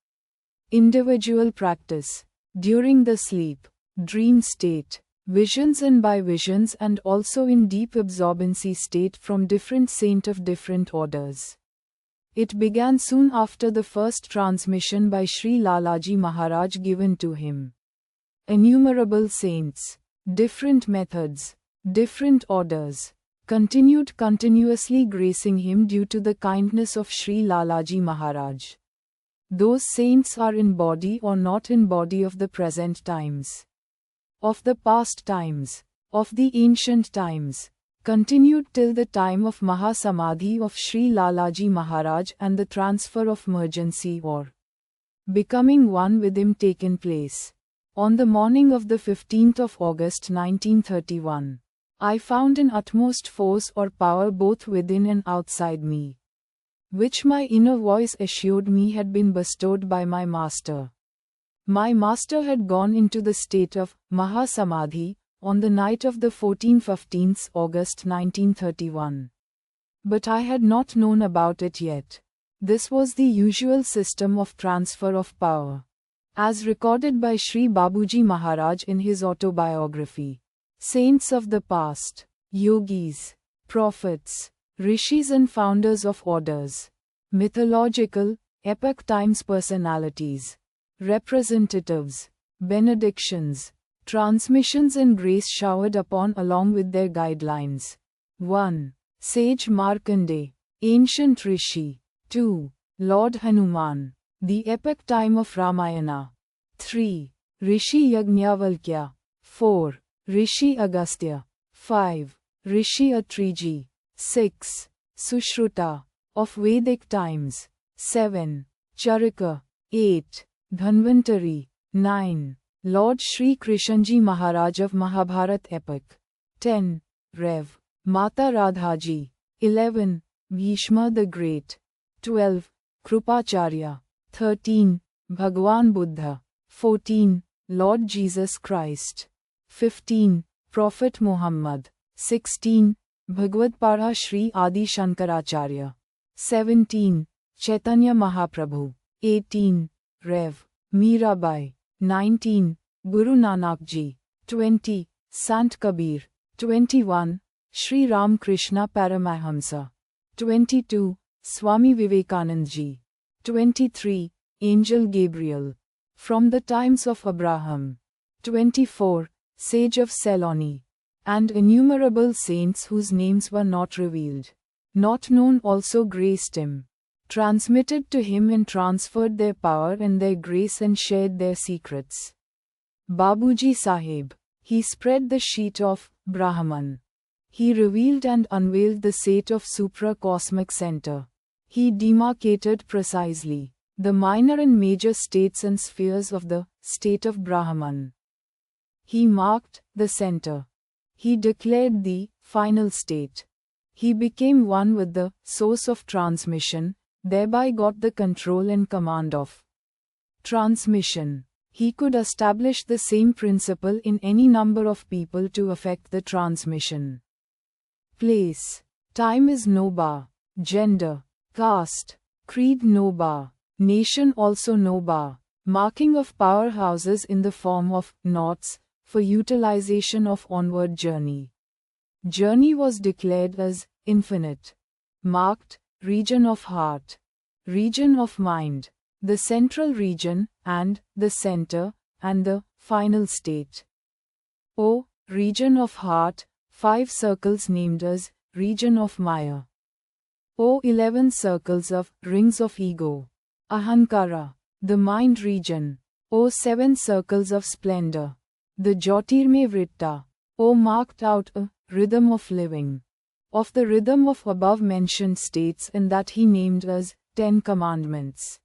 individual practice, during the sleep, dream state, visions and by visions, and also in deep absorbency state from different saint of different orders. It began soon after the first transmission by Sri Lalaji Maharaj given to him. Innumerable saints, different methods, different orders, continued continuously gracing him due to the kindness of Sri Lalaji Maharaj. Those saints are in body or not in body of the present times, of the past times, of the ancient times, continued till the time of Mahasamadhi of Sri Lalaji Maharaj and the transfer of mergency or becoming one with him taken place. On the morning of the 15th of August 1931, I found an utmost force or power both within and outside me, which my inner voice assured me had been bestowed by my master. My master had gone into the state of Mahasamadhi on the night of the 15th August 1931. But I had not known about it yet. This was the usual system of transfer of power, as recorded by Sri Babuji Maharaj in his autobiography. Saints of the past, yogis, prophets, rishis and founders of orders, mythological, epoch times personalities, representatives, benedictions, transmissions and grace showered upon along with their guidelines. 1. Sage Markandeya, ancient rishi. 2. Lord Hanuman, the epoch time of Ramayana. 3. Rishi Yajnavalkya. 4. Rishi Agastya. 5. Rishi Atriji. 6. Sushruta, of Vedic times. 7. Charaka. 8. Dhanvantari. 9. Lord Sri Krishnji Maharaj of Mahabharat epoch. 10. Rev. Mata Radhaji. 11. Bhishma the Great. 12. Krupacharya. 13. Bhagwan Buddha. 14. Lord Jesus Christ. 15. Prophet Muhammad. 16. Bhagavad Shri Adi Shankaracharya. 17. Chaitanya Mahaprabhu. 18. Rev. Mirabai. 19. Guru Nanak Ji. 20. Sant Kabir. 21. Sri Ram Krishna Paramahamsa. 22. Swami Vivekanand Ji. 23. Angel Gabriel. From the times of Abraham. 24. Sage of Celoni. And innumerable saints whose names were not revealed, not known, also graced him, transmitted to him and transferred their power and their grace and shared their secrets. Babuji Sahib, he spread the sheet of Brahman He revealed and unveiled the state of supra-cosmic center. He demarcated precisely the minor and major states and spheres of the state of Brahman. He marked the center. He declared the final state. He became one with the source of transmission, thereby got the control and command of transmission. He could establish the same principle in any number of people to affect the transmission. Place, time is no bar. Gender, caste, creed no bar. Nation also no bar. Marking of powerhouses in the form of knots for utilization of onward journey. Journey was declared as infinite. Marked, region of heart, region of mind, the central region, and the center, and the final state. O, region of heart, 5 circles named as region of Maya. O 11 circles of rings of ego, Ahankara, the mind region. O 7 circles of splendor, the Jyotirmay Vritta. O marked out a rhythm of living, of the rhythm of above mentioned states, and that he named as 10 commandments.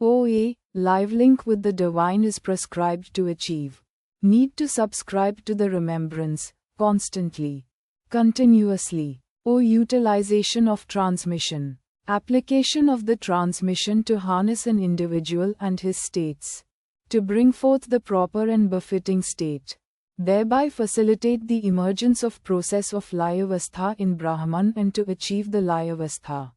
O a live link with the divine is prescribed to achieve. Need to subscribe to the remembrance, constantly, continuously. O utilization of transmission, application of the transmission to harness an individual and his states, to bring forth the proper and befitting state, thereby facilitate the emergence of process of Layavastha in Brahman and to achieve the Layavastha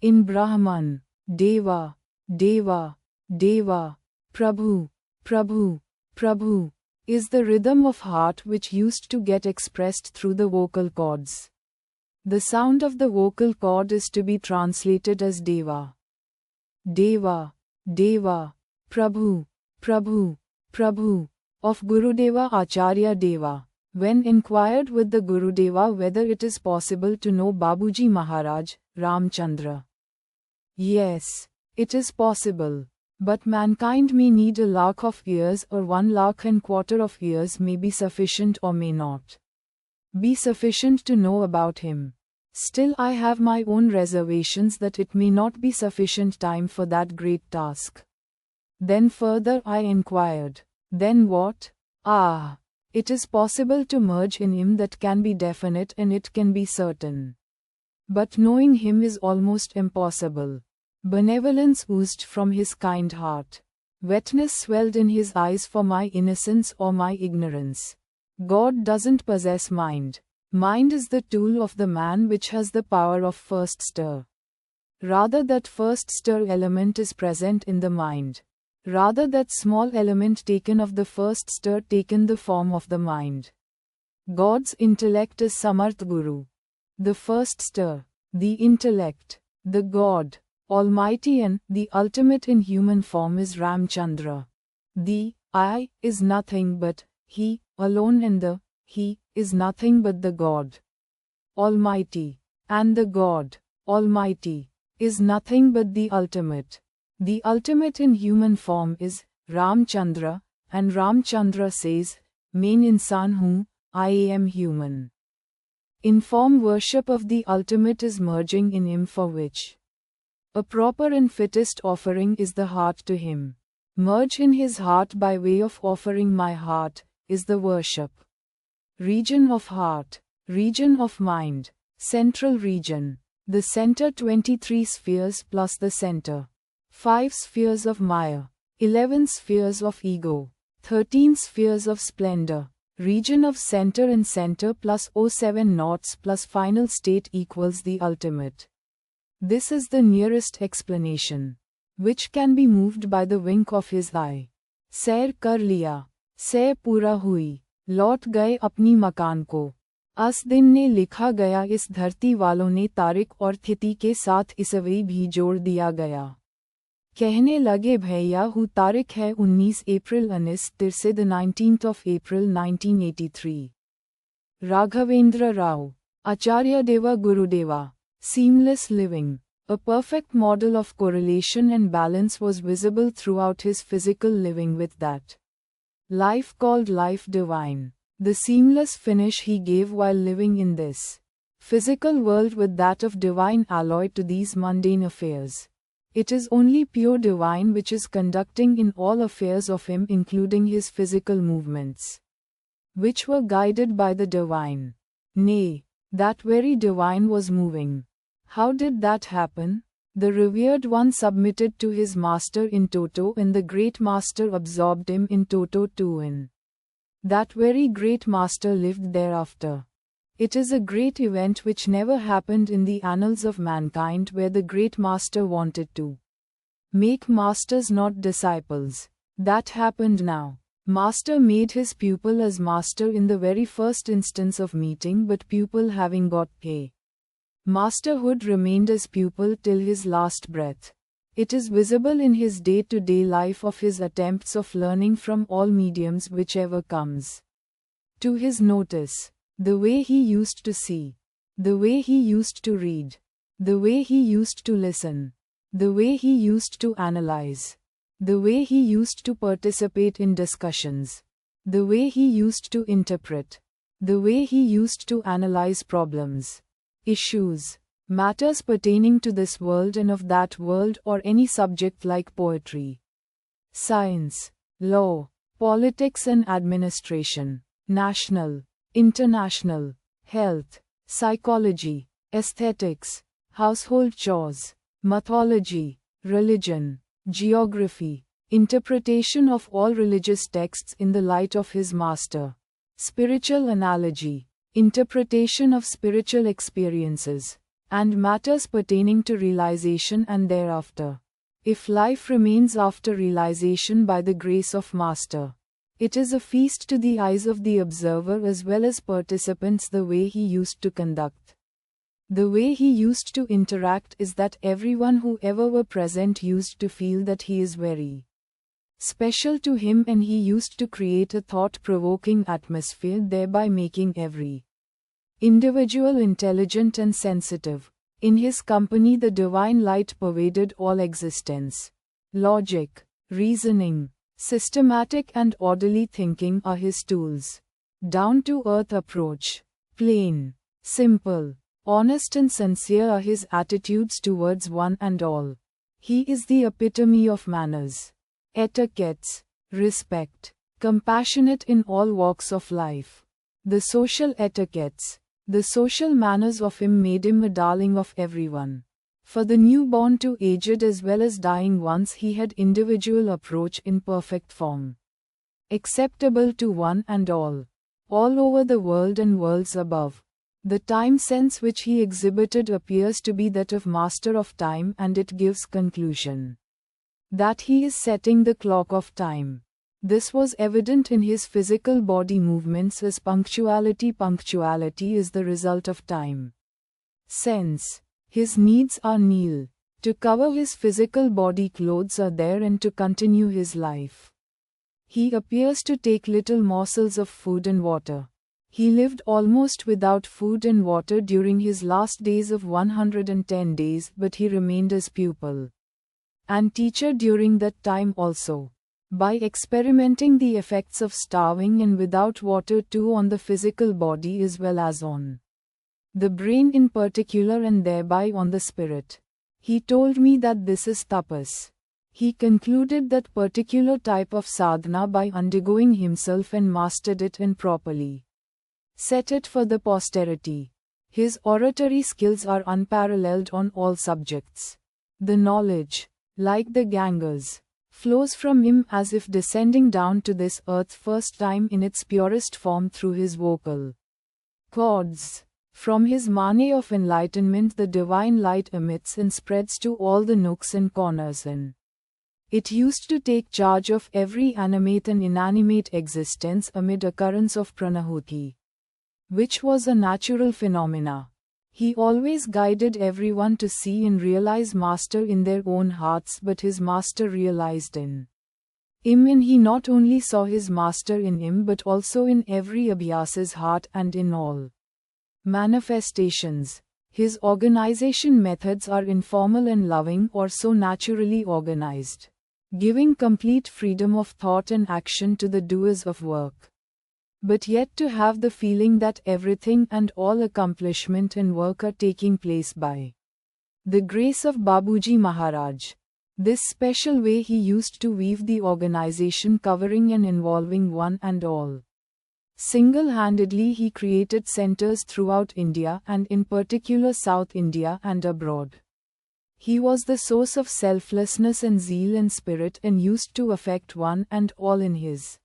in Brahman. Deva, Deva, Deva, Prabhu, Prabhu, Prabhu, is the rhythm of heart which used to get expressed through the vocal cords. The sound of the vocal cord is to be translated as Deva. Deva, Deva, Prabhu, Prabhu, Prabhu, of Gurudeva Acharya Deva. When inquired with the Gurudeva whether it is possible to know Babuji Maharaj, Ramchandra. Yes, it is possible. But mankind may need 1,00,000 of years or 1,25,000 of years may be sufficient or may not be sufficient to know about him. Still I have my own reservations that it may not be sufficient time for that great task. Then further I inquired, then what? Ah, it is possible to merge in him that can be definite and it can be certain. But knowing him is almost impossible. Benevolence oozed from his kind heart. Wetness swelled in his eyes for my innocence or my ignorance. God doesn't possess mind. Mind is the tool of the man which has the power of first stir. Rather that first stir element is present in the mind. Rather that small element taken of the first stir taken the form of the mind. God's intellect is Samarth Guru. The first stir, the intellect, the God, Almighty and the ultimate in human form is Ramchandra. The I is nothing but He alone, and the He is nothing but the God Almighty, and the God Almighty is nothing but the ultimate. The ultimate in human form is Ramchandra, and Ramchandra says, Main insan hoon, I am human. In form worship of the ultimate is merging in him, for which a proper and fittest offering is the heart to him. Merge in his heart by way of offering my heart, is the worship. Region of heart, region of mind, central region, the center 23 spheres plus the center. 5 spheres of Maya, 11 spheres of ego, 13 spheres of splendor, region of center and center plus 07 knots plus final state equals the ultimate. This is the nearest explanation, which can be moved by the wink of his eye. Sair kar liya, sair pura hui, लौट गए अपनी मकान को. अस दिन ने लिखा गया, इस धरती वालों ने तारीख और तिथि के साथ ईस्वी भी जोड़ दिया गया. कहने लगे भैया हूँ तारीख है 19 अप्रैल 1963 19th of April 1983. Raghavendra Rao, Acharya Deva Gurudeva. Seamless living. A perfect model of correlation and balance was visible throughout his physical living with that life called life divine. The seamless finish he gave while living in this physical world with that of divine alloy to these mundane affairs. It is only pure divine which is conducting in all affairs of him, including his physical movements, which were guided by the divine. Nay, that very divine was moving. How did that happen? The revered one submitted to his master in toto, and the great master absorbed him in toto too, and that very great master lived thereafter. It is a great event which never happened in the annals of mankind, where the great master wanted to make masters, not disciples. That happened now. Master made his pupil as master in the very first instance of meeting, but pupil having got a masterhood remained as pupil till his last breath. It is visible in his day-to-day life of his attempts of learning from all mediums whichever comes to his notice. The way he used to see, the way he used to read, the way he used to listen, the way he used to analyze, the way he used to participate in discussions, the way he used to interpret, the way he used to analyze problems, issues, matters pertaining to this world and of that world, or any subject like poetry, science, law, politics and administration, national, international, health, psychology, aesthetics, household chores, mythology, religion, geography, interpretation of all religious texts in the light of his master, spiritual analogy, interpretation of spiritual experiences, and matters pertaining to realization and thereafter. If life remains after realization by the grace of Master, it is a feast to the eyes of the observer as well as participants. The way he used to conduct, the way he used to interact is that everyone who ever were present used to feel that he is very special to him, and he used to create a thought-provoking atmosphere, thereby making every individual intelligent and sensitive. In his company the divine light pervaded all existence. Logic, reasoning, systematic and orderly thinking are his tools. Down-to-earth approach, plain, simple, honest and sincere are his attitudes towards one and all. He is the epitome of manners, etiquettes, respect, compassionate in all walks of life. The social etiquettes, the social manners of him made him a darling of everyone. For the newborn to aged as well as dying ones he had individual approach in perfect form, acceptable to one and all over the world and worlds above. The time sense which he exhibited appears to be that of master of time, and it gives conclusion that he is setting the clock of time. This was evident in his physical body movements as punctuality. Punctuality is the result of time sense. His needs are nil. To cover his physical body clothes are there, and to continue his life he appears to take little morsels of food and water. He lived almost without food and water during his last days of 110 days, but he remained as pupil and teacher during that time also. By experimenting the effects of starving and without water too on the physical body as well as on the brain in particular, and thereby on the spirit, he told me that this is tapas. He concluded that particular type of sadhana by undergoing himself and mastered it and properly set it for the posterity. His oratory skills are unparalleled on all subjects. The knowledge, like the Ganges, flows from him as if descending down to this earth first time in its purest form through his vocal cords. From his mane of enlightenment the divine light emits and spreads to all the nooks and corners, and it used to take charge of every animate and inanimate existence amid occurrence of pranahuti, which was a natural phenomena. He always guided everyone to see and realize Master in their own hearts, but his Master realized in him, and he not only saw his Master in him but also in every abhyasa's heart and in all manifestations. His organization methods are informal and loving, or so naturally organized, giving complete freedom of thought and action to the doers of work. but yet to have the feeling that everything and all accomplishment and work are taking place by the grace of Babuji Maharaj. This special way he used to weave the organization covering and involving one and all. Single-handedly he created centers throughout India and in particular South India and abroad. He was the source of selflessness and zeal and spirit and used to affect one and all in his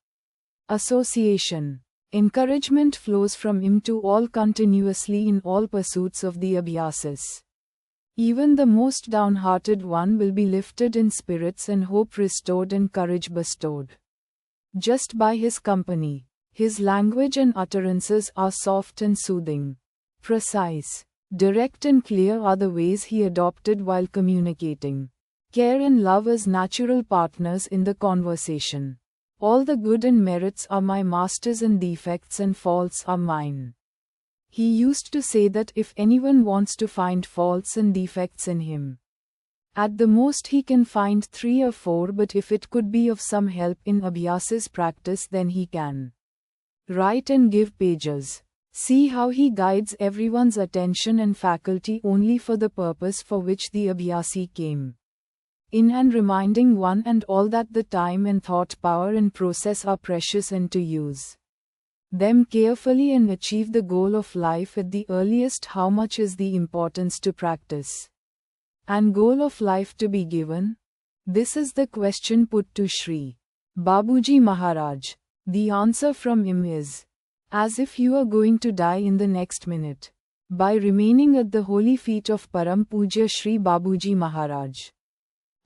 association. Encouragement flows from him to all continuously in all pursuits of the abhyasas. Even the most downhearted one will be lifted in spirits and hope restored and courage bestowed. Just by his company, his language and utterances are soft and soothing. Precise, direct and clear are the ways he adopted while communicating. Care and love as natural partners in the conversation. All the good and merits are my master's and defects and faults are mine. He used to say that if anyone wants to find faults and defects in him, at the most he can find 3 or 4, but if it could be of some help in abhyas's practice then he can write and give pages. See how he guides everyone's attention and faculty only for the purpose for which the abhyasi came in, and reminding one and all that the time and thought power and process are precious and to use them carefully and achieve the goal of life at the earliest. How much is the importance to practice and goal of life to be given? This is the question put to Shri Babuji Maharaj. The answer from him is, as if you are going to die in the next minute, by remaining at the holy feet of Param Pujya Shri Babuji Maharaj.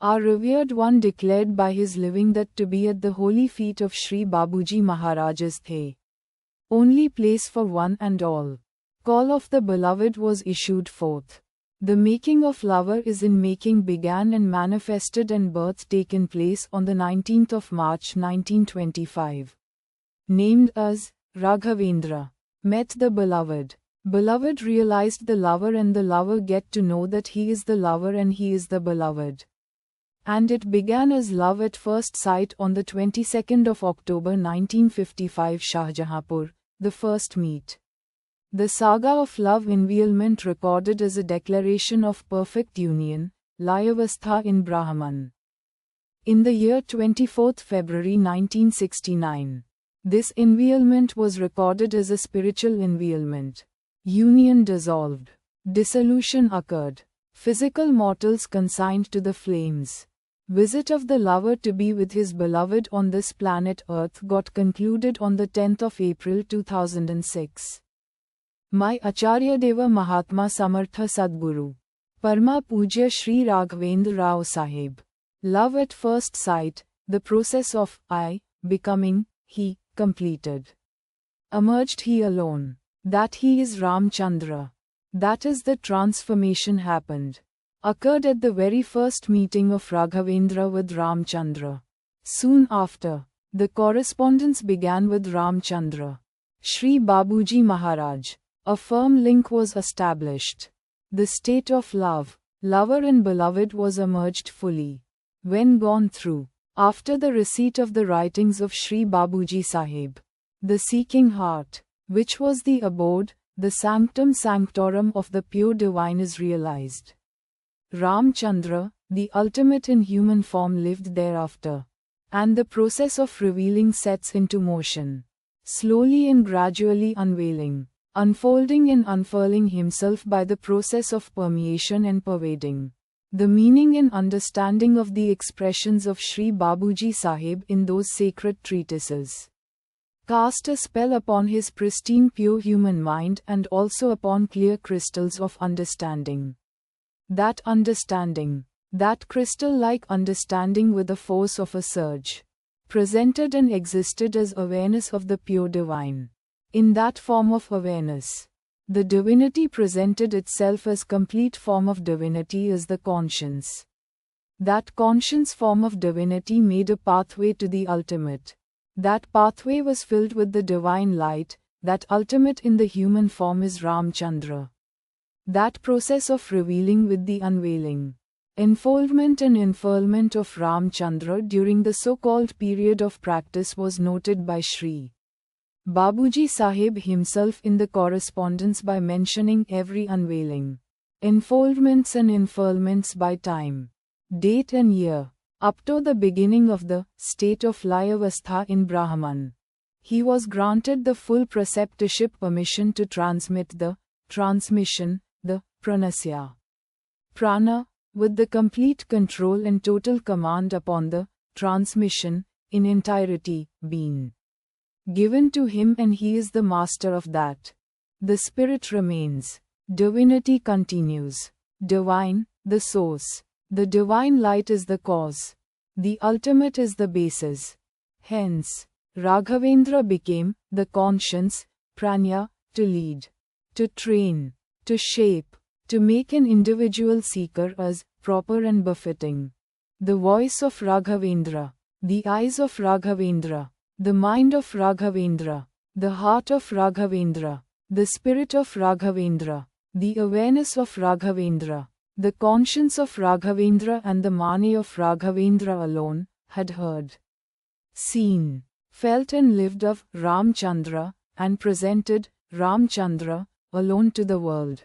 Our revered one declared by his living that to be at the holy feet of Shri Babuji Maharaj is the only place for one and all. Call of the beloved was issued forth. The making of lover is in making began and manifested and birth taken place on the 19th of March 1925. Named as Raghavendra. Met the beloved. Beloved realized the lover and the lover get to know that he is the lover and he is the beloved. And it began as love at first sight on the 22nd of October 1955 Shahjahanpur, the first meet. The saga of love unveilment recorded as a declaration of perfect union, Layavastha in Brahman. In the year 24th February 1969. This unveilment was recorded as a spiritual unveilment. Union dissolved. Dissolution occurred. Physical mortals consigned to the flames. Visit of the lover to be with his beloved on this planet Earth got concluded on the 10th of April 2006. My Acharya Deva Mahatma Samartha Sadguru. Parma Pujya Shri Raghavendra Rao Sahib. Love at first sight, the process of I, becoming, he, completed. Emerged he alone. That he is Ramchandra. That is the transformation happened. Occurred at the very first meeting of Raghavendra with Ramchandra. Soon after, the correspondence began with Ramchandra. Shri Babuji Maharaj. A firm link was established. The state of love, lover and beloved was emerged fully. When gone through, after the receipt of the writings of Shri Babuji Sahib, the seeking heart, which was the abode, the sanctum sanctorum of the pure divine is realized. Ramchandra, the ultimate in human form, lived thereafter. And the process of revealing sets into motion. Slowly and gradually unveiling, unfolding and unfurling himself by the process of permeation and pervading. The meaning and understanding of the expressions of Shri Babuji Sahib in those sacred treatises cast a spell upon his pristine pure human mind and also upon clear crystals of understanding. That understanding, that crystal-like understanding with the force of a surge, presented and existed as awareness of the pure divine. In that form of awareness, the divinity presented itself as complete form of divinity as the conscience. That conscience form of divinity made a pathway to the ultimate. That pathway was filled with the divine light, that ultimate in the human form is Ramchandra. That process of revealing with the unveiling, enfoldment and unfurlment of Ramchandra during the so-called period of practice was noted by Shri Babuji Sahib himself in the correspondence by mentioning every unveiling, enfoldments and unfurlments by time, date and year, up to the beginning of the state of Layavastha in Brahman. He was granted the full preceptorship permission to transmit the transmission, the pranasya, prana, with the complete control and total command upon the transmission, in entirety, being given to him, and he is the master of that. The spirit remains. Divinity continues. Divine, the source. The divine light is the cause. The ultimate is the basis. Hence, Raghavendra became the conscience, pranya, to lead, to train, to shape, to make an individual seeker as proper and befitting. The voice of Raghavendra, the eyes of Raghavendra, the mind of Raghavendra, the heart of Raghavendra, the spirit of Raghavendra, the awareness of Raghavendra, the conscience of Raghavendra and the mane of Raghavendra alone had heard, seen, felt and lived of Ramchandra, and presented Ramchandra alone to the world.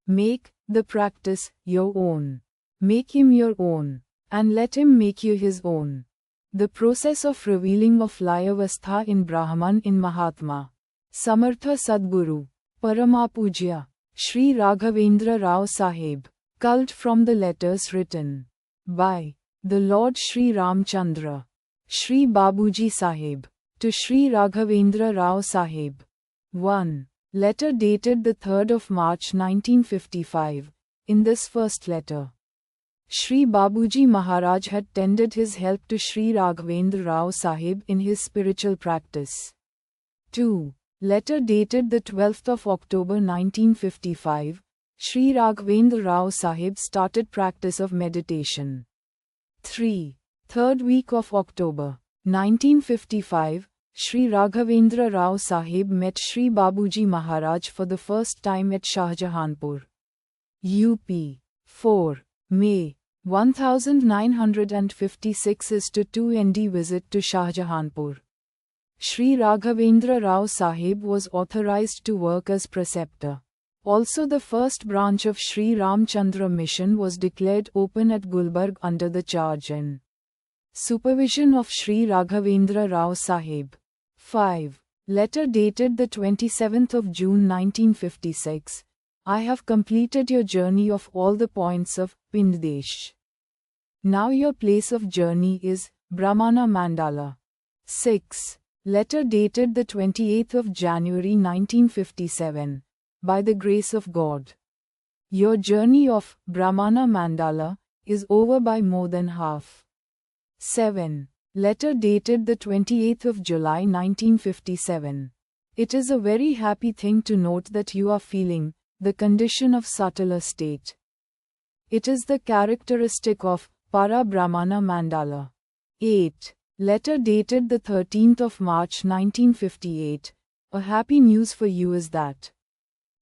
Make the practice your own. Make him your own, and let him make you his own. The process of revealing of Layavastha in Brahman in Mahatma Samartha Sadguru Paramapujya Shri Raghavendra Rao Sahib, culled from the letters written by the Lord Shri Ramchandra, Shri Babuji Sahib, to Shri Raghavendra Rao Sahib. 1. Letter dated the 3rd of March 1955. In this first letter, Shri Babuji Maharaj had tendered his help to Shri Raghavendra Rao Sahib in his spiritual practice. 2. Letter dated the 12th of October 1955. Shri Raghavendra Rao Sahib started practice of meditation. 3. Third week of October 1955. Shri Raghavendra Rao Sahib met Shri Babuji Maharaj for the first time at Shahjahanpur, UP. 4. May 1956 is to 2 ND visit to Shahjahanpur. Shri Raghavendra Rao Sahib was authorized to work as preceptor. Also the first branch of Shri Ramchandra mission was declared open at Gulbarg under the charge and supervision of Shri Raghavendra Rao Sahib. 5. Letter dated the 27th of June 1956. I have completed your journey of all the points of Pindesh. Now your place of journey is Brahmana Mandala. 6. Letter dated the 28th of January 1957. By the grace of God, your journey of Brahmana Mandala is over by more than half. 7. Letter dated the 28th of July 1957. It is a very happy thing to note that you are feeling the condition of subtler state. It is the characteristic of Para Brahmana Mandala. 8. Letter dated the 13th of March 1958. A happy news for you is that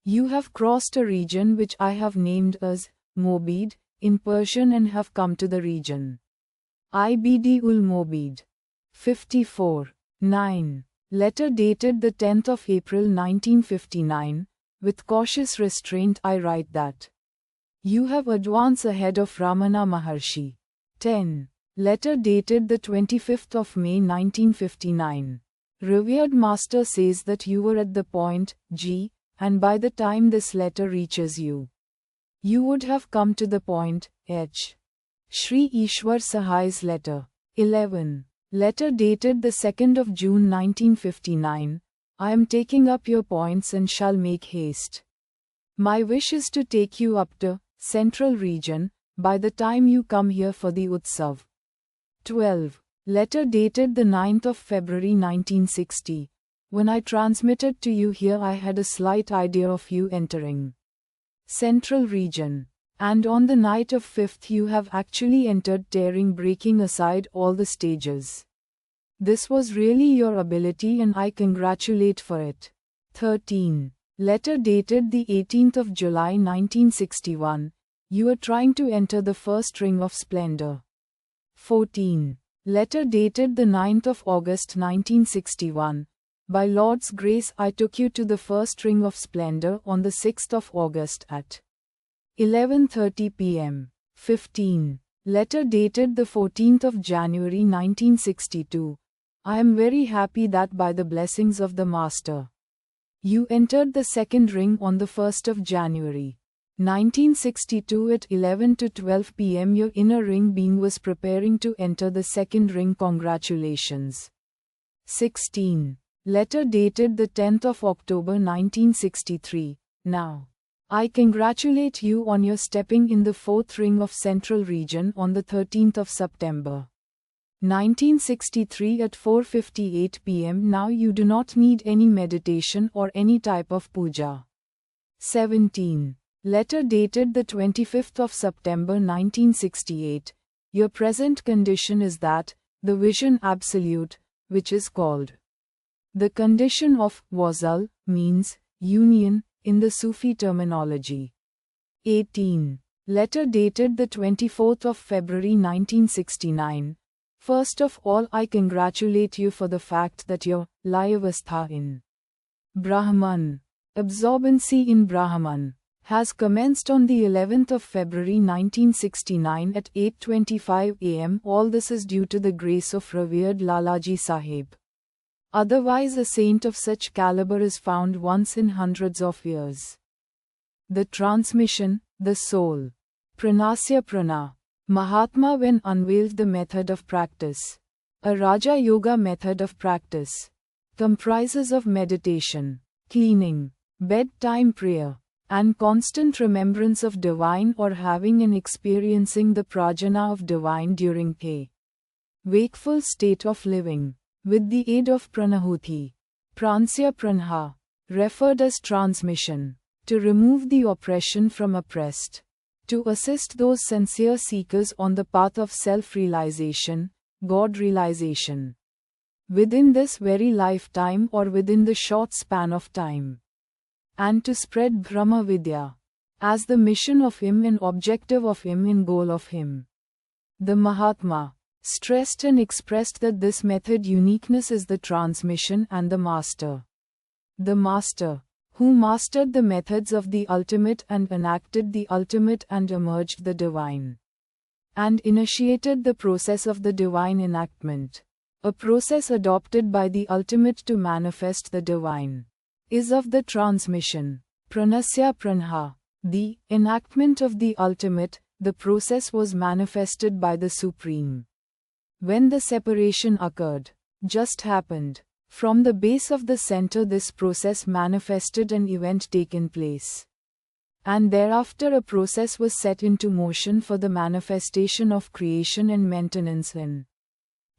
you have crossed a region which I have named as Mobid in Persian and have come to the region Ibd ul Mobid. 54. 9. Letter dated the 10th of April 1959. With cautious restraint I write that you have advanced ahead of Ramana Maharshi. 10. Letter dated the 25th of May 1959. Revered Master says that you were at the point G, and by the time this letter reaches you, you would have come to the point H. Shri Ishwar Sahaj's letter. 11. Letter dated the 2nd of June 1959. I am taking up your points and shall make haste. My wish is to take you up to Central Region by the time you come here for the Utsav. 12. Letter dated the 9th of February 1960. When I transmitted to you here I had a slight idea of you entering Central Region. And on the night of 5th you have actually entered, breaking aside all the stages. This was really your ability and I congratulate for it. 13. Letter dated the 18th of July 1961. You are trying to enter the first ring of splendor. 14. Letter dated the 9th of August 1961. By Lord's grace I took you to the first ring of splendor on the 6th of August at 11:30 p.m. 15. Letter dated the 14th of January 1962. I am very happy that by the blessings of the Master, you entered the second ring on the 1st of January 1962 at 11 to 12 p.m. Your inner ring being was preparing to enter the second ring. Congratulations. 16. Letter dated the 10th of October 1963. Now, I congratulate you on your stepping in the fourth ring of Central Region on the 13th of September 1963 at 4:58 p.m. Now you do not need any meditation or any type of puja. 17. Letter dated the 25th of September 1968. Your present condition is that, the vision absolute, which is called the condition of wasal, means union, in the Sufi terminology. 18. Letter dated the 24th of February 1969. First of all, I congratulate you for the fact that your Layavastha in Brahman, absorbency in Brahman, has commenced on the 11th of February 1969 at 8:25 am. All this is due to the grace of revered Lalaji Sahib. Otherwise a saint of such caliber is found once in hundreds of years. The transmission, the soul. Pranasya Prana. Mahatma when unveiled the method of practice. A Raja Yoga method of practice. Comprises of meditation, cleaning, bedtime prayer, and constant remembrance of divine or having and experiencing the prajna of divine during a wakeful state of living, with the aid of pranahuti. Pransya Pranha, referred as transmission, to remove the oppression from oppressed, to assist those sincere seekers on the path of self-realization, God-realization, within this very lifetime or within the short span of time, and to spread Brahma Vidya, as the mission of him and objective of him and goal of him. The Mahatma stressed and expressed that this method uniqueness is the transmission and the Master. The Master, who mastered the methods of the ultimate and enacted the ultimate and emerged the divine, and initiated the process of the divine enactment, a process adopted by the ultimate to manifest the divine, is of the transmission. Pranasya Pranha, the enactment of the ultimate, the process was manifested by the Supreme. When the separation occurred, just happened, from the base of the center this process manifested an event taken place. And thereafter a process was set into motion for the manifestation of creation and maintenance in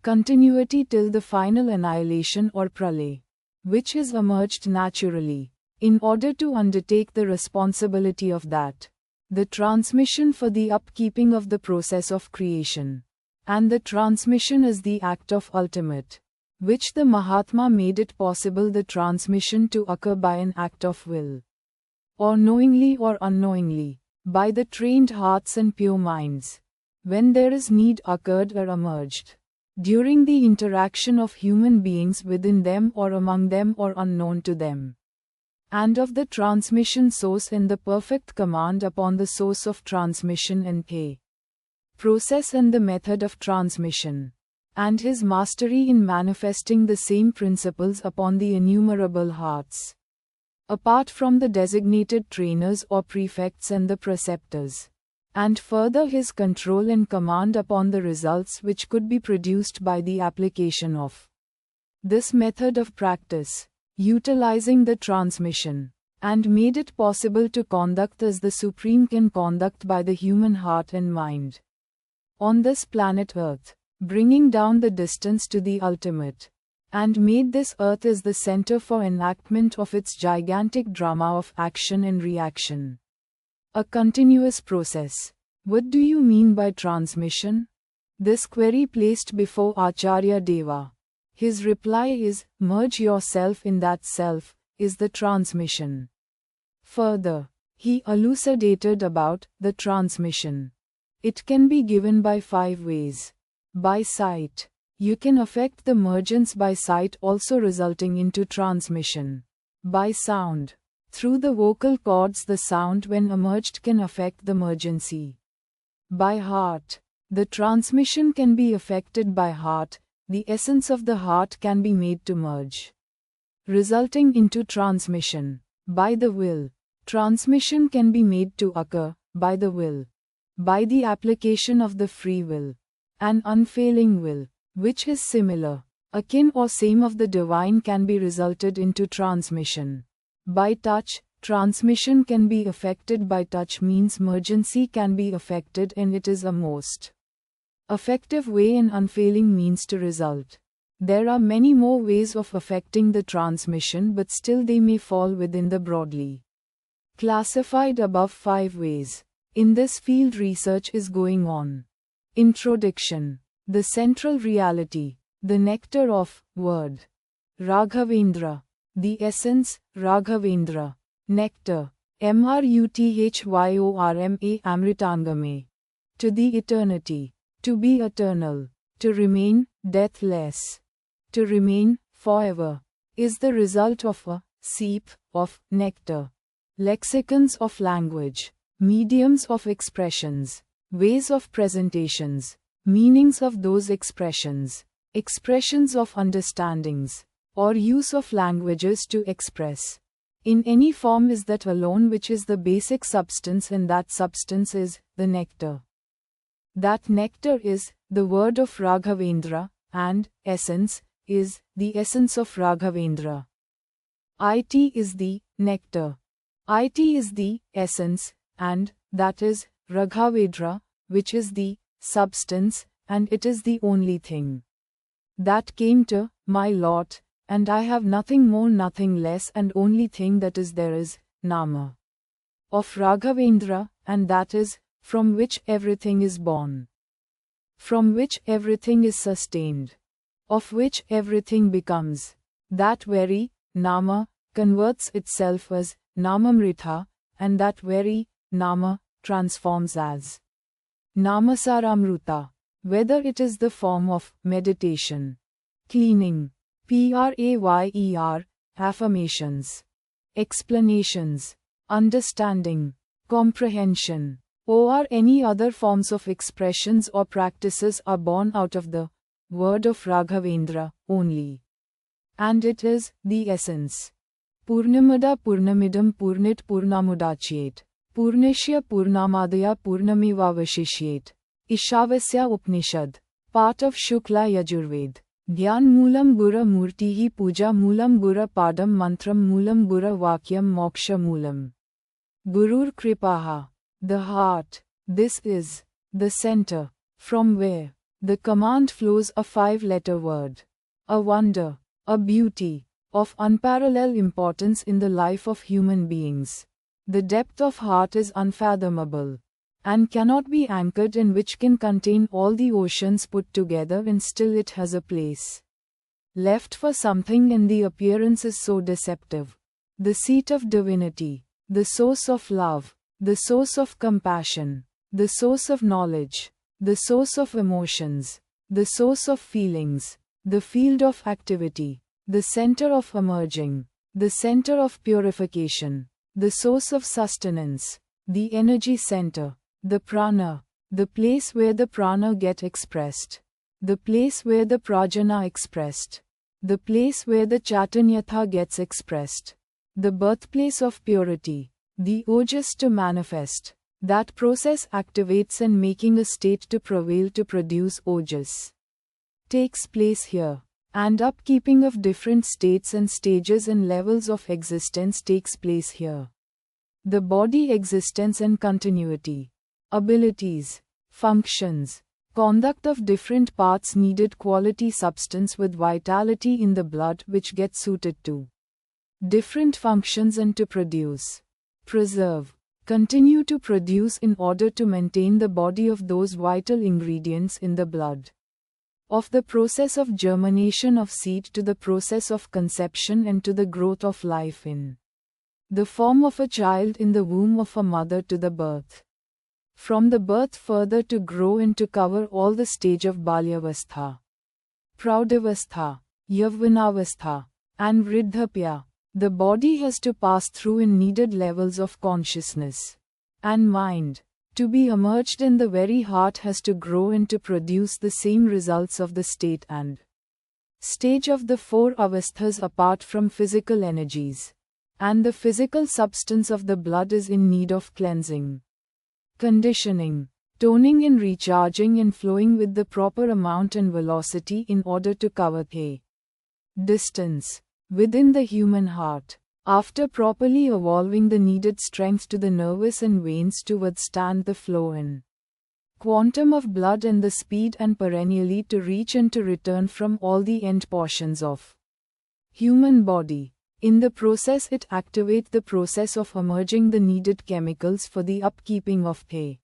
continuity till the final annihilation or pralay, which is emerged naturally, in order to undertake the responsibility of that, the transmission for the upkeeping of the process of creation. And the transmission is the act of ultimate, which the Mahatma made it possible the transmission to occur by an act of will, or knowingly or unknowingly, by the trained hearts and pure minds, when there is need occurred or emerged, during the interaction of human beings within them or among them or unknown to them, and of the transmission source in the perfect command upon the source of transmission and a process and the method of transmission, and his mastery in manifesting the same principles upon the innumerable hearts, apart from the designated trainers or prefects and the preceptors, and further his control and command upon the results which could be produced by the application of this method of practice, utilizing the transmission, and made it possible to conduct as the Supreme can conduct by the human heart and mind on this planet Earth, bringing down the distance to the ultimate, and made this earth as the center for enactment of its gigantic drama of action and reaction. A continuous process. What do you mean by transmission? This query placed before Acharya Deva. His reply is, merge yourself in that self, is the transmission. Further, he elucidated about the transmission. It can be given by 5 ways. By sight, You can affect the mergence by sight, also resulting into transmission. By sound. Through the vocal cords, the sound when emerged can affect the mergency. By heart. The transmission can be affected by heart, the essence of the heart can be made to merge, resulting into transmission. By the will. Transmission can be made to occur, by the will. By the application of the free will. An unfailing will, which is similar, akin or same of the divine, can be resulted into transmission. By touch. Transmission can be affected by touch, means mergency can be affected, and it is a most effective way and unfailing means to result. There are many more ways of affecting the transmission, but still they may fall within the broadly classified above 5 ways. In this field research is going on. Introduction. The central reality, the nectar of word. Raghavendra. The essence, Raghavendra. Nectar. Mruthyyorma Amritangame. To the eternity. To be eternal. To remain, deathless. To remain, forever. Is the result of a seep of nectar. Lexicons of language. Mediums of expressions. Ways of presentations. Meanings of those expressions. Expressions of understandings. Or use of languages to express. In any form is that alone which is the basic substance, and that substance is the nectar. That nectar is the word of Raghavendra, and essence is the essence of Raghavendra. It is the nectar. It is the essence, and that is Raghavendra, which is the substance, and it is the only thing that came to my lot, and I have nothing more, nothing less, and only thing that is there is Nama of Raghavendra, and that is from which everything is born, from which everything is sustained, of which everything becomes. That very Nama converts itself as Namamrita, and that very Nama transforms as Namasaramruta, whether it is the form of meditation, cleaning, prayer, affirmations, explanations, understanding, comprehension, or any other forms of expressions or practices are born out of the word of Raghavendra only. And it is the essence. Purnamada Purnamidam Purnit Purnamudachyet. Purnashya Purnamadaya Purnamevavashishyet. Ishavasya Upanishad. Part of Shukla Yajurved. Dhyan Moolam Gura Murtihi Puja Moolam Gura Padam Mantram Moolam Gura Vakyam Moksha Moolam. Gurur Kripaha. The heart. This is the center, from where the command flows, a 5-letter word. A wonder, a beauty, of unparalleled importance in the life of human beings. The depth of heart is unfathomable, and cannot be anchored in, which can contain all the oceans put together, and still it has a place left for something, and the appearance is so deceptive. The seat of divinity, the source of love, the source of compassion, the source of knowledge, the source of emotions, the source of feelings, the field of activity, the center of emerging, the center of purification, the source of sustenance, the energy center, the prana, the place where the prana get expressed, the place where the prajna expressed, the place where the chaitanyatha gets expressed, the birthplace of purity, the ojas to manifest. That process activates and making a state to prevail to produce ojas takes place here, and upkeeping of different states and stages and levels of existence takes place here. The body existence and continuity, abilities, functions, conduct of different parts needed quality substance with vitality in the blood which gets suited to different functions and to produce, preserve, continue to produce in order to maintain the body of those vital ingredients in the blood. Of the process of germination of seed to the process of conception and to the growth of life in the form of a child in the womb of a mother to the birth. From the birth further to grow and to cover all the stage of Balyavastha. Praudavastha, Yavvanavastha, and Vridhapya. The body has to pass through in needed levels of consciousness and mind. To be emerged in the very heart has to grow and to produce the same results of the state and stage of the four avasthas apart from physical energies. And the physical substance of the blood is in need of cleansing, conditioning, toning and recharging and flowing with the proper amount and velocity in order to cover the distance within the human heart. After properly evolving the needed strength to the nerves and veins to withstand the flow in quantum of blood and the speed and perennially to reach and to return from all the end portions of human body. In the process it activates the process of emerging the needed chemicals for the upkeeping of the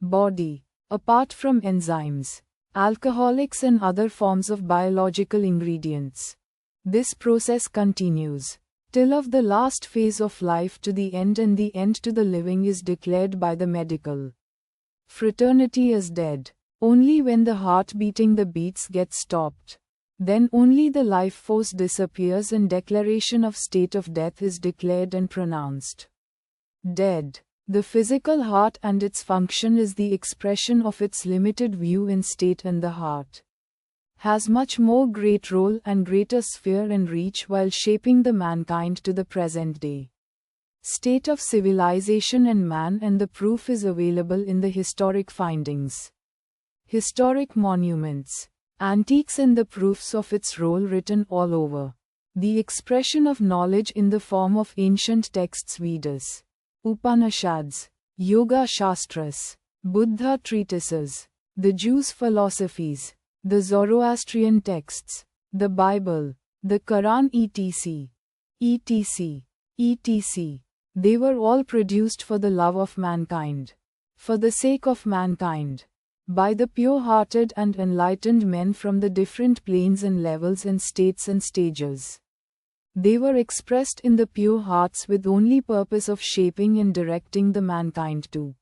body. Apart from enzymes, alcoholics and other forms of biological ingredients, this process continues till of the last phase of life to the end, and the end to the living is declared by the medical fraternity as dead. Only when the heart beating the beats gets stopped, then only the life force disappears and declaration of state of death is declared and pronounced dead. The physical heart and its function is the expression of its limited view in state, and the heart has much more great role and greater sphere and reach while shaping the mankind to the present day state of civilization and man, and the proof is available in the historic findings, historic monuments, antiques and the proofs of its role written all over. The expression of knowledge in the form of ancient texts, Vedas, Upanishads, Yoga Shastras, Buddha treatises, the Jews' philosophies, the Zoroastrian texts, the Bible, the Quran etc. etc. etc. They were all produced for the love of mankind, for the sake of mankind, by the pure-hearted and enlightened men from the different planes and levels and states and stages. They were expressed in the pure hearts with only purpose of shaping and directing the mankind to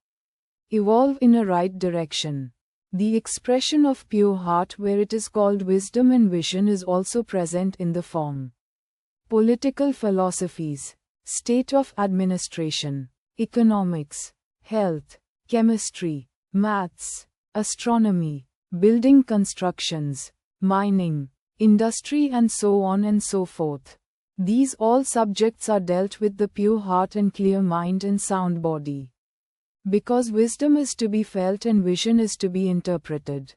evolve in a right direction. The expression of pure heart, where it is called wisdom and vision, is also present in the form political philosophies, state of administration, economics, health, chemistry, maths, astronomy, building constructions, mining, industry and so on and so forth. These all subjects are dealt with the pure heart and clear mind and sound body. Because wisdom is to be felt and vision is to be interpreted.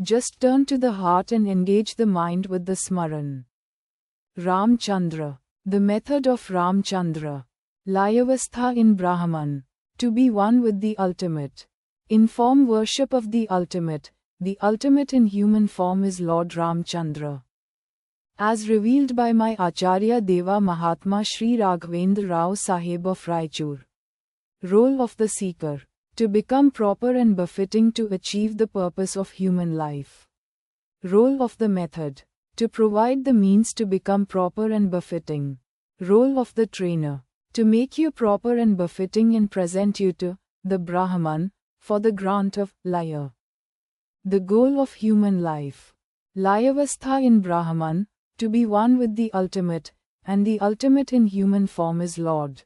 Just turn to the heart and engage the mind with the Smaran. Ramchandra. The method of Ramchandra. Layavastha in Brahman. To be one with the ultimate. In form worship of the ultimate in human form is Lord Ramchandra. As revealed by my Acharya Deva Mahatma Shri Raghavendra Rao Sahib of Raichur. Role of the seeker. To become proper and befitting to achieve the purpose of human life. Role of the method. To provide the means to become proper and befitting. Role of the trainer. To make you proper and befitting and present you to the Brahman for the grant of Laya. The goal of human life. Layavastha in Brahman, to be one with the ultimate, and the ultimate in human form is Lord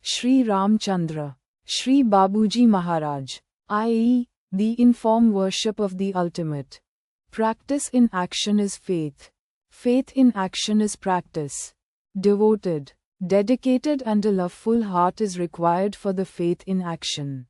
Shri Ramchandra, Shri Babuji Maharaj, i.e., the in-form worship of the ultimate. Practice in action is faith. Faith in action is practice. Devoted, dedicated and a loveful heart is required for the faith in action.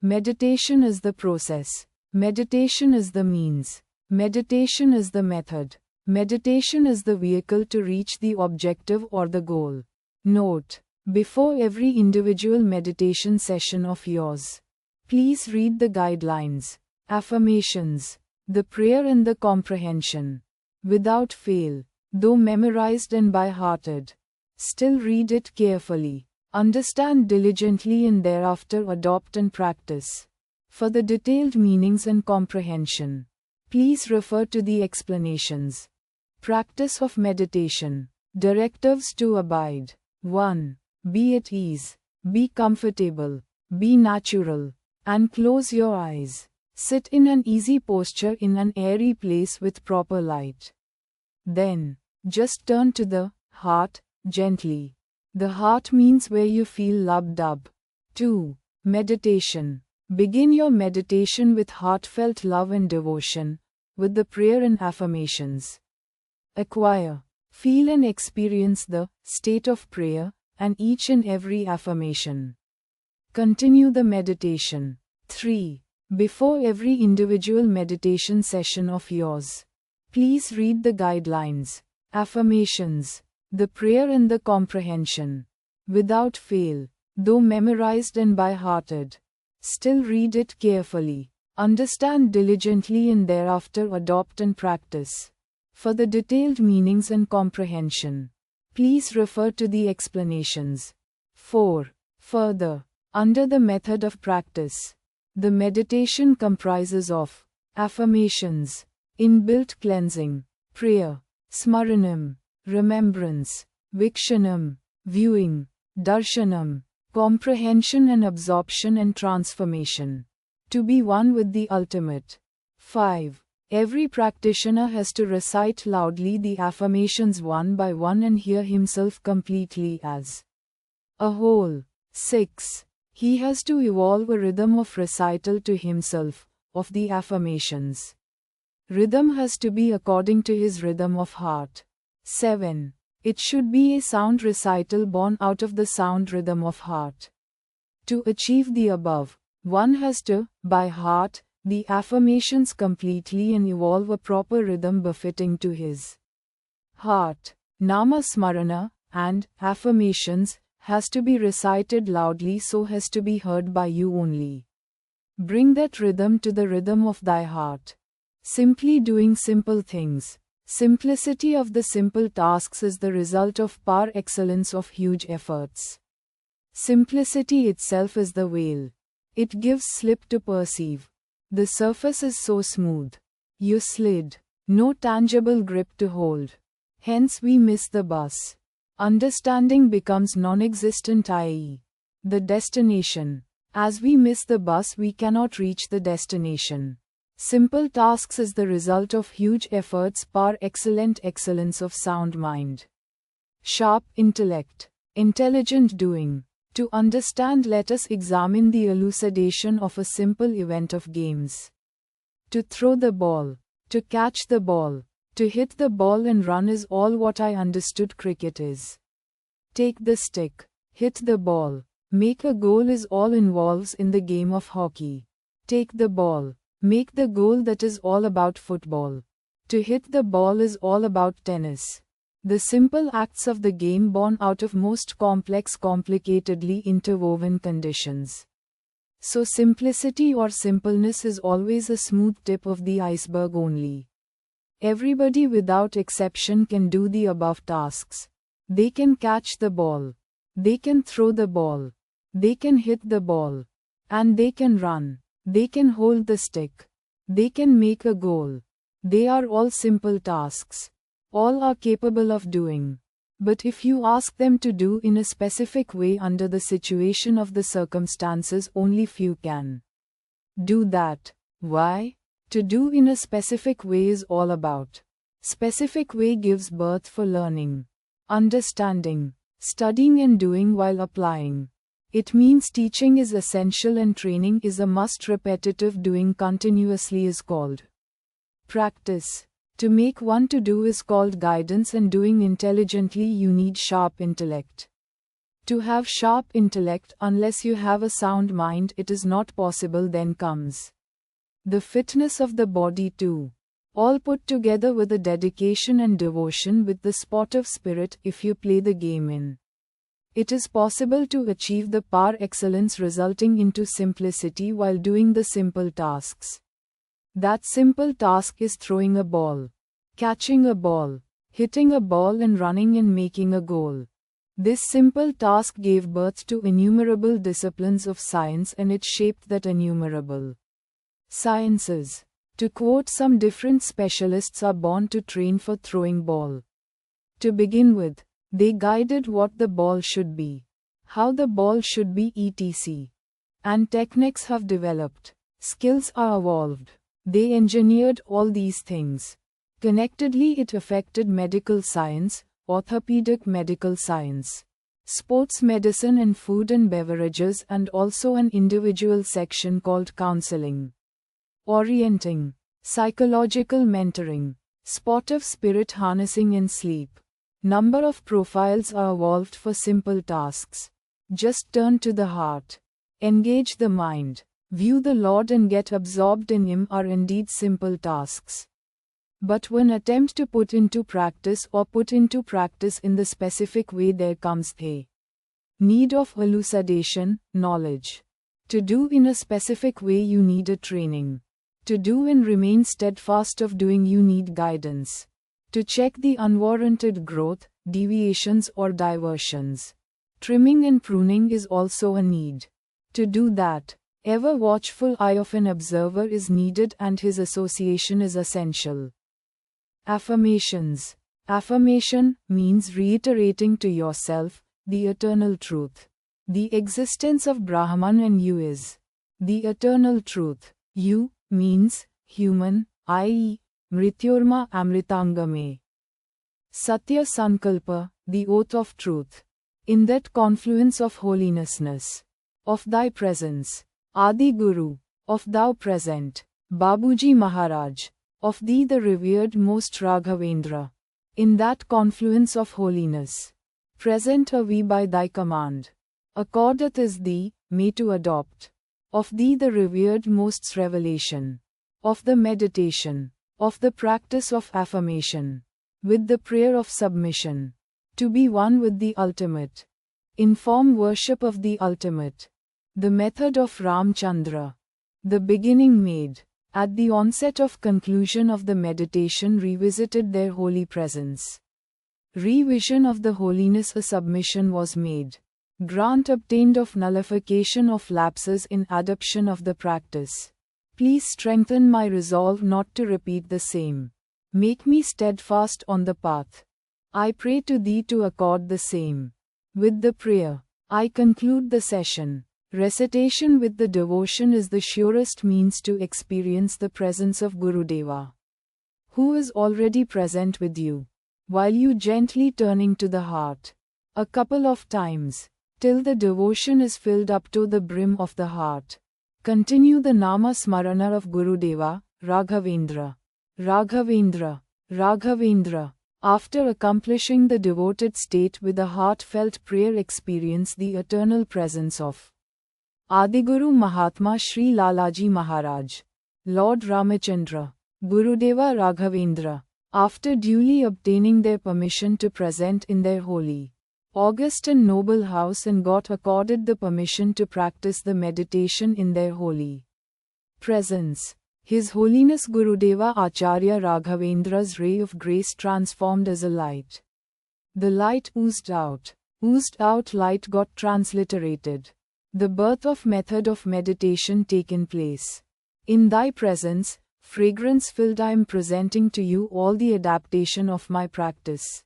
Meditation is the process. Meditation is the means. Meditation is the method. Meditation is the vehicle to reach the objective or the goal. Note: before every individual meditation session of yours, please read the guidelines, affirmations, the prayer and the comprehension. Without fail, though memorized and by-hearted, still read it carefully, understand diligently and thereafter adopt and practice. For the detailed meanings and comprehension, please refer to the explanations. Practice of meditation. Directives to abide. 1. Be at ease. Be comfortable. Be natural. And close your eyes. Sit in an easy posture in an airy place with proper light. Then, just turn to the heart, gently. The heart means where you feel lub-dub. 2. Meditation. Begin your meditation with heartfelt love and devotion, with the prayer and affirmations. Acquire, feel and experience the state of prayer, and each and every affirmation. Continue the meditation. 3. Before every individual meditation session of yours, please read the guidelines, affirmations, the prayer and the comprehension. Without fail, though memorized and by-hearted, still read it carefully, understand diligently and thereafter adopt and practice. For the detailed meanings and comprehension, please refer to the explanations. 4. Further, under the method of practice, the meditation comprises of affirmations, inbuilt cleansing, prayer, smaranam, remembrance, vikshanam, viewing, darshanam, comprehension and absorption and transformation. To be one with the ultimate. 5. Every practitioner has to recite loudly the affirmations one by one and hear himself completely as a whole. 6. He has to evolve a rhythm of recital to himself, of the affirmations. Rhythm has to be according to his rhythm of heart. 7. It should be a sound recital born out of the sound rhythm of heart. To achieve the above, one has to, by heart, the affirmations completely and evolve a proper rhythm befitting to his heart. Nama Smarana, and affirmations, has to be recited loudly so as to be heard by you only. Bring that rhythm to the rhythm of thy heart. Simply doing simple things. Simplicity of the simple tasks is the result of par excellence of huge efforts. Simplicity itself is the veil. It gives slip to perceive. The surface is so smooth. You slid. No tangible grip to hold. Hence we miss the bus. Understanding becomes non-existent, i.e., the destination. As we miss the bus, we cannot reach the destination. Simple tasks is the result of huge efforts par excellence of sound mind. Sharp intellect. Intelligent doing. To understand, let us examine the elucidation of a simple event of games. To throw the ball. To catch the ball. To hit the ball and run is all what I understood cricket is. Take the stick. Hit the ball. Make a goal is all involves in the game of hockey. Take the ball. Make the goal, that is all about football. To hit the ball is all about tennis. The simple acts of the game born out of most complex, complicatedly interwoven conditions. So simplicity or simpleness is always a smooth tip of the iceberg only. Everybody without exception can do the above tasks. They can catch the ball. They can throw the ball. They can hit the ball. And they can run. They can hold the stick. They can make a goal. They are all simple tasks. All are capable of doing. But if you ask them to do in a specific way under the situation of the circumstances, only few can do that. Why? To do in a specific way is all about. Specific way gives birth for learning, understanding, studying and doing while applying. It means teaching is essential and training is a must. Repetitive doing continuously is called practice. To make one to do is called guidance, and doing intelligently you need sharp intellect. To have sharp intellect, unless you have a sound mind, it is not possible. Then comes the fitness of the body too. All put together with a dedication and devotion with the sportive spirit. If you play the game in, it is possible to achieve the par excellence resulting into simplicity while doing the simple tasks. That simple task is throwing a ball, catching a ball, hitting a ball and running and making a goal. This simple task gave birth to innumerable disciplines of science, and it shaped that innumerable sciences. To quote some different specialists are born to train for throwing ball. To begin with, they guided what the ball should be, how the ball should be, etc. And techniques have developed. Skills are evolved. They engineered all these things. Connectedly, it affected medical science, orthopedic medical science, sports medicine, and food and beverages, and also an individual section called counseling, orienting, psychological mentoring, sportive spirit harnessing, and sleep. Number of profiles are evolved for simple tasks. Just turn to the heart, engage the mind, view the Lord, and get absorbed in Him are indeed simple tasks. But when attempt to put into practice in the specific way, there comes the need of elucidation, knowledge. To do in a specific way, you need a training. To do and remain steadfast of doing, you need guidance. To check the unwarranted growth, deviations, or diversions, trimming and pruning is also a need. To do that, ever watchful eye of an observer is needed, and his association is essential. Affirmations. Affirmation means reiterating to yourself the eternal truth. The existence of Brahman and you is the eternal truth. You means human, i.e., Mrityurma Amritangame. Satya Sankalpa, the oath of truth. In that confluence of holinessness, of thy presence, Adi Guru, of thou present, Babuji Maharaj, of thee the revered most Raghavendra. In that confluence of holiness, present are we by thy command. Accordeth is thee, may to adopt. Of thee the revered most's revelation. Of the meditation. Of the practice of affirmation. With the prayer of submission. To be one with the ultimate. Inform worship of the ultimate. The method of Ramchandra. The beginning made. At the onset of conclusion of the meditation, revisited their holy presence. Revision of the holiness, a submission was made. Grant obtained of nullification of lapses in adoption of the practice. Please strengthen my resolve not to repeat the same. Make me steadfast on the path. I pray to thee to accord the same. With the prayer, I conclude the session. Recitation with the devotion is the surest means to experience the presence of Gurudeva, who is already present with you, while you gently turning to the heart, a couple of times, till the devotion is filled up to the brim of the heart. Continue the Nama Smarana of Gurudeva, Raghavendra, Raghavendra, Raghavendra. After accomplishing the devoted state with a heartfelt prayer, experience the eternal presence of Adiguru Mahatma Shri Lalaji Maharaj, Lord Ramachandra, Gurudeva Raghavendra, after duly obtaining their permission to present in their holy, august and noble house, and got accorded the permission to practice the meditation in their holy presence. His Holiness Gurudeva Acharya Raghavendra's ray of grace transformed as a light. The light oozed out light got transliterated. The birth of method of meditation taken place. In thy presence, fragrance filled, I am presenting to you all the adaptation of my practice.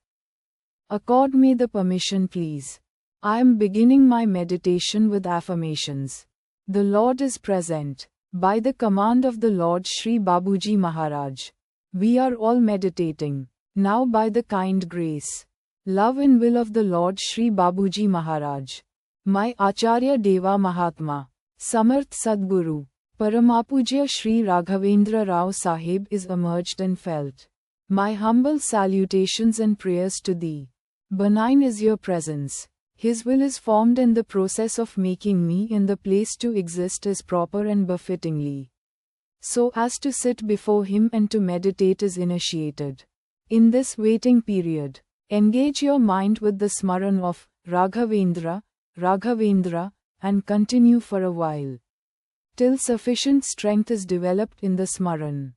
Accord me the permission, please. I am beginning my meditation with affirmations. The Lord is present. By the command of the Lord Shri Babuji Maharaj, we are all meditating. Now by the kind grace, love and will of the Lord Shri Babuji Maharaj, my Acharya Deva Mahatma, Samarth Sadguru, Paramapujya Shri Raghavendra Rao Sahib is emerged and felt. My humble salutations and prayers to thee. Benign is your presence. His will is formed, and the process of making me in the place to exist is proper and befittingly, so as to sit before him and to meditate is initiated. In this waiting period, engage your mind with the smaran of Raghavendra, Raghavendra, and continue for a while, till sufficient strength is developed in the smaran.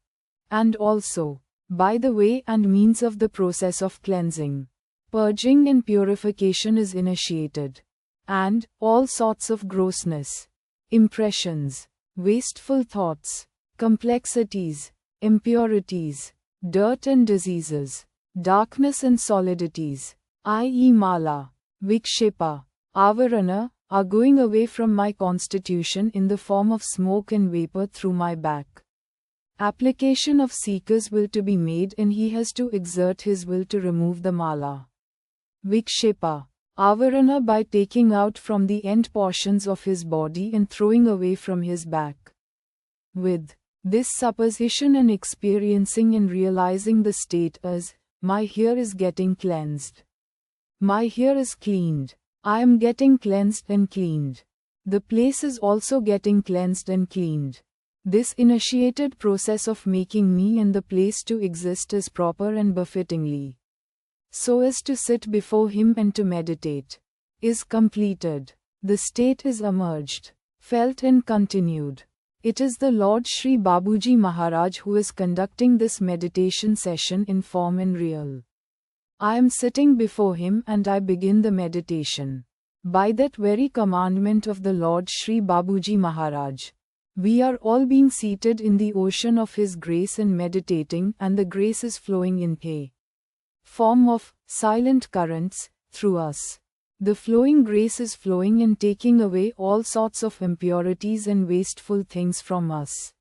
And also, by the way and means of the process of cleansing, purging and purification is initiated, and all sorts of grossness, impressions, wasteful thoughts, complexities, impurities, dirt and diseases, darkness and solidities, i.e. mala, vikshepa, avarana, are going away from my constitution in the form of smoke and vapor through my back. Application of seeker's will to be made, and he has to exert his will to remove the mala. Vikshepa, avarana, by taking out from the end portions of his body and throwing away from his back. With this supposition and experiencing and realizing the state as, my here is getting cleansed. My here is cleaned. I am getting cleansed and cleaned. The place is also getting cleansed and cleaned. This initiated process of making me and the place to exist as proper and befittingly, so as to sit before him and to meditate, is completed. The state is emerged, felt and continued. It is the Lord Shri Babuji Maharaj who is conducting this meditation session in form and real. I am sitting before him and I begin the meditation. By that very commandment of the Lord Shri Babuji Maharaj, we are all being seated in the ocean of his grace and meditating, and the grace is flowing in a form of silent currents through us. The flowing grace is flowing and taking away all sorts of impurities and wasteful things from us,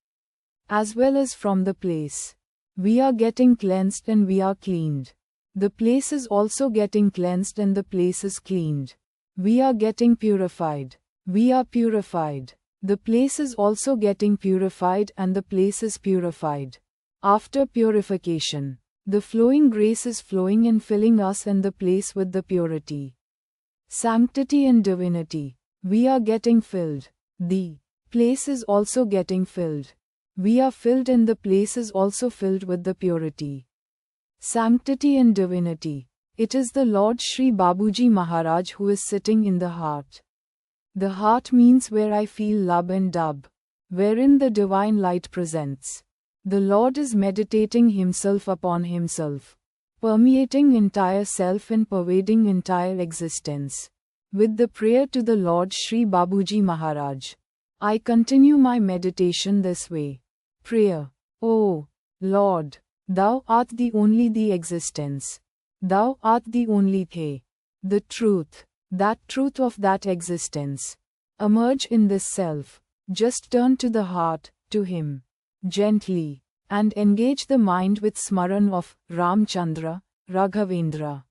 as well as from the place. We are getting cleansed and we are cleaned. The place is also getting cleansed and the place is cleaned. We are getting purified. We are purified. The place is also getting purified and the place is purified. After purification, the flowing grace is flowing and filling us and the place with the purity, sanctity and divinity. We are getting filled. The place is also getting filled. We are filled and the place is also filled with the purity, sanctity and divinity. It is the Lord Shri Babuji Maharaj who is sitting in the heart. The heart means where I feel love and dub, wherein the divine light presents. The Lord is meditating himself upon himself, permeating entire self and pervading entire existence. With the prayer to the Lord Shri Babuji Maharaj, I continue my meditation this way. Prayer. O Lord, Thou art the only the existence. Thou art the only the truth, that truth of that existence. Emerge in this self. Just turn to the heart, to him, gently, and engage the mind with smaran of Ramchandra, Raghavendra.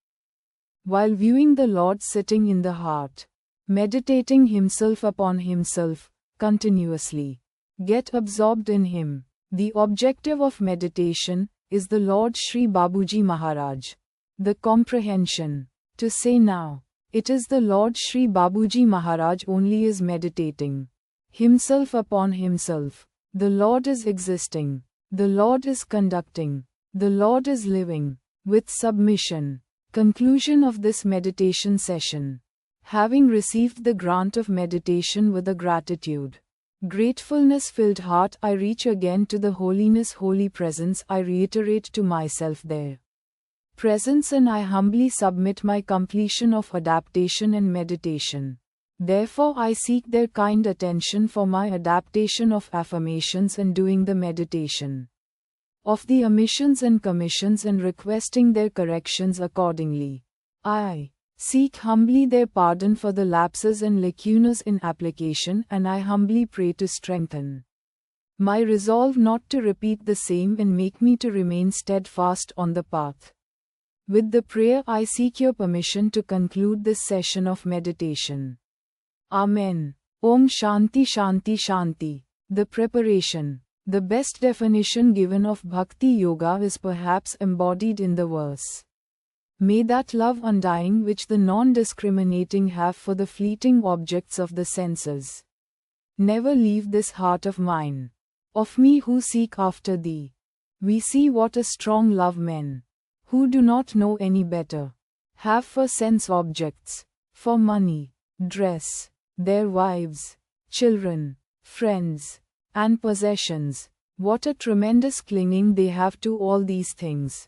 While viewing the Lord sitting in the heart, meditating himself upon himself, continuously, get absorbed in him. The objective of meditation is the Lord Shri Babuji Maharaj. The comprehension. To say now, it is the Lord Shri Babuji Maharaj only is meditating himself upon himself. The Lord is existing. The Lord is conducting. The Lord is living. With submission. Conclusion of this meditation session. Having received the grant of meditation with a gratitude, gratefulness-filled heart, I reach again to the holiness, holy presence. I reiterate to myself their presence and I humbly submit my completion of adaptation and meditation. Therefore I seek their kind attention for my adaptation of affirmations and doing the meditation of the omissions and commissions and requesting their corrections accordingly. I seek humbly their pardon for the lapses and lacunas in application, and I humbly pray to strengthen my resolve not to repeat the same and make me to remain steadfast on the path. With the prayer I seek your permission to conclude this session of meditation. Amen. Om Shanti Shanti Shanti. The preparation. The best definition given of Bhakti Yoga is perhaps embodied in the verse. May that love undying which the non-discriminating have for the fleeting objects of the senses never leave this heart of mine. Of me who seek after thee. We see what a strong love men, who do not know any better, have for sense objects, for money, dress, their wives, children, friends, and possessions. What a tremendous clinging they have to all these things.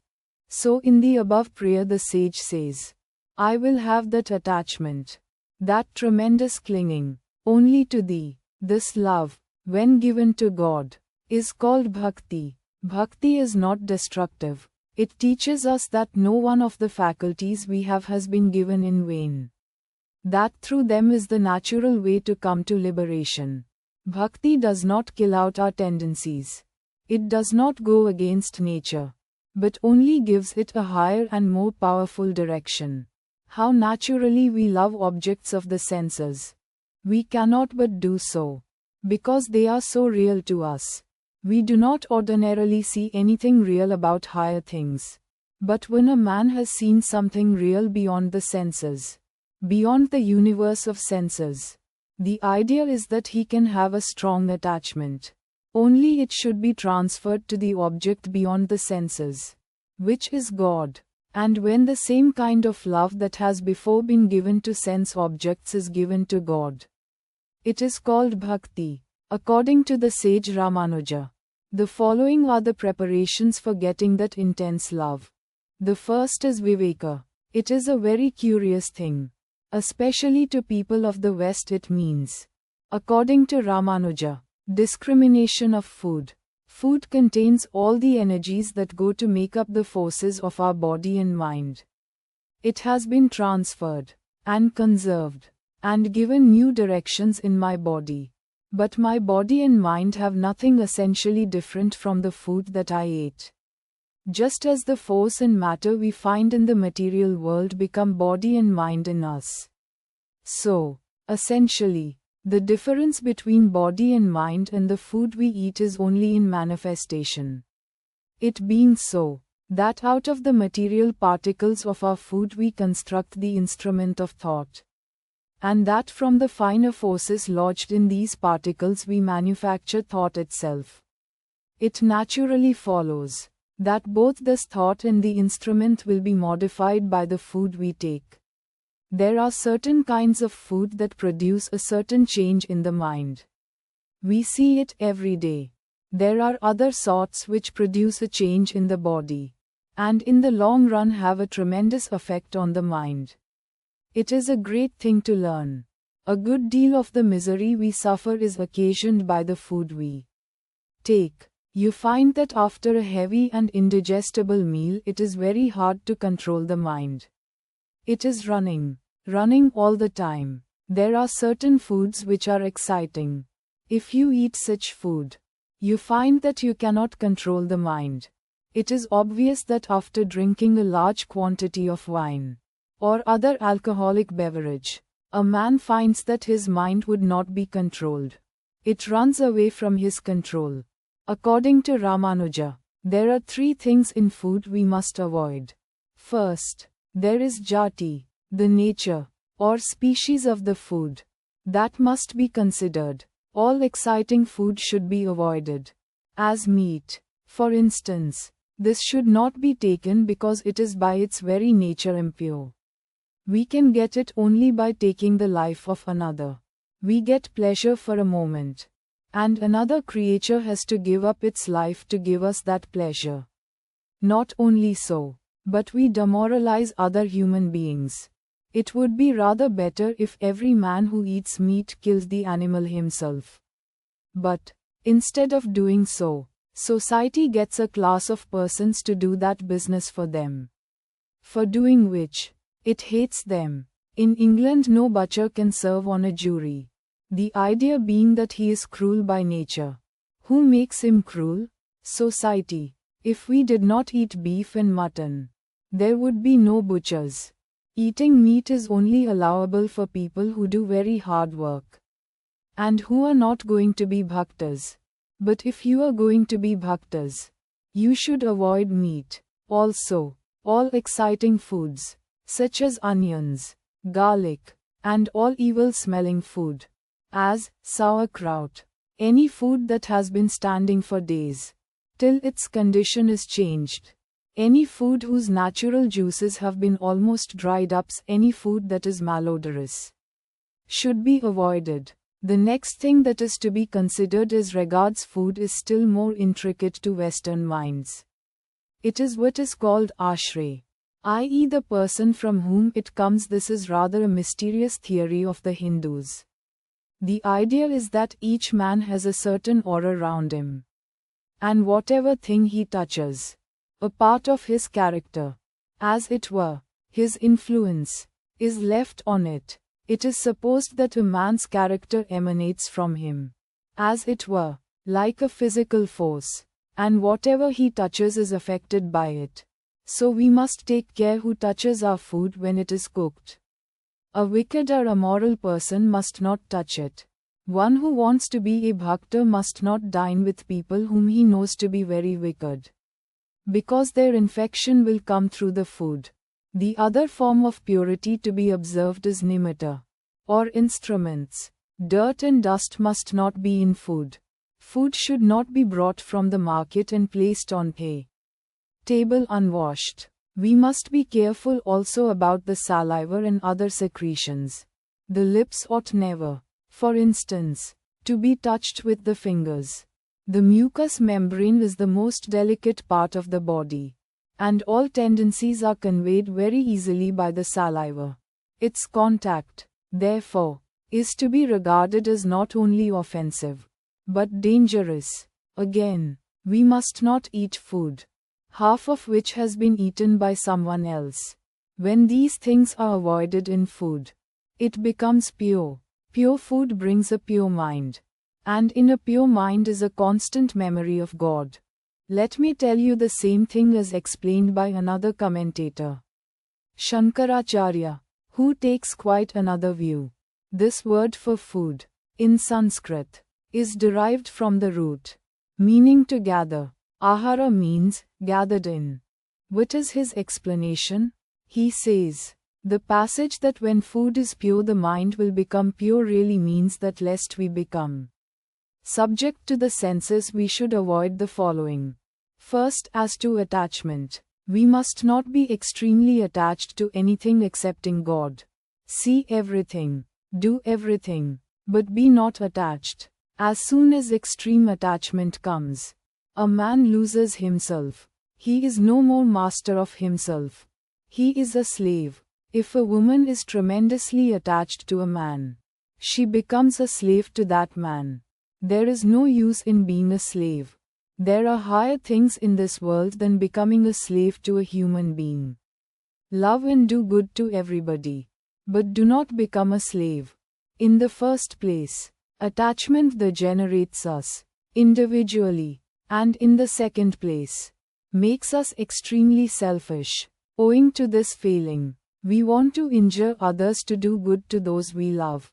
So in the above prayer the sage says, I will have that attachment, that tremendous clinging, only to thee. This love, when given to God, is called bhakti. Bhakti is not destructive. It teaches us that no one of the faculties we have has been given in vain. that through them is the natural way to come to liberation. Bhakti does not kill out our tendencies. It does not go against nature, but only gives it a higher and more powerful direction. How naturally we love objects of the senses. We cannot but do so, because they are so real to us. We do not ordinarily see anything real about higher things. But when a man has seen something real beyond the senses, beyond the universe of senses, the idea is that he can have a strong attachment. Only it should be transferred to the object beyond the senses, which is God. And when the same kind of love that has before been given to sense objects is given to God, it is called bhakti, according to the sage Ramanuja. The following are the preparations for getting that intense love. The first is viveka. It is a very curious thing. Especially to people of the West it means, according to Ramanuja, discrimination of food. Food contains all the energies that go to make up the forces of our body and mind. It has been transferred, and conserved, and given new directions in my body. But my body and mind have nothing essentially different from the food that I ate. Just as the force and matter we find in the material world become body and mind in us. So, essentially, the difference between body and mind and the food we eat is only in manifestation. It being so, that out of the material particles of our food we construct the instrument of thought. And that from the finer forces lodged in these particles we manufacture thought itself. It naturally follows that both this thought and the instrument will be modified by the food we take. There are certain kinds of food that produce a certain change in the mind. We see it every day. There are other sorts which produce a change in the body, and in the long run have a tremendous effect on the mind. It is a great thing to learn. A good deal of the misery we suffer is occasioned by the food we take. You find that after a heavy and indigestible meal it is very hard to control the mind. It is running all the time. There are certain foods which are exciting. If you eat such food, you find that you cannot control the mind. It is obvious that after drinking a large quantity of wine, or other alcoholic beverage, a man finds that his mind would not be controlled. It runs away from his control. According to Ramanuja, there are 3 things in food we must avoid. First, there is jati, the nature, or species of the food. That must be considered. All exciting food should be avoided. As meat, for instance, this should not be taken because it is by its very nature impure. We can get it only by taking the life of another. We get pleasure for a moment, and another creature has to give up its life to give us that pleasure. Not only so, but we demoralize other human beings. It would be rather better if every man who eats meat kills the animal himself. But, instead of doing so, society gets a class of persons to do that business for them. For doing which, it hates them. In England no butcher can serve on a jury. The idea being that he is cruel by nature. Who makes him cruel? Society. If we did not eat beef and mutton, there would be no butchers. Eating meat is only allowable for people who do very hard work, and who are not going to be bhaktas. But if you are going to be bhaktas, you should avoid meat. Also, all exciting foods, such as onions, garlic, and all evil-smelling food, as sauerkraut, any food that has been standing for days, till its condition is changed. Any food whose natural juices have been almost dried up, any food that is malodorous, should be avoided. The next thing that is to be considered as regards food is still more intricate to Western minds. It is what is called ashray, i.e. the person from whom it comes. This is rather a mysterious theory of the Hindus. The idea is that each man has a certain aura around him, and whatever thing he touches, a part of his character, as it were, his influence, is left on it. It is supposed that a man's character emanates from him, as it were, like a physical force, and whatever he touches is affected by it. So we must take care who touches our food when it is cooked. A wicked or immoral person must not touch it. One who wants to be a bhakta must not dine with people whom he knows to be very wicked, because their infection will come through the food. The other form of purity to be observed is nimitta, or instruments. Dirt and dust must not be in food. Food should not be brought from the market and placed on a table unwashed. We must be careful also about the saliva and other secretions. The lips ought never, for instance, to be touched with the fingers. The mucous membrane is the most delicate part of the body, and all tendencies are conveyed very easily by the saliva. Its contact, therefore, is to be regarded as not only offensive, but dangerous. Again, we must not eat food, half of which has been eaten by someone else. When these things are avoided in food, it becomes pure. Pure food brings a pure mind, and in a pure mind is a constant memory of God. Let me tell you the same thing as explained by another commentator, Shankaracharya, who takes quite another view. This word for food, in Sanskrit, is derived from the root, meaning to gather. Ahara means gathered in. What is his explanation? He says, the passage that when food is pure the mind will become pure really means that lest we become subject to the senses we should avoid the following. First, as to attachment, we must not be extremely attached to anything excepting God. See everything, do everything, but be not attached. As soon as extreme attachment comes, a man loses himself. He is no more master of himself. He is a slave. If a woman is tremendously attached to a man, she becomes a slave to that man. There is no use in being a slave. There are higher things in this world than becoming a slave to a human being. Love and do good to everybody, but do not become a slave. In the first place, attachment degenerates us individually, and in the second place, makes us extremely selfish. Owing to this failing, we want to injure others to do good to those we love.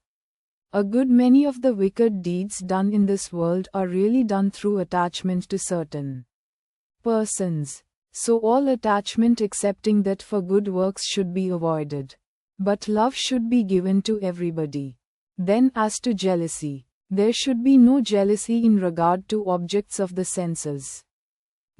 A good many of the wicked deeds done in this world are really done through attachment to certain persons. So all attachment excepting that for good works should be avoided. But love should be given to everybody. Then as to jealousy, there should be no jealousy in regard to objects of the senses.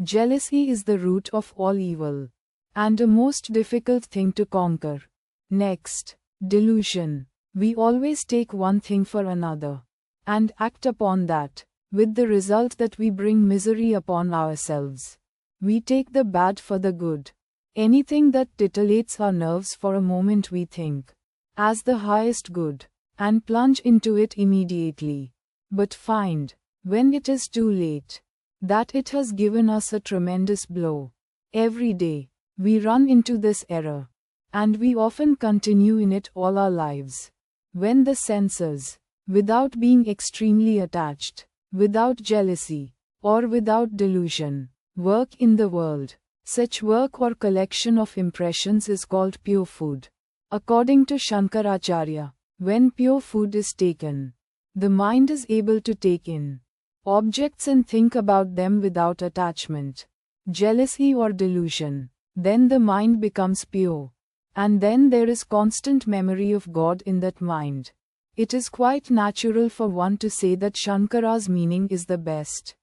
Jealousy is the root of all evil, and a most difficult thing to conquer. Next, delusion. We always take one thing for another, and act upon that, with the result that we bring misery upon ourselves. We take the bad for the good. Anything that titillates our nerves for a moment we think as the highest good, and plunge into it immediately, but find, when it is too late, that it has given us a tremendous blow. Every day, we run into this error, and we often continue in it all our lives. When the senses, without being extremely attached, without jealousy, or without delusion, work in the world, such work or collection of impressions is called pure food. According to Shankaracharya, when pure food is taken, the mind is able to take in objects and think about them without attachment, jealousy or delusion. Then the mind becomes pure. And then there is constant memory of God in that mind. It is quite natural for one to say that Shankara's meaning is the best.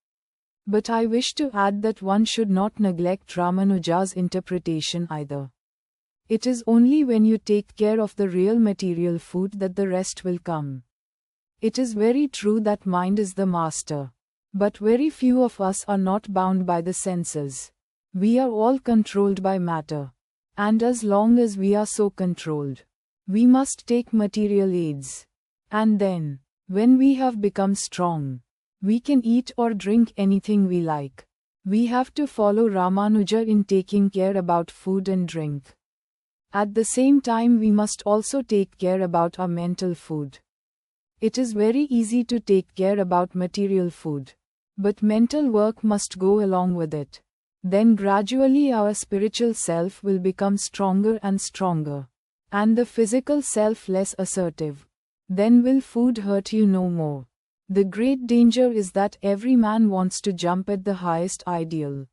But I wish to add that one should not neglect Ramanuja's interpretation either. It is only when you take care of the real material food that the rest will come. It is very true that mind is the master. But very few of us are not bound by the senses. We are all controlled by matter. And as long as we are so controlled, we must take material aids. And then, when we have become strong, we can eat or drink anything we like. We have to follow Ramanuja in taking care about food and drink. At the same time, we must also take care about our mental food. It is very easy to take care about material food, but mental work must go along with it. Then gradually our spiritual self will become stronger and stronger, and the physical self less assertive. Then will food hurt you no more. The great danger is that every man wants to jump at the highest ideal.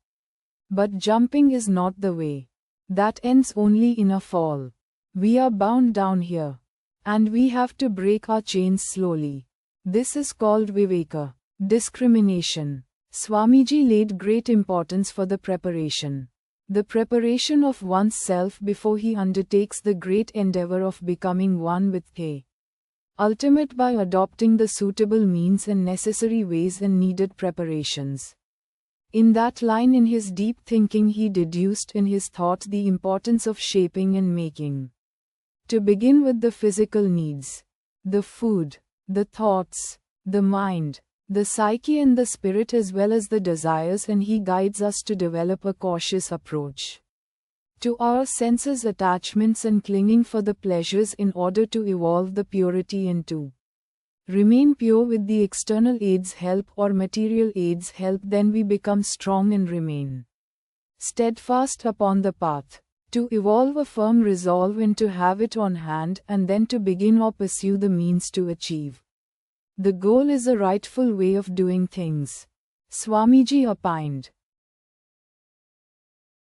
But jumping is not the way. That ends only in a fall. We are bound down here, and we have to break our chains slowly. This is called Viveka, discrimination. Swamiji laid great importance for the preparation. The preparation of one's self before he undertakes the great endeavor of becoming one with the ultimate by adopting the suitable means and necessary ways and needed preparations. In that line, in his deep thinking, he deduced in his thought the importance of shaping and making. To begin with the physical needs, the food, the thoughts, the mind, the psyche and the spirit, as well as the desires, and he guides us to develop a cautious approach to our senses, attachments and clinging for the pleasures in order to evolve the purity into remain pure with the external aids help or material aids help. Then we become strong and remain steadfast upon the path. To evolve a firm resolve and to have it on hand, and then to begin or pursue the means to achieve the goal is a rightful way of doing things. Swamiji opined.